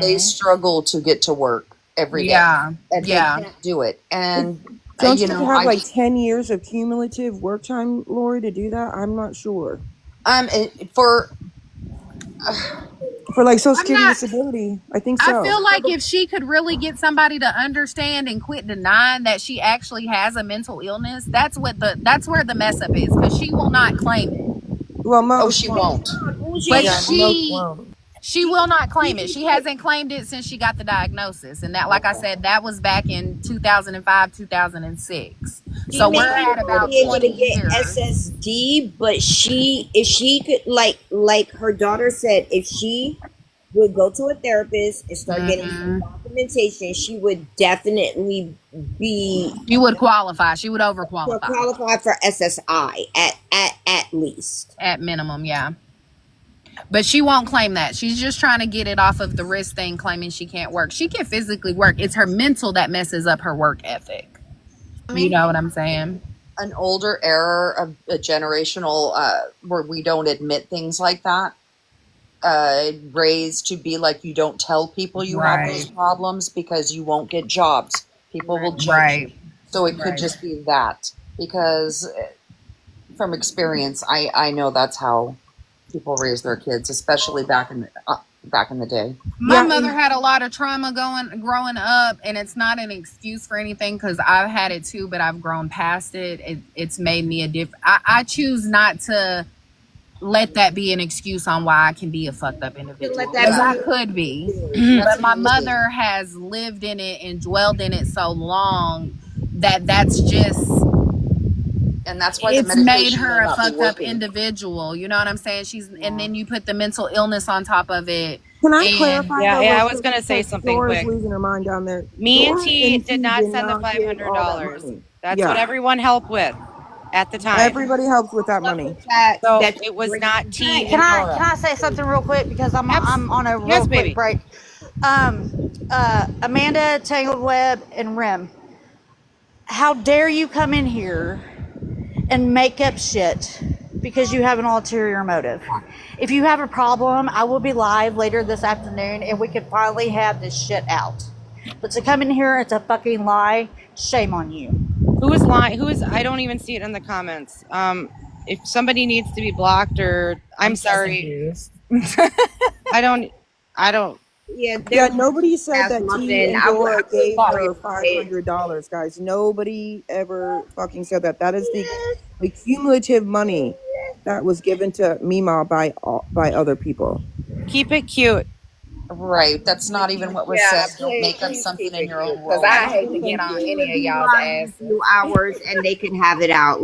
They Hmm. struggle to get to work every day, Yeah, and they yeah. can't do it. And Don't you have to have I like just 10 years of cumulative work time, Lori, to do that? I'm not sure. for For like Social I'm Security not. disability, I think I so. feel like if she could really get somebody to understand and quit denying that she actually has a mental illness, that's where the mess up is, because she will not claim it. Well, oh, most she won't. won't. But bougie. Yeah, most won't. she will not claim it. She hasn't claimed it since she got the diagnosis, and that, like I said, that was back in 2005, 2006. She So we're may at not about be able 20 to get years. SSD, but if she could, like her daughter said, if she would go to a therapist and start getting some Hmm. documentation, she would definitely be She would qualify. She would overqualify qualified for SSI at least. at minimum. Yeah. But she won't claim that. She's just trying to get it off of the wrist thing, claiming she can't work. She can physically work. It's her mental that messes up her work ethic. I You mean, know what I'm saying? an older era of a generational where we don't admit things like that, raised to be like, you don't tell people you have those Right. problems because you won't get jobs. People will judge you. Right. So it could Right. just be that, because from experience, I know that's how people raise their kids, especially back in the day. My Yeah, mother and had a lot of trauma growing up, and it's not an excuse for anything because I've had it too, but I've grown past it. It's made me a different. I choose not to let that be an excuse on why I can be a fucked up To let individual, that because Yeah, I be could be. that's But my amazing. mother has lived in it and dwelled in it so long that that's just, And that's why the it's made medication her may a not be fucked up working. individual. You know what I'm saying? And Yeah. then you put the mental illness on top of it. can I And clarify Yeah, though, yeah, real I was quick, gonna say because something Dora's quick. losing her mind down there. Me and Dora T and did T not did send the not five give hundred all that dollars. money. That's what Yeah, everyone helped with at the time. everybody helps with that stuff money. with that So that's it was bringing not you T pain. and Can Dora. I say something real quick because I'm on a real Yes, quick baby. break. Amanda, Tangled Web, and Rim, how dare you come in here and make up shit because you have an ulterior motive? If you have a problem, I will be live later this afternoon and we can finally have this shit out. But to come in here, it's a fucking lie. Shame on you. Who is lying? Who is? I don't even see it in the comments. If somebody needs to be blocked, or I'm I'm so sorry, confused. I don't. I don't. Yeah, Yeah, there's nobody said as that T muffin. and I Dora would gave worry her about it. $500, guys. Nobody ever fucking said that. That is the cumulative money that was given to Mima by other people. Keep it cute. Right. That's not even what was Yeah, said. Don't make up please something keep in it your cute own because world. I Thank hate you, to Get get thank on she you. any could of be y'all's live in a asses. few hours and they can have it out.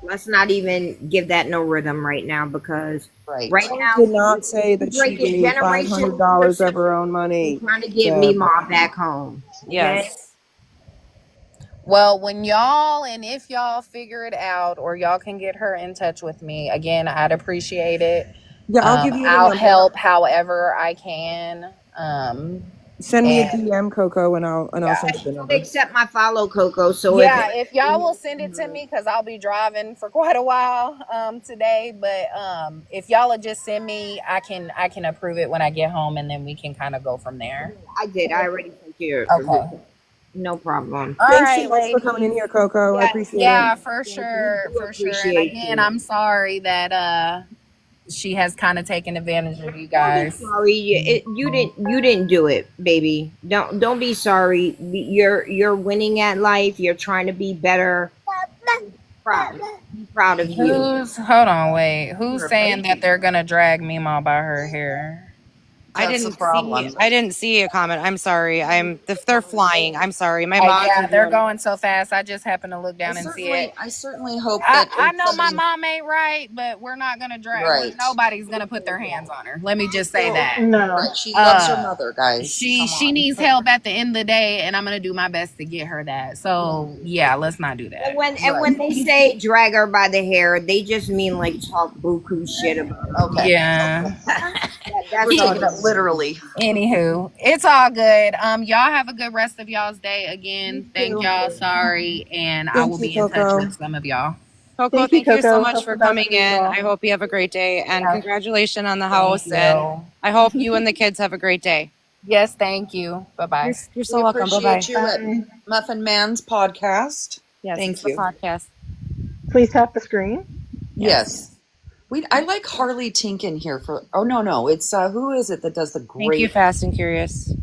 Let's not even give that no rhythm right now because right Right. Dora now did not say you're that she breaking gave generational $500 of curses her own and money. trying to get me Deb. mom back home. Okay. Yes. Well, when y'all and if y'all figure it out or y'all can get her in touch with me, again, I'd appreciate it. Yeah, I'll give you the I'll number. help however I can. Send me a And DM, Coco, and I'll yeah. send you the They number. accept my follow, Coco. So if Yeah, if y'all will send it to me, because I'll be driving for quite a while today. But if y'all will just send me, I can approve it when I get home, and then we can kind of go from there. I did, I already sent you. Okay. No problem. All Thanks so right, much for coming in ladies. here, Coco. I Yes, appreciate it. Yeah, yes, for yes. We sure, do for sure. And appreciate again, you. I'm sorry that she has kind of taken advantage of you Don't be guys. sorry. You didn't do it, baby. Don't be sorry. You're winning at life. You're trying to be better. Proud. Be proud of you. Hold on, wait. Who's You're a saying that baby. they're gonna drag Mima by her hair? That's the problem. I didn't see a comment. I'm sorry. If they're flying, I'm sorry. My mods are Yeah, they're doing. going so fast. I just happened to look down and see it. I certainly hope I, that I if know my somebody, mom ain't right, but we're not gonna drag. right, Nobody's gonna put their hands on her. Let me just say well, that. No. right, she loves her Uh, mother, guys. she Come she on. needs help at the end of the day, and I'm gonna do my best to get her that. So yeah, let's not do And that. Right. when they say drag her by the hair, they just mean like talk buku shit about her. Okay. Yeah. That's We're all taking they it mean. literally. Anywho, it's all good. Y'all have a good rest of y'all's day. You Again, thank too. y'all. Sorry, and I will Thank you, be in touch Coco. with some of y'all. Coco, Thank you, thank you so Coco. much Hope for the dog coming stays in. well. I hope you have a great day and Yeah, congratulations on the thank house. And you. I hope you and the kids have a great day. Yes, thank you. Bye bye. You're We so welcome. Bye appreciate bye. you at Bye. Muffin Man's podcast. Yes, it's Thank the you. podcast. Please tap the screen. Yes. Yes. I like Harley Tink in here for, oh no, it's who is it that does the Thank you, great, Fast and Curious.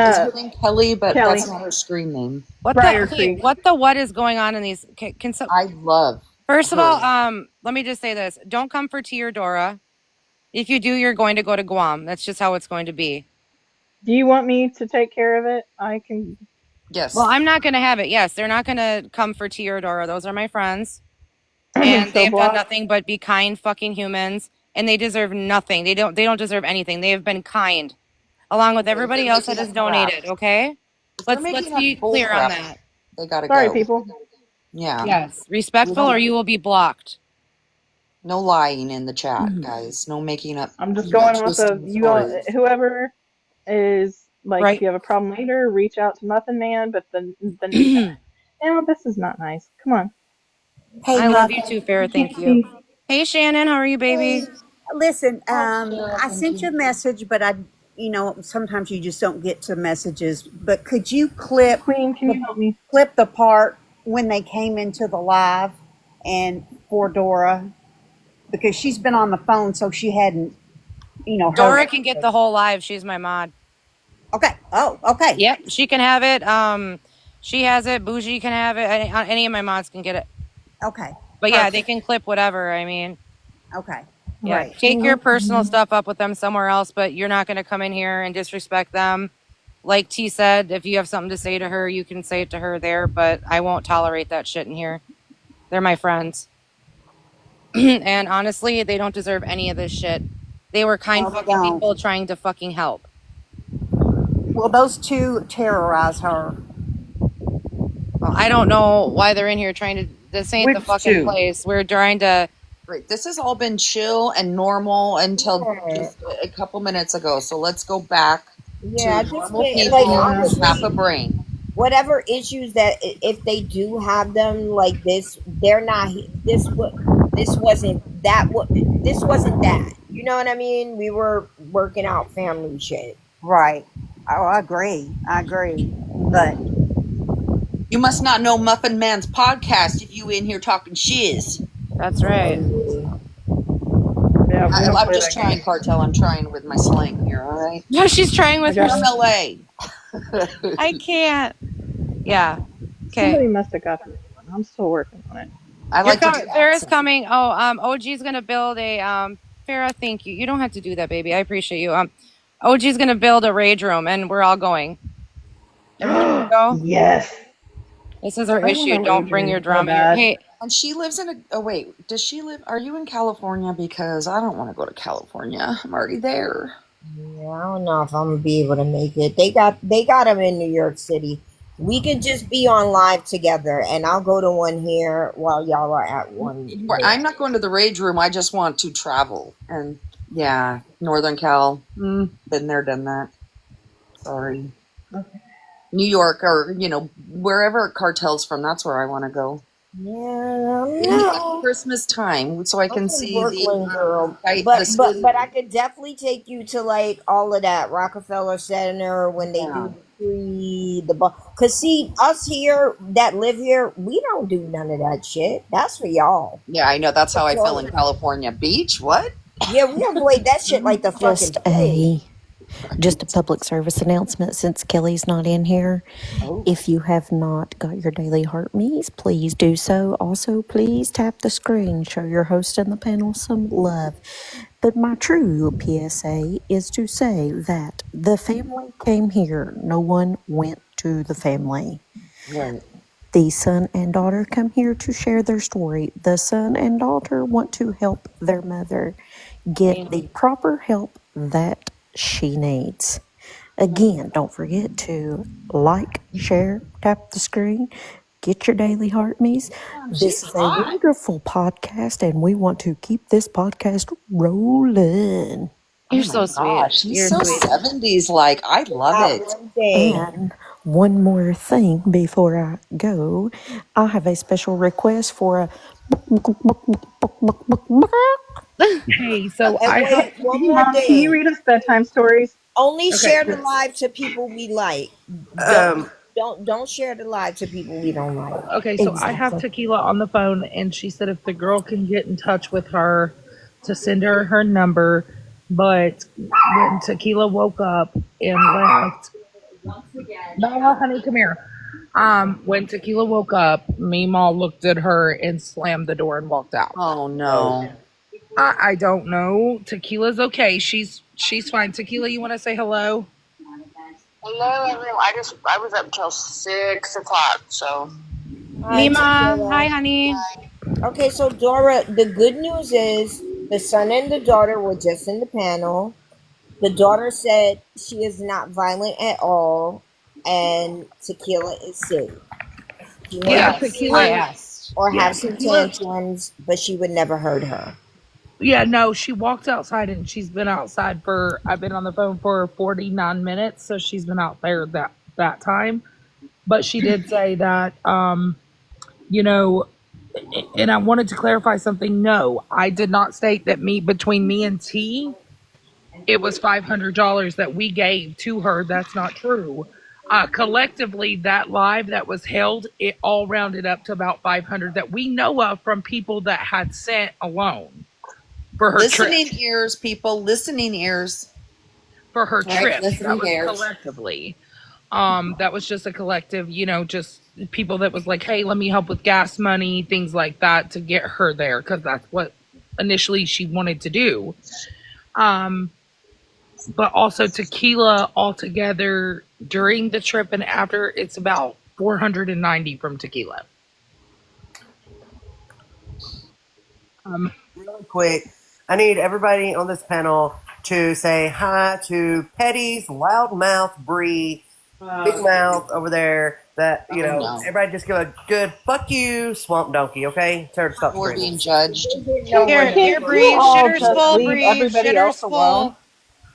is Uh, her name Kelly, but that's Kelly. not her screen name. What the Briar okay? Creek. What is going on in these? Can some I love first of all, her. let me just say this: don't come for T or Dora. If you do, you're going to go to Guam. That's just how it's going to be. Do you want me to take care of it? I can. Well, Yes. I'm not going to have it. Yes, they're not going to come for T or Dora. Those are my friends, and they So have done block. nothing but be kind fucking humans, and they deserve nothing. They don't deserve anything. They have been kind, along with Okay, if they're everybody else that making has up crap. donated. Okay, If they're let's making up be bull clear on crap, that. they gotta Sorry, go. people. Yeah. Yes, We respectful, don't, or you will be blocked. No lying in the chat, guys. No making up I'm just going with the twisting you all, stories. whoever is like, if Right. you have a problem later, reach out to Muffin Man. But now this is not nice. Come on, Hey, I love you Muffin. too, Farrah. you Thank can't you. be. Hey, Shannon. How are you, Hey, baby? listen. Oh, Sarah, I thank sent you a you. message, but sometimes you just don't get to messages. But could you clip Queen, can the you help me? part when they came into the live and for Dora because she's been on the phone, so she hadn't heard Dora it. can get the whole live. She's my mod. Okay. Oh, okay. Yep, she can have it. She has it. Bougie can have it. Any of my mods can get it. Okay. But yeah, they Perfect. can clip whatever. I mean, Okay. yeah, Great. take your personal stuff up with them somewhere else, but you're not going to come in here and disrespect them. Like T said, if you have something to say to her, you can say it to her there, but I won't tolerate that shit in here. They're my friends. And honestly, they don't deserve any of this shit. They were kind No, they fucking don't. people trying to fucking help. Well, those two terrorize her. Well, I don't know why they're in here trying to. This ain't the Which fucking two? place. We're trying to. Right. This has all been chill and normal until Yeah, just a couple minutes ago. So let's go back yeah. to I just normal think, like, people Yeah. with half a honestly, brain. whatever issues that if they do have them, like this, they're not. This what this wasn't that. What this wasn't that. You know what I mean? We were working out family shit. Right. Oh, I agree. I agree. But You must not know Muffin Man's podcast if you in here talking shiz. That's right. Totally. Yeah, we don't I'm play just that trying, game. Cartel. I'm trying with my slang here, all right? No, she's trying I with her. got From LA. I can't. Yeah. Okay. somebody must have got this one. I'm still working on it. I You're like to do coming. Farrah's accents. coming. Oh, OG's gonna build a Farrah, thank you. You don't have to do that, baby. I appreciate you. OG's gonna build a rage room, and we're all going. Everybody wanna go? Yes, This is our I want issue. a Don't rage bring your room so drama here. bad. Hey, And she lives in a. Oh, wait. Does she live? Are you in California? Because I don't want to go to California. I'm already there. Yeah, I don't know if I'm gonna be able to make it. They got them in New York City. We could just be on live together, and I'll go to one here while y'all are at one there. I'm not going to the rage room. I just want to travel. And yeah, Northern Cal. Been there, done that. Sorry. Okay. New York or, wherever Cartel's from. That's where I want to go. Yeah, Maybe at no. Christmas time so I I'm can from see the Brooklyn, girl. the But city. I could definitely take you to like all of that Rockefeller Center when they do Yeah. the tree, the cause see us here that live here, we don't do none of that shit. That's for y'all. Yeah, I know. That's how I feel in So California. Beach? What? yeah, we avoid that shit like the Just fucking plague. a just a public service announcement since Kelly's not in here. Oh, If you have not got your daily heart me's, please do so. Also, please tap the screen, show your host and the panel some love. But my true PSA is to say that the family came here. No one went to the family. right. The son and daughter come here to share their story. The son and daughter want to help their mother get the proper help that she needs. Again, don't forget to like, share, tap the screen, get your daily heart me's. Damn, This she's is a hot. wonderful podcast, and we want to keep this podcast rolling. Oh you're my so sweet. gosh, she's You're so sweet. 70s like. I love Not it. one day. And one more thing before I go, I have a special request for a. Hey, so And I have wait, one more Mom, can you thing. read us bedtime stories? Only okay. share the live to people we like. Don't Um, don't share the live to people we don't like. okay, so I have Exactly. Tequila on the phone, and she said if the girl can get in touch with her to send her her number. But when Tequila woke up and left, no, honey, come here. When Tequila woke up, Meemaw looked at her and slammed the door and walked out. Oh no. I don't know. Tequila's okay. She's fine. Tequila, you want to say hello? Hello, everyone. I was up till 6 o'clock. So Hi, Mima, Tequila. hi, honey. Okay, so Dora, the good news is the son and the daughter were just in the panel. The daughter said she is not violent at all, and Tequila is safe. She may Yeah, not Yes, I Tequila. scream asked. or Yeah, have some Tequila. tantrums, but she would never hurt her. Yeah, no, she walked outside and she's been outside for, I've been on the phone for 49 minutes, so she's been out there that time. But she did say that you know, and I wanted to clarify something. No, I did not state that between me and T, it was $500 that we gave to her. That's not true. Collectively, that live that was held, it all rounded up to about 500 that we know of from people that had sent alone for her trip. Listening ears, people, listening ears. For her All right, trip, that listening was ears. collectively. That was just a collective, just people that was like, hey, let me help with gas money, things like that to get her there because that's what initially she wanted to do. Um, but also tequila altogether during the trip and after, it's about 490 from tequila. Um, Really quick, I need everybody on this panel to say hi to Petty's loudmouth Bree, big mouth over there. That Oh no, everybody just give a good fuck you, swamp donkey. Okay, tell her to stop we're screaming. being judged. No, Here, can't here, you Bree. all Shitter's just full, leave Bree. everybody Shitter's else alone? full.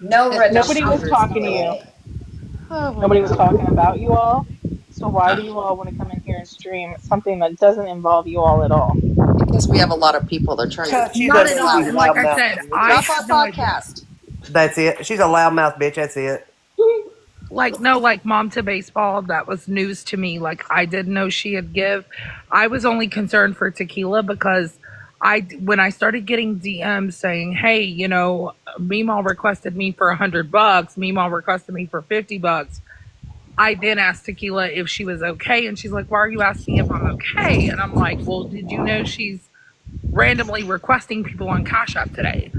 No rhythm. Nobody was talking to you. Oh my Nobody was god. talking about you all. So why do you all want to come in here and stream something that doesn't involve you all at all? Because we have a lot of people. They're trying to Cause she's Not a at figure all. out nosy And like I loudmouth said, bitch. I drop had our no idea. podcast. That's it. She's a loudmouth bitch. That's it. Like no, like mom to baseball, that was news to me. Like I didn't know she had give. I was only concerned for tequila because when I started getting DMs saying, hey, Meemaw requested me for $100, Meemaw requested me for $50. I then asked Tequila if she was okay, and she's like, why are you asking if I'm okay? And I'm like, well, did you know she's randomly requesting people on Cash App today?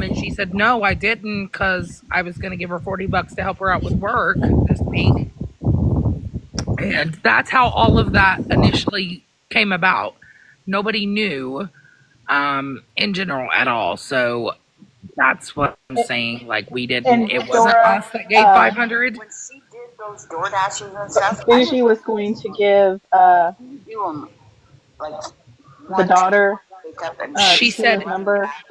And she said, no, I didn't, because I was going to give her $40 to help her out with work this week. And that's how all of that initially came about. Nobody knew in general at all. So that's what I'm saying. Like, we didn't, And it wasn't Dora, us that gave 500. When she did those door dashes and stuff, I Bougie didn't was think going she to would give do them like the 1, 2 daughter wake up and She she's Tequila's said, running number. back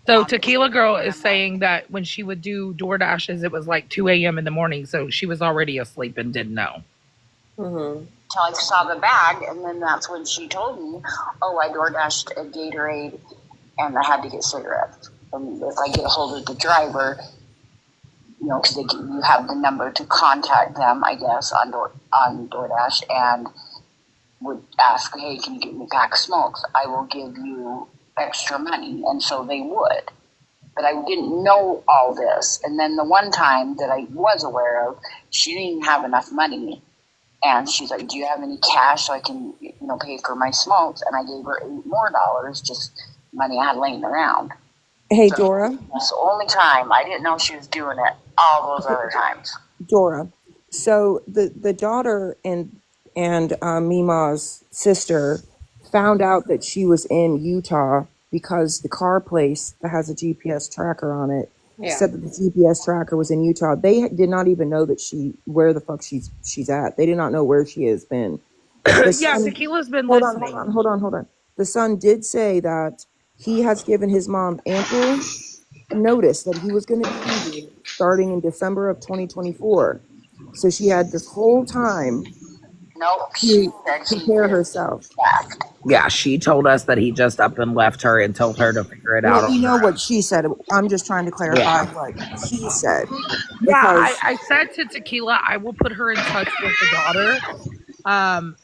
so on Tequila video, Girl and is I'm like, saying that when she would do Door Dashes, it was like 2 a.m. in the morning. So she was already asleep and didn't know. Mm-hmm. till I saw the bag, and then that's when she told me, "Oh, I door dashed a Gatorade, and I had to get cigarettes. And if I get a hold of the driver, because you have the number to contact them, I guess, on DoorDash, and would ask, hey, can you get me a pack of smokes? I will give you extra money, and so they would. But I didn't know all this. And then the one time that I was aware of, she didn't even have enough money. And she's like, do you have any cash so I can, pay for my smokes? And I gave her $8 more, just money I had laying around. Hey, So Dora. that's the only time. I didn't know she was doing it all those other times. Dora. So the daughter and Mima's sister found out that she was in Utah because the car place that has a GPS tracker on it Yeah. said that the GPS tracker was in Utah. They did not even know that where the fuck she's at. They did not know where she has been. The Yeah, son, Tequila's been hold on, listening. hold on. The son did say that he has given his mom ample notice that he was going to be leaving starting in December of 2024. So she had this whole time Nope, she to said he prepare just herself. left. Yeah, she told us that he just up and left her and told her to figure it out Well, on we know her what she said. I'm just trying to own. clarify what he said Yeah, because I said to Tequila, I will put her in touch with the daughter. Um,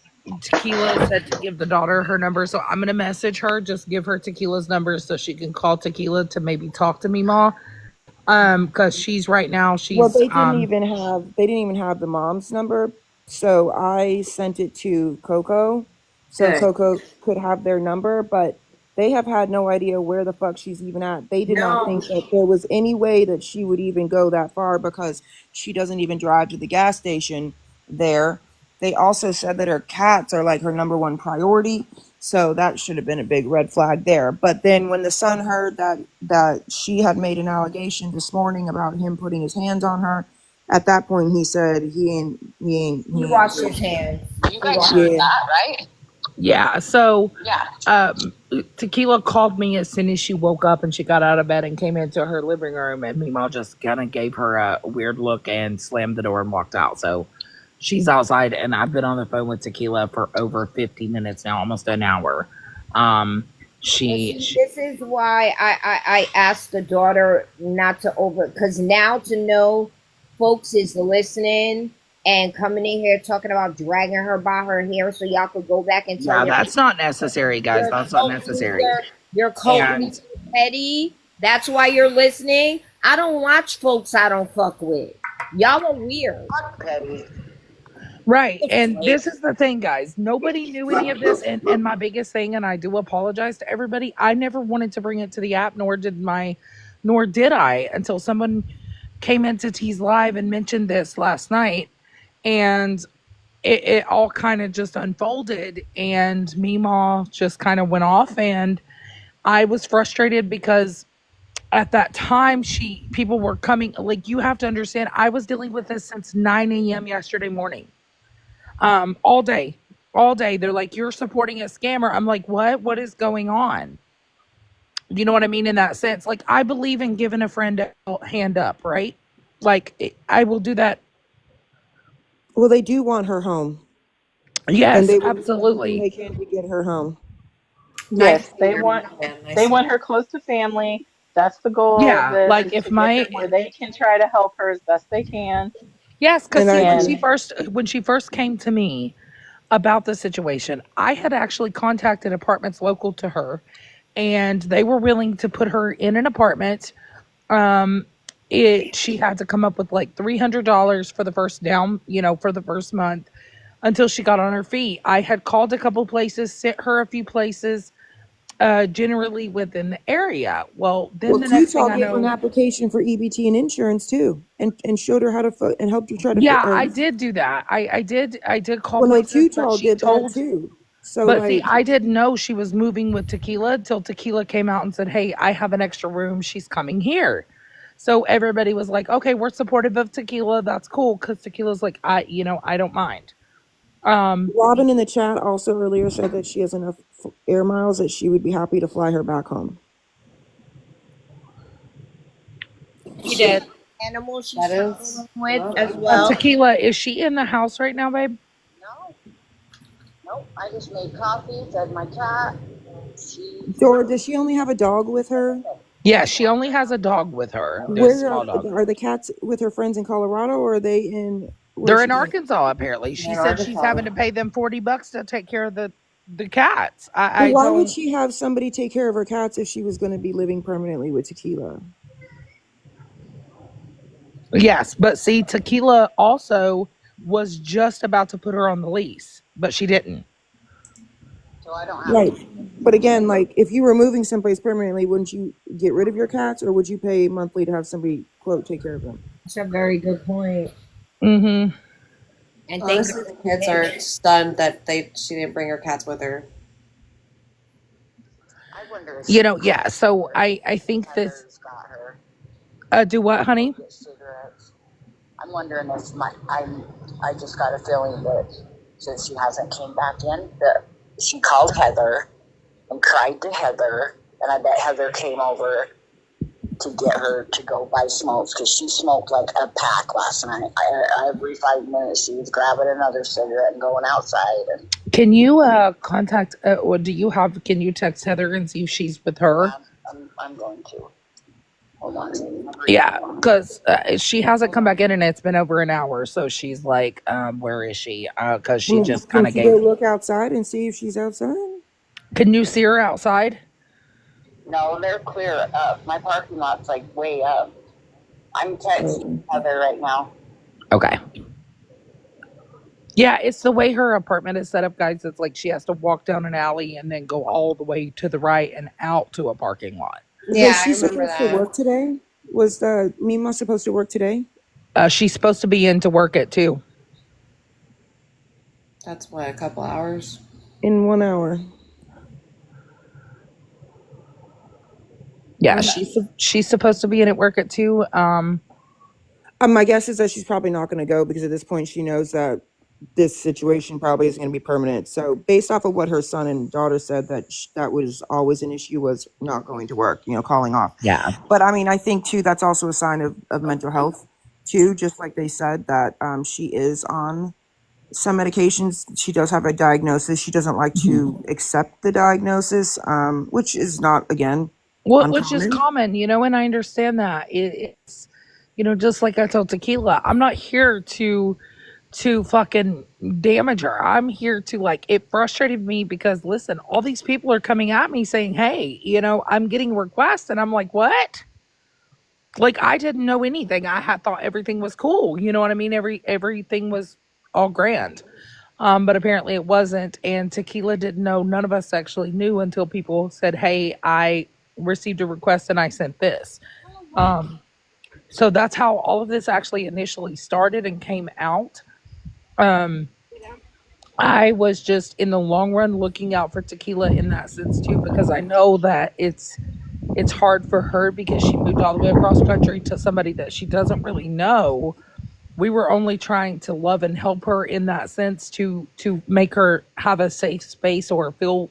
Tequila said to give the daughter her number, so I'm gonna message her. Just give her Tequila's number so she can call Tequila to maybe talk to me, Ma. Because she's right now, well, she's they didn't even have the mom's number. So I sent it to Coco so Good. Coco could have their number, but they have had no idea where the fuck she's even at. They did not No. think that there was any way that she would even go that far because she doesn't even drive to the gas station there. They also said that her cats are like her number one priority. So that should have been a big red flag there. But then when the son heard that she had made an allegation this morning about him putting his hands on her, at that point he said He he ain't washed good. his hands. You He guys washed heard his Yeah. that, right? yeah. So Yeah. Tequila called me as soon as she woke up and she got out of bed and came into her living room, and Mima just kind of gave her a weird look and slammed the door and walked out. So she's outside, and I've been on the phone with Tequila for over 50 minutes now, almost an hour. Um, And she, see, she this is why I asked the daughter not to over, because now to know folks is listening and coming in here talking about dragging her by her hair so y'all could go back and tell yeah, your that's not necessary, guys. your That's not cult necessary. leader, your cult leader And petty. That's why you're listening. I don't watch folks I don't fuck with. Y'all are weird. Fuck Petty. right. The And freak. this is the thing, guys. Nobody knew any of this. And my biggest thing, and I do apologize to everybody, I never wanted to bring it to the app, nor did I until someone came into T's Live and mentioned this last night. And it all kind of just unfolded. And Meemaw just kind of went off. And I was frustrated because at that time people were coming, like, you have to understand, I was dealing with this since 9 a.m. yesterday morning, all day they're like, you're supporting a scammer. I'm like, what is going on? You know what I mean? In that sense, like, I believe in giving a friend a hand up, right? Like, I will do that. Well, they do want her home, and Yes, they will do everything absolutely. they can to get her home. Nice Yes, to hear. Yeah, they nice to want hear. her close to family. That's the goal of Yeah, this, like, is if to get my her where they can try to help her as best they can. yes, because And I see, when And she agree. first came to me about the situation, I had actually contacted apartments local to her, and they were willing to put her in an apartment. Um, she had to come up with like $300 for the first down, for the first month until she got on her feet. I had called a couple places, sent her a few places, generally within the area. Well, then Well, the next thing Utah I gave her an know, application for EBT and insurance too, and showed her how to and helped her try to. yeah, I did do that. I did call Well, no, places, but Utah she did that told too. So But see, like, I didn't know she was moving with Tequila till Tequila came out and said, "Hey, I have an extra room. She's coming here." So everybody was like, "Okay, we're supportive of Tequila. That's cool." Because Tequila's like, I don't mind. Um, Robin in the chat also earlier said that she has enough air miles that she would be happy to fly her back home. He She has did. animals she's That is. traveling with Well, as well. Tequila, is she in the house right now, babe? No, nope. I just made coffee, fed my cat. She Dora, does she only have a dog with her? Yeah, she only has a dog with her, the Where small dog. are the cats with her friends in Colorado, or are they in where They're in she's at? Arkansas, apparently. She in said she's having Arkansas. to pay them $40 to take care of the cats. But I why would don't. she have somebody take care of her cats if she was going to be living permanently with Tequila? Yes, but see, Tequila also was just about to put her on the lease, but she didn't. so I don't have Right. to. But again, like, if you were moving someplace permanently, wouldn't you get rid of your cats, or would you pay monthly to have somebody quote take care of them? That's a very good point. Mm-hmm. And thank Honestly, the kids are stunned that she didn't bring her cats with her. I wonder if Yeah. So I think this. Heather's got her. Do what, honey? Get cigarettes. I'm wondering if I just got a feeling that since she hasn't came back in, that she called Heather and cried to Heather, and I bet Heather came over to get her to go buy smokes because she smoked like a pack last night. Every 5 minutes she was grabbing another cigarette and going outside. And Can you contact? Or do you have? Can you text Heather and see if she's with her? I'm going to. Hold on. Yeah, because she hasn't come back in, and it's been over an hour. So she's like, where is she? Because she just kind Can of she go gave. look outside and see if she's outside? Can you see her outside? No, they're clear up. My parking lot's like way up. I'm texting Oh. Heather right now. Okay. Yeah, it's the way her apartment is set up, guys. It's like she has to walk down an alley and then go all the way to the right and out to a parking lot. Yeah, Was I she remember supposed to that. work today? Was Mima supposed to work today? She's supposed to be in to work at 2. That's what, a couple hours? In 1 hour. Yeah, Okay. she's supposed to be in at work at 2. My guess is that she's probably not going to go because at this point she knows that this situation probably is going to be permanent. So based off of what her son and daughter said, that that was always an issue, was not going to work, calling off. Yeah. But I mean, I think too, that's also a sign of mental health too, just like they said that she is on some medications. She does have a diagnosis. She doesn't like to accept the diagnosis, which is not, again, Well, which is uncommon. common, and I understand that it's, just like I told Tequila, I'm not here to fucking damage her. I'm here to, like, it frustrated me because listen, all these people are coming at me saying, "Hey, I'm getting requests," and I'm like, "What?" Like, I didn't know anything. I had thought everything was cool. You know what I mean? Everything was all grand. But apparently it wasn't. And Tequila didn't know. None of us actually knew until people said, "Hey, I received a request and I sent this." Um, so that's how all of this actually initially started and came out. Um, I was just in the long run looking out for Tequila in that sense too, because I know that it's hard for her because she moved all the way across country to somebody that she doesn't really know. We were only trying to love and help her in that sense to make her have a safe space or feel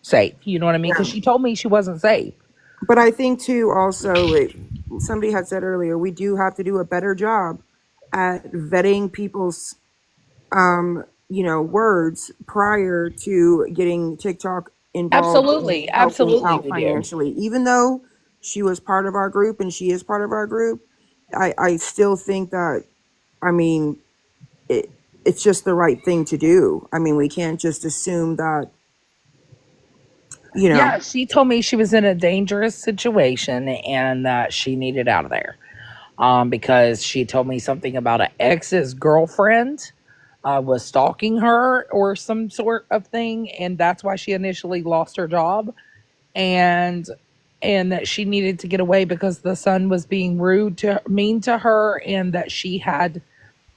safe. You know what I mean? Because Yeah. she told me she wasn't safe. But I think too, also, somebody had said earlier, we do have to do a better job at vetting people's words prior to getting TikTok involved in Absolutely, helping absolutely, out we do. financially. Even though she was part of our group and she is part of our group, I still think that, I mean, it, it's just the right thing to do. I mean, we can't just assume that, you know, Yeah, she told me she was in a dangerous situation and that she needed out of there. Because she told me something about an ex's girlfriend was stalking her or some sort of thing, and that's why she initially lost her job, and that she needed to get away because the son was being mean to her, and that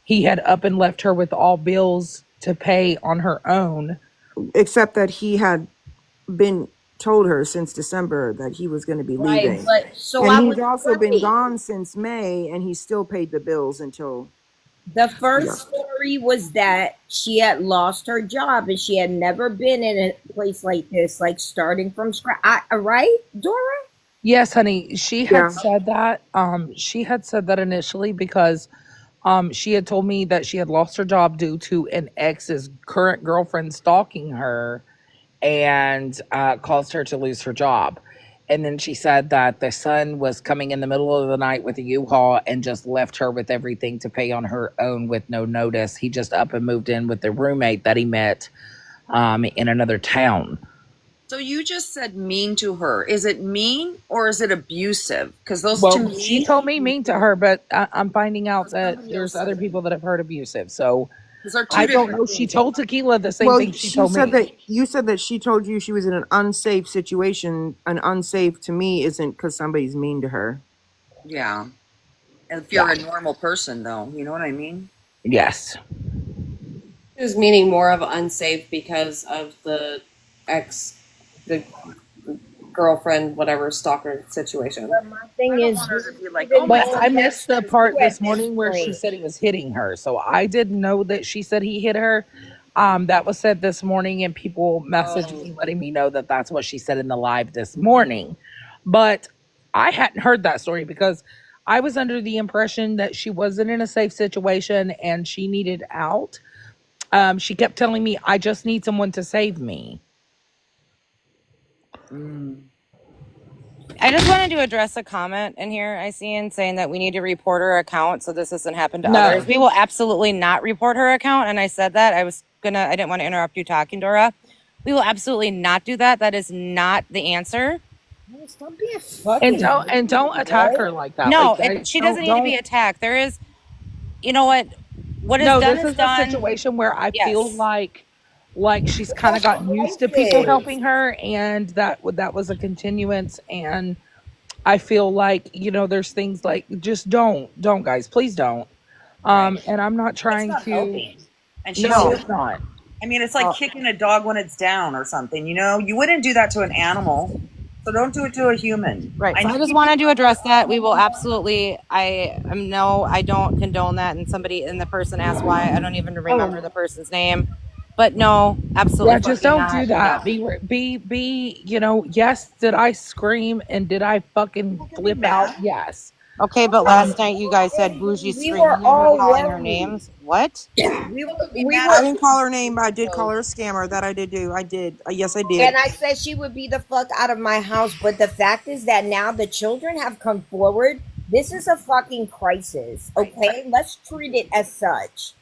he had up and left her with all bills to pay on her own. except that he had been told her since December that he was going to be Right, leaving. but so And I he's was also been right. gone since May, and he still paid the bills until, The yeah. first story was that she had lost her job and she had never been in a place like this, like starting from scratch. Right, Dora? Yes, honey, she had Yeah. said that. She had said that initially because she had told me that she had lost her job due to an ex's current girlfriend stalking her and caused her to lose her job. And then she said that the son was coming in the middle of the night with a U-Haul and just left her with everything to pay on her own with no notice. He just up and moved in with the roommate that he met in another town. So you just said mean to her. Is it mean or is it abusive? Because those to Well, she me, told me mean to her, but I'm finding out that somebody else there's said other it. people that have heard abusive. So Those are two I don't different know. She things. told Tequila the same Well, thing she she told said me. that you said that she told you she was in an unsafe situation. An unsafe to me isn't because somebody's mean to her. Yeah. And if you're Yeah. a normal person, though, you know what I mean? Yes. She was meaning more of unsafe because of ex, the girlfriend, whatever stalker situation. But my thing I don't is, want do her to be we like, oh even my But know son I if did that's missed the this. true part at this this morning where she point? said he was hitting her. So I didn't know that she said he hit her. That was said this morning, and people messaged Oh, me letting me know that that's what she said in the live this morning. But I hadn't heard that story because I was under the impression that she wasn't in a safe situation and she needed out. She kept telling me, "I just need someone to save me." mm. I just wanted to address a comment in here I see in saying that we need to report her account so this doesn't happen to others. No. We will absolutely not report her account. And I said that. I didn't want to interrupt you talking, Dora. We will absolutely not do that. That is not the answer. Stop being And fucking don't rude, attack bro. her like that. No, Like, I she doesn't need to be don't. attacked. There is, you know what? What is No, done this is is a done. situation where I feel Yes. like she's kind of That's gotten used to people crisis. helping her, and that was a continuance. And I feel like, there's things like, just don't, guys, please don't. Right. And I'm not That's trying not to. helping. And she's No, doing, it's not. I mean, it's like Uh, kicking a dog when it's down or something, you know? You wouldn't do that to an animal. So don't do it to a human. Right. I So know I just people. wanted to address that. We will absolutely. I am no. I don't condone that. And somebody and the person asked why. I don't even remember Oh, the person's name. But no, absolutely yeah, just fucking don't do not. that. No. Be, yes, did I scream and did I fucking Look at me flip out? back. Yes. Okay, but Um, last night you guys said And bougie we were screaming at her, all calling her worried. names. What? We I were. didn't call her name, but I did call her a scammer. That I did do. I did. Yes, I did. And I said she would be the fuck out of my house. But the fact is that now the children have come forward. This is a fucking crisis. Okay? Let's treat it as such.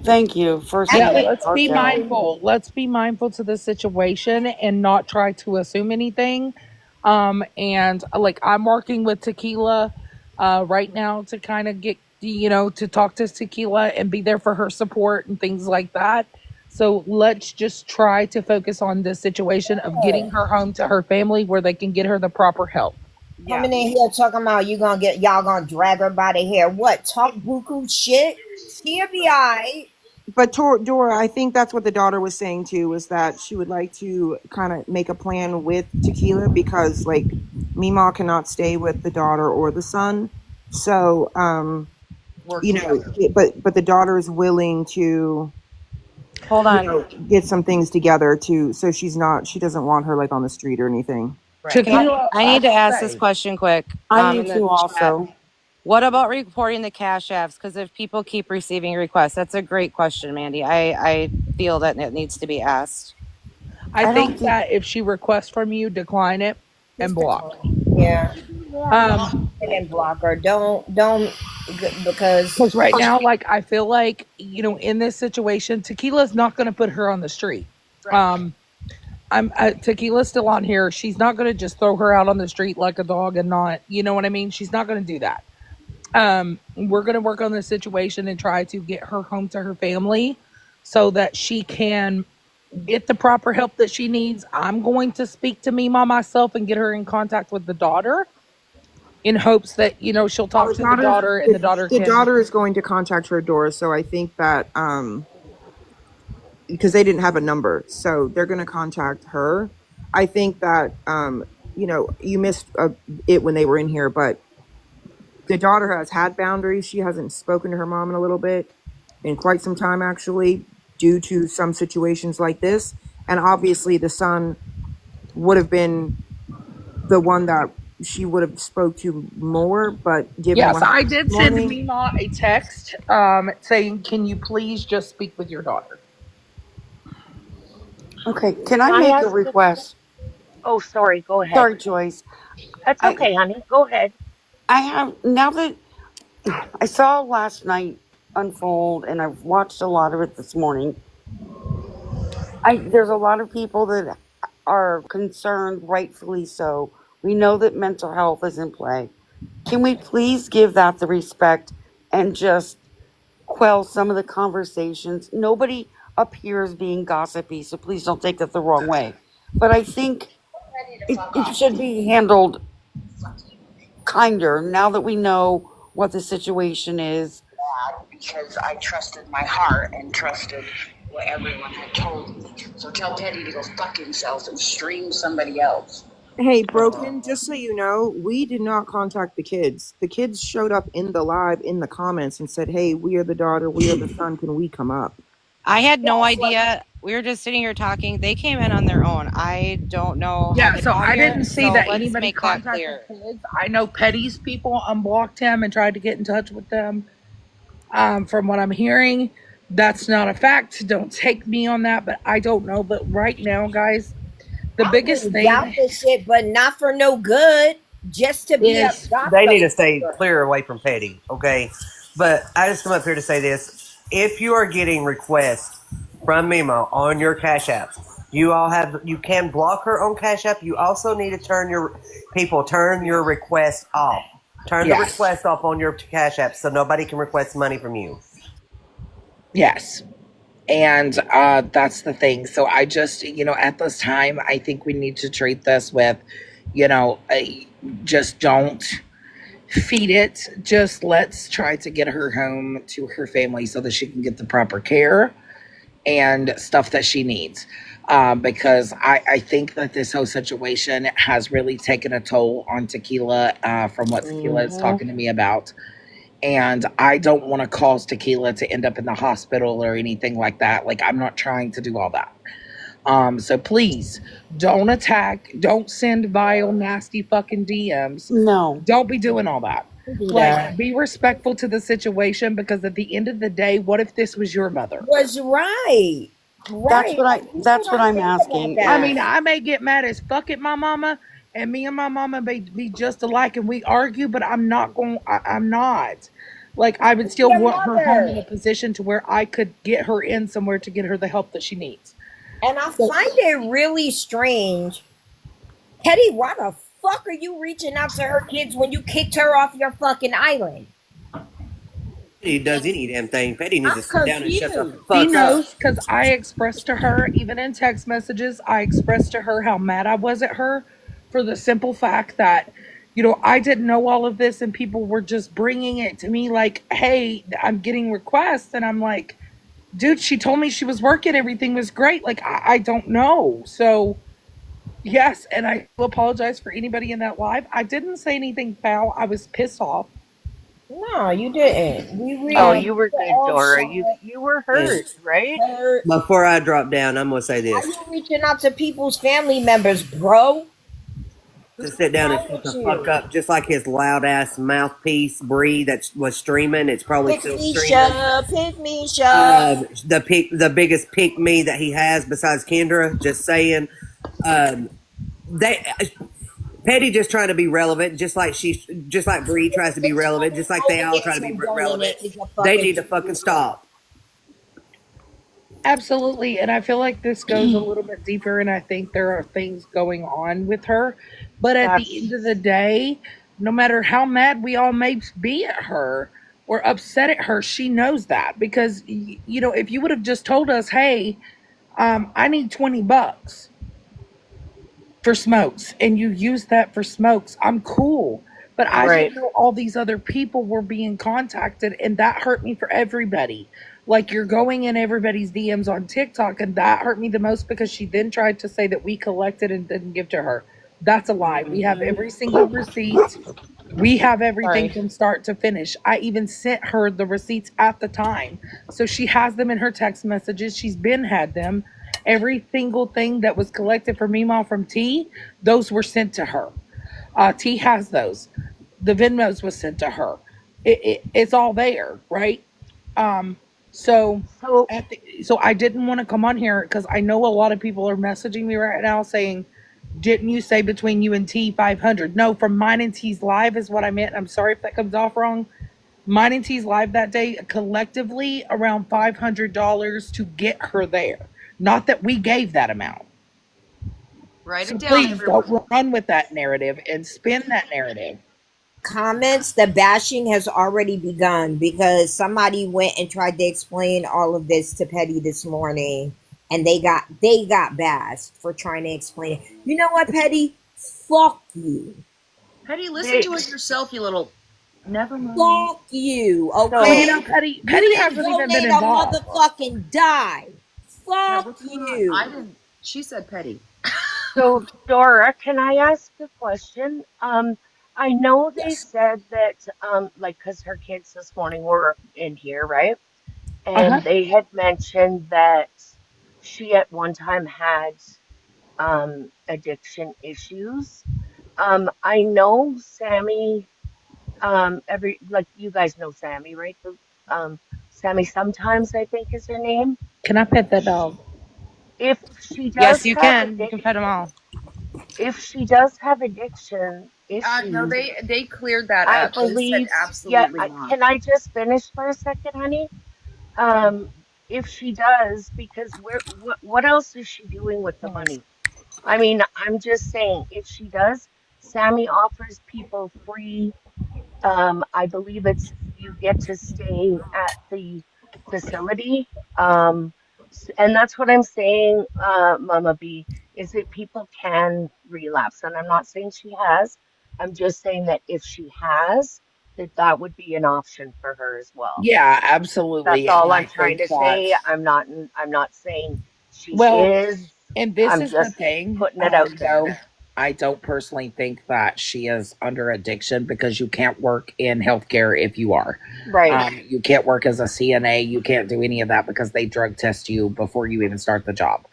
Thank you for yeah, saying Actually, that, let's be Raquel. mindful. Let's be mindful to the situation and not try to assume anything. And like I'm working with Tequila right now to kind of get to talk to Tequila and be there for her support and things like that. So let's just try to focus on the situation of getting her home to her family where they can get her the proper help. Yeah. coming in here talking about y'all gonna drag her by the hair. What? Talk buku shit? She'll be alright. But Dora, I think that's what the daughter was saying too, was that she would like to kind of make a plan with Tequila because, like, Mima cannot stay with the daughter or the son. So, Work together. but the daughter is willing to, Hold on. get some things together too. So she doesn't want her like on the street or anything. Right. Tequila, I I need to will ask this say, question quick. I need In the to chat. also. What about reporting the cash apps? Because if people keep receiving requests, that's a great question, Mandy. I feel that it needs to be asked. I I don't think think. that if she requests from you, decline it and block. Yeah. Um, And then block her. Don't because because right now, like I feel like in this situation, Tequila's not going to put her on the street. Right. Um, I'm Tequila's still on here. She's not going to just throw her out on the street like a dog and not, you know what I mean? She's not going to do that. We're going to work on this situation and try to get her home to her family so that she can get the proper help that she needs. I'm going to speak to Mima myself and get her in contact with the daughter in hopes that she'll Well, talk to the daughter and the daughter the can. daughter is going to contact her Dora. So I think that because they didn't have a number, so they're going to contact her. I think that you missed it when they were in here, but the daughter has had boundaries. She hasn't spoken to her mom in a little bit, in quite some time actually, due to some situations like this. And obviously the son would have been the one that she would have spoke to more, but given Yes, what I happened this did send morning. Mima a text saying, "Can you please just speak with your daughter?" Okay, can I Can I make a ask a request? Oh, sorry, go ahead. Sorry, Joyce. That's I okay, honey. Go ahead. I have now that I saw last night unfold, and I've watched a lot of it this morning. There's a lot of people that are concerned, rightfully so. We know that mental health is in play. Can we please give that the respect and just quell some of the conversations? Nobody up here is being gossipy, so please don't take that the wrong way. But I think it should be handled kinder now that we know what the situation is. Because I trusted my heart and trusted what everyone had told me. So tell Teddy to go fuck himself and stream somebody else. Hey, Broken, just so you know, we did not contact the kids. The kids showed up in the live in the comments and said, "Hey, we are the daughter, we are the son, can we come up?" I had no idea. We were just sitting here talking. They came in on their own. I don't know how Yeah, they so got I here. didn't see So that let's anybody make that contacted clear. kids. I know Petty's people unblocked him and tried to get in touch with them. From what I'm hearing, that's not a fact. Don't take me on that, but I don't know. But right now, guys, the I biggest wouldn't doubt thing this shit, but not for no good. Just to be a is They need gossip. to stay clear away from petty, okay? But I just come up here to say this. If you are getting requests from Mimo on your Cash Apps, you can block her on Cash App. You also need to turn your request off. Turn the yes, request off on your Cash App so nobody can request money from you. yes. And that's the thing. So I just, at this time, I think we need to treat this with, just don't feed it. Just let's try to get her home to her family so that she can get the proper care and stuff that she needs. Because I think that this whole situation has really taken a toll on Tequila, from what Tequila is Hmm. talking to me about. And I don't want to cause Tequila to end up in the hospital or anything like that. Like, I'm not trying to do all that. So please don't attack, don't send vile, nasty fucking DMs. No, Don't be doing all that. Do Like, that. be respectful to the situation, because at the end of the day, what if this was your mother? Was right. Right. Like people that's what don't I'm think about asking. I If mean, that. I may get mad as fuck at my mama, and me and my mama may be just alike, and we argue, but I'm not going. I'm not. Like, I would It's still your want her home in mother. a position to where I could get her in somewhere to get her the help that she needs. And I So find it really strange. Petty, why the fuck are you reaching out to her kids when you kicked her off your fucking island? Petty does any damn thing. Petty needs to I'm sit down and shut the confused. she fuck up. knows, because I expressed to her, even in text messages, I expressed to her how mad I was at her for the simple fact that, I didn't know all of this, and people were just bringing it to me like, hey, I'm getting requests. And I'm like, dude, she told me she was working, everything was great. Like, I don't know. So, yes, and I apologize for anybody in that live. I didn't say anything foul. I was pissed off. No, you didn't. Oh, We you were were good, all Dora. shocked, You were And hurt, right? hurt. before I drop down, I'm gonna say Why this: you reaching out to people's family members, bro? to What's sit down and wrong shut with the fuck you? up, just like his loud ass mouthpiece Bree that was streaming. It's probably Pick still me, streaming. pick me, shut. The biggest pick me that he has besides Kendra. Just saying, um, they Petty just trying to be relevant, just like Bree tries to be Bitch relevant, coming just like they home and all try getting to be some bone in relevant. it is a They fucking need to big fucking deal. stop. Absolutely. And I feel like this goes a little bit deeper, and I think there are things going on with her. But at the end That's of the day, no matter how mad we all may be at her or upset at her, she knows that. Because, if you would have just told us, hey, I need $20 for smokes, and you use that for smokes, I'm cool. But I right. didn't know all these other people were being contacted, and that hurt me for everybody. Like, you're going in everybody's DMs on TikTok, and that hurt me the most, because she then tried to say that we collected and didn't give to her. That's a lie. We have Hmm. every single receipt. We have everything Sorry. from start to finish. I even sent her the receipts at the time. So she has them in her text messages. She's been had them. Every single thing that was collected for Mima from T, those were sent to her. T has those. The Venmos was sent to her. It's all there, right? Um, so So, so I didn't want to come on here, because I know a lot of people are messaging me right now saying, didn't you say between you and T 500? No, from mine and T's live is what I meant. I'm sorry if that comes off wrong. Mine and T's live that day, collectively around $500 to get her there. Not that we gave that amount. Write So it down, please don't everyone. run with that narrative and spin that narrative. Comments, the bashing has already begun because somebody went and tried to explain all of this to Petty this morning, and they got bashed for trying to explain it. You know what, Petty? Fuck you. Petty, listen they, to it yourself, you little. Never mind. Fuck you, Well, so, okay? You Petty didn't hasn't even been donate a involved. motherfucking dime. Yeah, Fuck what's going on? I you. didn't. She said Petty. so, Dora, can I ask a question? I know they Yes. said that, like, because her kids this morning were in here, right? Uh-huh. And they had mentioned that she at one time had, addiction issues. I know Sammy, like you guys know Sammy, right? Sammy sometimes I think is her name. Can I pet that Sh dog? If she Yes, does you have can. You can pet them addiction, all. if she does have addiction No, issues, they cleared that I up. They said believe, yeah, absolutely not. can I just finish for a second, honey? Um, if she does, because what else is she doing with the money? I mean, I'm just saying, if she does, Sammy offers people free. I believe it's you get to stay at the facility. And that's what I'm saying, Mama B, is that people can relapse. And I'm not saying she has. I'm just saying that if she has, that would be an option for her as well. Yeah, That's absolutely. And all I I'm trying think to that, say. I'm not saying she well, is. and this I'm is the just thing, putting it out there. though. I don't personally think that she is under addiction because you can't work in healthcare if you are. Right. You can't work as a CNA. You can't do any of that because they drug test you before you even start the job.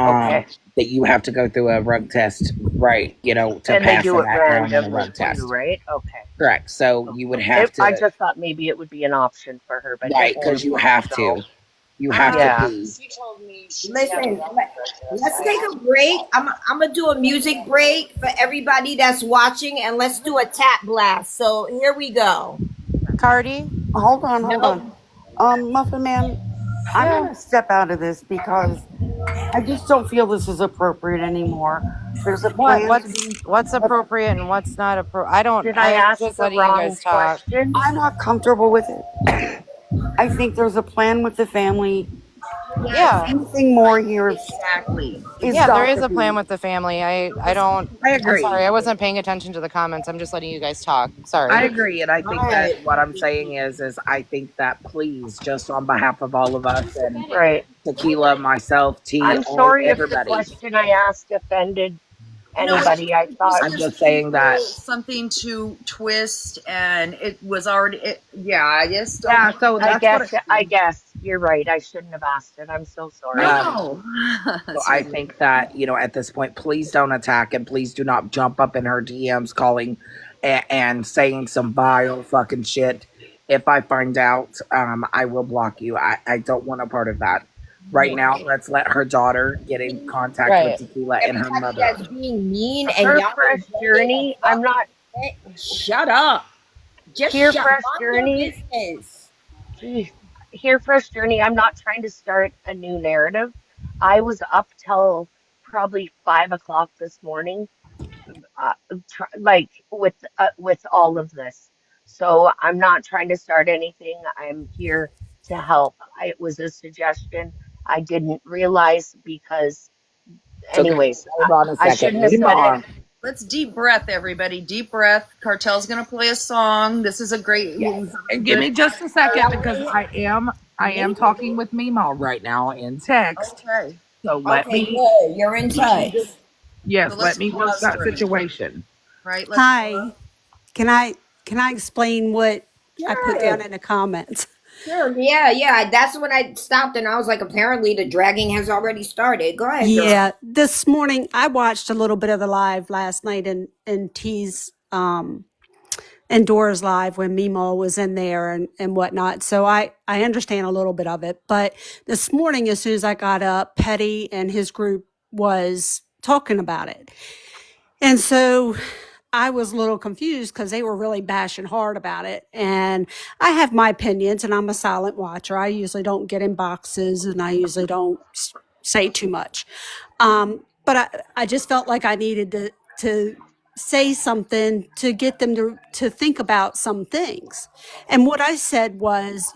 Okay. That you have to go through a rug test, right? To And they pass a do it background and a randomly rug too, test. right? Okay. Correct. So you would have I to, just thought maybe it would be an option for her, but it right? won't Because you be. have So, to. You have to yeah. be. She told me she never Listen, got the drug test. let's I take asked a break. I'm gonna do a music break for everybody that's watching, and let's do a tap blast. So here we go. Cardi. Hold on. Nope. Muffin Man, I'm Yeah. gonna step out of this because I just don't feel this is appropriate anymore. There's a What plan to what's be. what's appropriate and what's not appropriate? I don't. Did I I'm ask just the letting you wrong guys talk. question? I'm not comfortable with it. I think there's a plan with the family. Yes, Yeah. Anything more here exactly. is Yeah, there got is to a plan be. with the family. I don't. I I'm sorry. agree. I wasn't paying attention to the comments. I'm just letting you guys talk. I Sorry. agree, and I All think that right. what I'm saying is I think that please, just on behalf of all of us and Right. Tequila, myself, T, I'm all sorry if the everybody, question I asked offended No, anybody. I it was thought, I'm just just saying that. something to twist, and it was already. Yeah, I just don't. Yeah, so I that's what. guess, I guess you're right. I shouldn't have asked it. I'm so No, sorry. Um, no. so It's I fine. think that at this point, please don't attack and please do not jump up in her DMs calling and saying some vile fucking shit. If I find out, I will block you. I don't want a part of that. Right now, let's let her daughter get in contact with Right. Tequila and her Everybody mother. that's being mean and Her y'all are fresh letting a journey, I'm not, fucking shut up. Just here, shut. fresh Mind your journey. business. Geez, here, fresh journey. I'm not trying to start a new narrative. I was up till probably 5 o'clock this morning, like with all of this. So I'm not trying to start anything. I'm here to help. It was a suggestion. I didn't realize because, So guys, anyways, hold on a I second. shouldn't have said it. Meemaw, Let's deep breath, everybody. Deep breath. Cartel's gonna play a song. This is a great, yes, And give good. me just a second because I am talking with Mima right now in text. Okay. So let Okay, me good. You're in Let me touch. just. So let let's me work pause that for a minute. situation. Right. Let's. Hi. Can I explain what I put down Sure. in the comments? Sure. Yeah, yeah. That's when I stopped and I was like, apparently the dragging has already started. Go ahead, girl. Yeah, this morning I watched a little bit of the live last night and T's and Dora's live when Mimo was in there and whatnot. So I understand a little bit of it. But this morning, as soon as I got up, Petty and his group was talking about it. And so I was a little confused because they were really bashing hard about it. And I have my opinions and I'm a silent watcher. I usually don't get in boxes and I usually don't say too much. But I just felt like I needed to say something to get them to think about some things. And what I said was,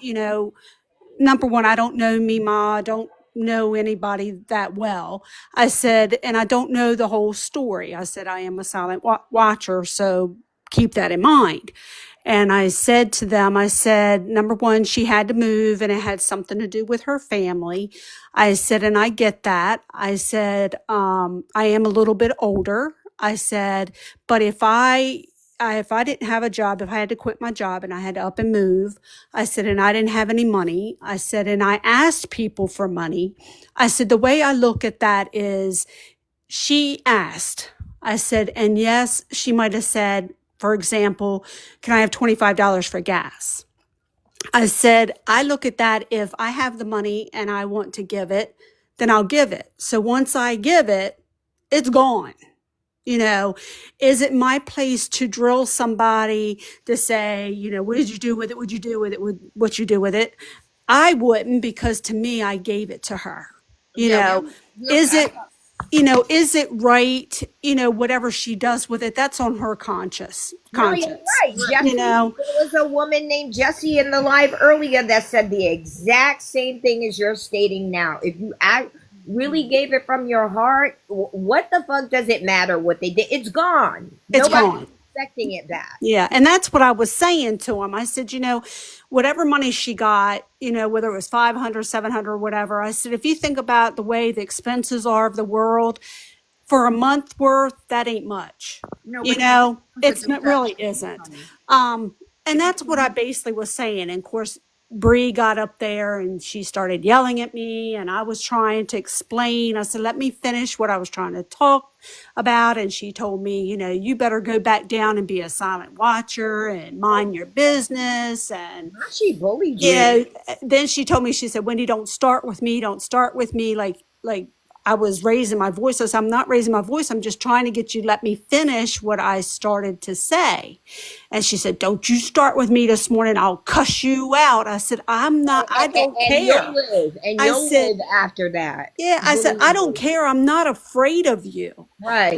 number one, I don't know Mima. I don't know anybody that well. I said, and I don't know the whole story. I said, I am a silent watcher, so keep that in mind. And I said to them, I said, number one, she had to move and it had something to do with her family. I said, and I get that. I said, I am a little bit older. I said, but if I didn't have a job, if I had to quit my job and I had to up and move, I said, and I didn't have any money. I said, and I asked people for money. I said, the way I look at that is she asked. I said, and yes, she might have said, for example, can I have $25 for gas? I said, I look at that if I have the money and I want to give it, then I'll give it. So once I give it, it's gone. You know, is it my place to drill somebody to say, what did you do with it? Would you do with it? What you do with it? I wouldn't because to me, I gave it to her. You Yeah. know, We have is to. it, is it right? Whatever she does with it, that's on her No, you're conscience, right. Jesse, there was a woman named Jessie in the live earlier that said the exact same thing as you're stating now. If you really gave it from your heart, what the fuck does it matter what they did? It's gone. it's Nobody. gone. expecting it back. Yeah, and that's what I was saying to him. I said, whatever money she got, whether it was 500, 700, whatever, I said, if you think about the way the expenses are of the world, for a month worth, that ain't much. No, but he with It's the it really deduction, isn't. honey. And that's what I basically was saying. And of course, Bree got up there and she started yelling at me, and I was trying to explain. I said, let me finish what I was trying to talk about. And she told me, you better go back down and be a silent watcher and mind your business. And Now she bullied you you. know, then she told me, she said, Wendy, don't start with me. Don't start with me. Like I was raising my voice. I said, I'm not raising my voice. I'm just trying to get you, let me finish what I started to say. And she said, don't you start with me this morning. I'll cuss you out. I said, I don't And you'll care. live. And I you'll said, live after that. yeah, I said, I Believe don't me. care. I'm not afraid of you.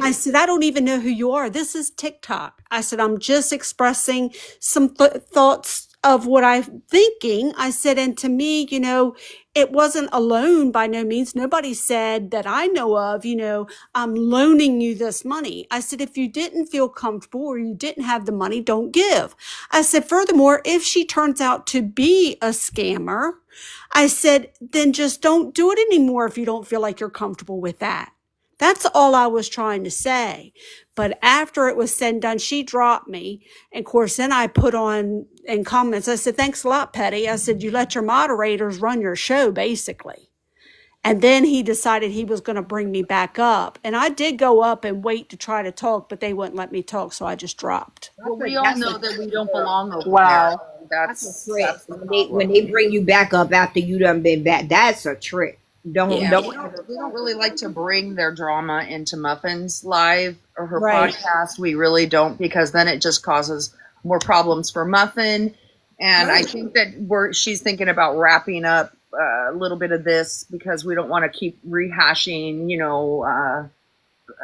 I Right. said, I don't even know who you are. This is TikTok. I said, I'm just expressing some thoughts of what I'm thinking. I said, and to me, it wasn't alone by no means. Nobody said that I know of, I'm loaning you this money. I said, if you didn't feel comfortable or you didn't have the money, don't give. I said, furthermore, if she turns out to be a scammer, I said, then just don't do it anymore if you don't feel like you're comfortable with that. That's all I was trying to say. But after it was said and done, she dropped me. And of course, then I put on in comments, I said, thanks a lot, Petty. I said, you let your moderators run your show, basically. And then he decided he was going to bring me back up. And I did go up and wait to try to talk, but they wouldn't let me talk. So I just dropped. Well, we all That's a know that we trick, don't girl. belong over there. Wow. That's a That's trick. the When problem. they bring you back up after you done been back, that's a trick. Yeah, Don't ever we don't fall really for like it. to bring their drama into Muffin's live or her Right. podcast. We really don't, because then it just causes more problems for Muffin. And I Right. think that she's thinking about wrapping up a little bit of this because we don't want to keep rehashing,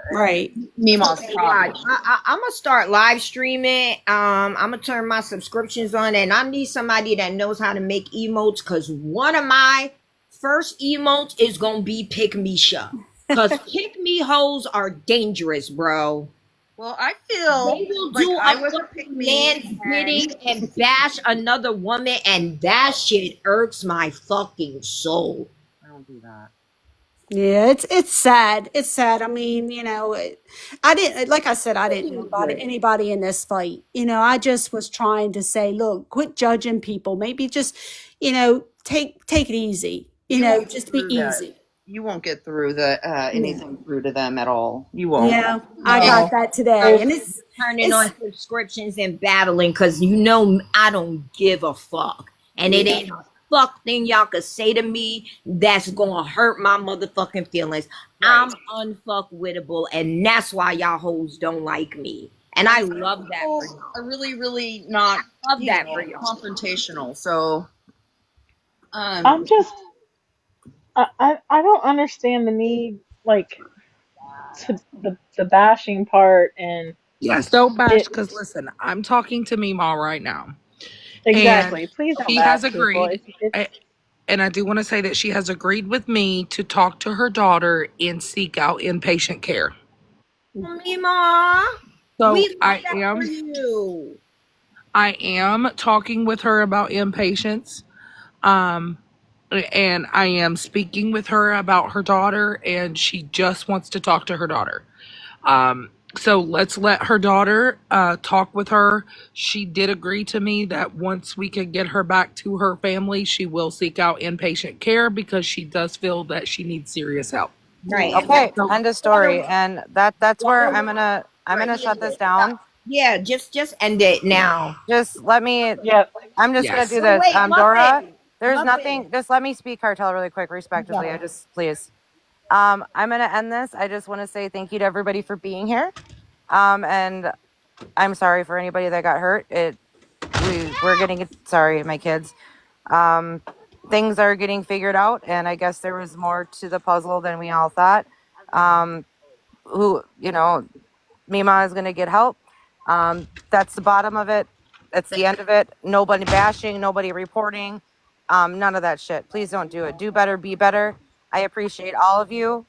Right. Mima's Okay, watch. problem. I'm gonna start live streaming. I'm gonna turn my subscriptions on, and I need somebody that knows how to make emotes. Cause one of my first emotes is gonna be pick me shut. Cause pick me hoes are dangerous, bro. Well, I They feel will like do I a was a pick fucking me, man's and bidding and bash another woman, and that shit irks my fucking soul. I don't do that. Yeah, it's sad. It's sad. I mean, I didn't, like I said, I didn't invite Dangerous. anybody in this fight. I just was trying to say, look, quit judging people. Maybe just, take it easy. You won't get Just be through that. easy. You won't get through the Yeah, anything through to them at all. You won't. yeah. I And got No. that today, There's and turning on it's subscriptions and battling because you know I don't give a fuck. And it yeah, ain't a fuck thing y'all could say to me that's gonna hurt my motherfucking feelings. Right. I'm unfuckwittable, and that's why y'all hoes don't like me. And I And some love that for people y'all. are really, really not, Love that for y'all. confrontational. So, I'm um, just I don't understand the need like to the bashing part and Yes, don't bash it because listen, I'm talking to Meemaw right now, and exactly. Please don't she has bash people. agreed. It's And I do want to say that she has agreed with me to talk to her daughter and seek out inpatient care. Mima, we So love that for you. I am talking with her about inpatients. Um, and I am speaking with her about her daughter, and she just wants to talk to her daughter. So let's let her daughter talk with her. She did agree to me that once we can get her back to her family, she will seek out inpatient care because she does feel that she needs serious help. Right. And Okay, So end of let her story. And that's let where her I'm right, gonna shut this down. yeah, just end it now. Just let me. yep. I'm just gonna yes. do Oh this. wait, Dora, Muffin. there's Muffin. nothing. Just let me speak, Cartel, really quick, respectively. I Okay. just please. I'm gonna end this. I just want to say thank you to everybody for being here. And I'm sorry for anybody that got hurt. We're getting it. Sorry, my kids. Um, things are getting figured out, and I guess there was more to the puzzle than we all thought. Um, who Mima is gonna get help. That's the bottom of it. That's the end of it. Nobody bashing, nobody reporting, none of that shit. Please don't do it. Do better, be better. I appreciate all of you.